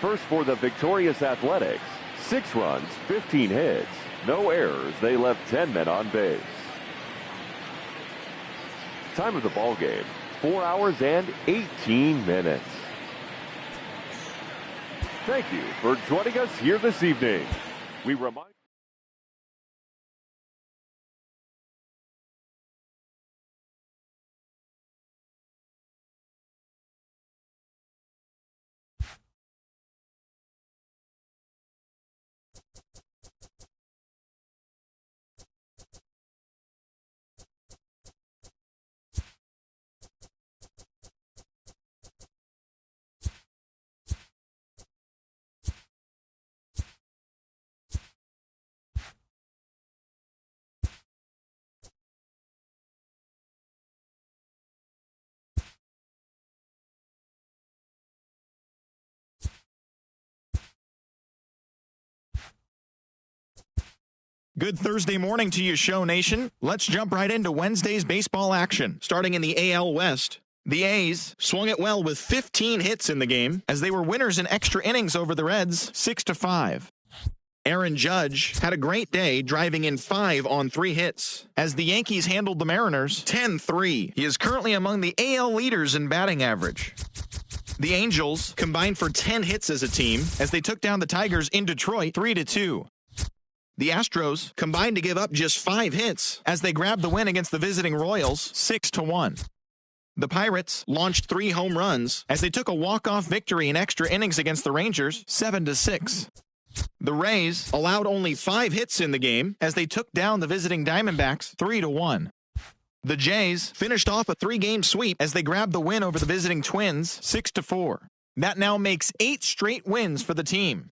C: First for the victorious Athletics. 6 runs, 15 hits, no errors. They left 10 men on base. Time of the ball game, 4 hours and 18 minutes. Thank you for joining us here this evening. We remind
G: Good Thursday morning to you, Show Nation. Let's jump right into Wednesday's baseball action. Starting in the AL West, the A's swung it well with 15 hits in the game as they were winners in extra innings over the Reds, 6-5. Aaron Judge had a great day, driving in 5 on 3 hits as the Yankees handled the Mariners 10-3. He is currently among the AL leaders in batting average. The Angels combined for 10 hits as a team as they took down the Tigers in Detroit 3-2. The Astros combined to give up just 5 hits as they grabbed the win against the visiting Royals 6-1. The Pirates launched 3 home runs as they took a walk-off victory in extra innings against the Rangers 7-6. The Rays allowed only 5 hits in the game as they took down the visiting Diamondbacks 3-1. The Jays finished off a 3-game sweep as they grabbed the win over the visiting Twins 6-4. That now makes 8 straight wins for the team.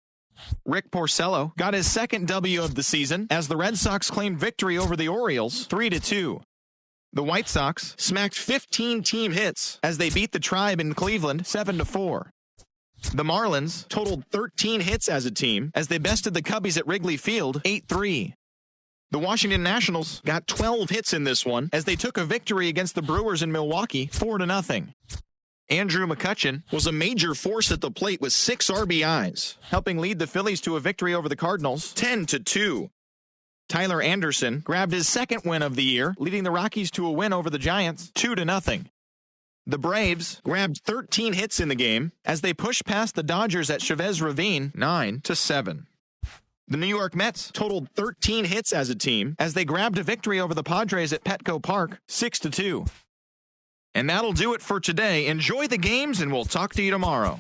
G: Rick Porcello got his second W of the season as the Red Sox claimed victory over the Orioles 3-2. The White Sox smacked 15 team hits as they beat the Tribe in Cleveland 7-4. The Marlins totaled 13 hits as a team as they bested the Cubbies at Wrigley Field 8-3. The Washington Nationals got 12 hits in this one as they took a victory against the Brewers in Milwaukee 4-0. Andrew McCutchen was a major force at the plate with 6 RBIs, helping lead the Phillies to a victory over the Cardinals 10-2. Tyler Anderson grabbed his second win of the year, leading the Rockies to a win over the Giants 2-0. The Braves grabbed 13 hits in the game as they pushed past the Dodgers at Chavez Ravine 9-7. The New York Mets totaled 13 hits as a team as they grabbed a victory over the Padres at Petco Park, 6-2. And that'll do it for today. Enjoy the games, and we'll talk to you tomorrow.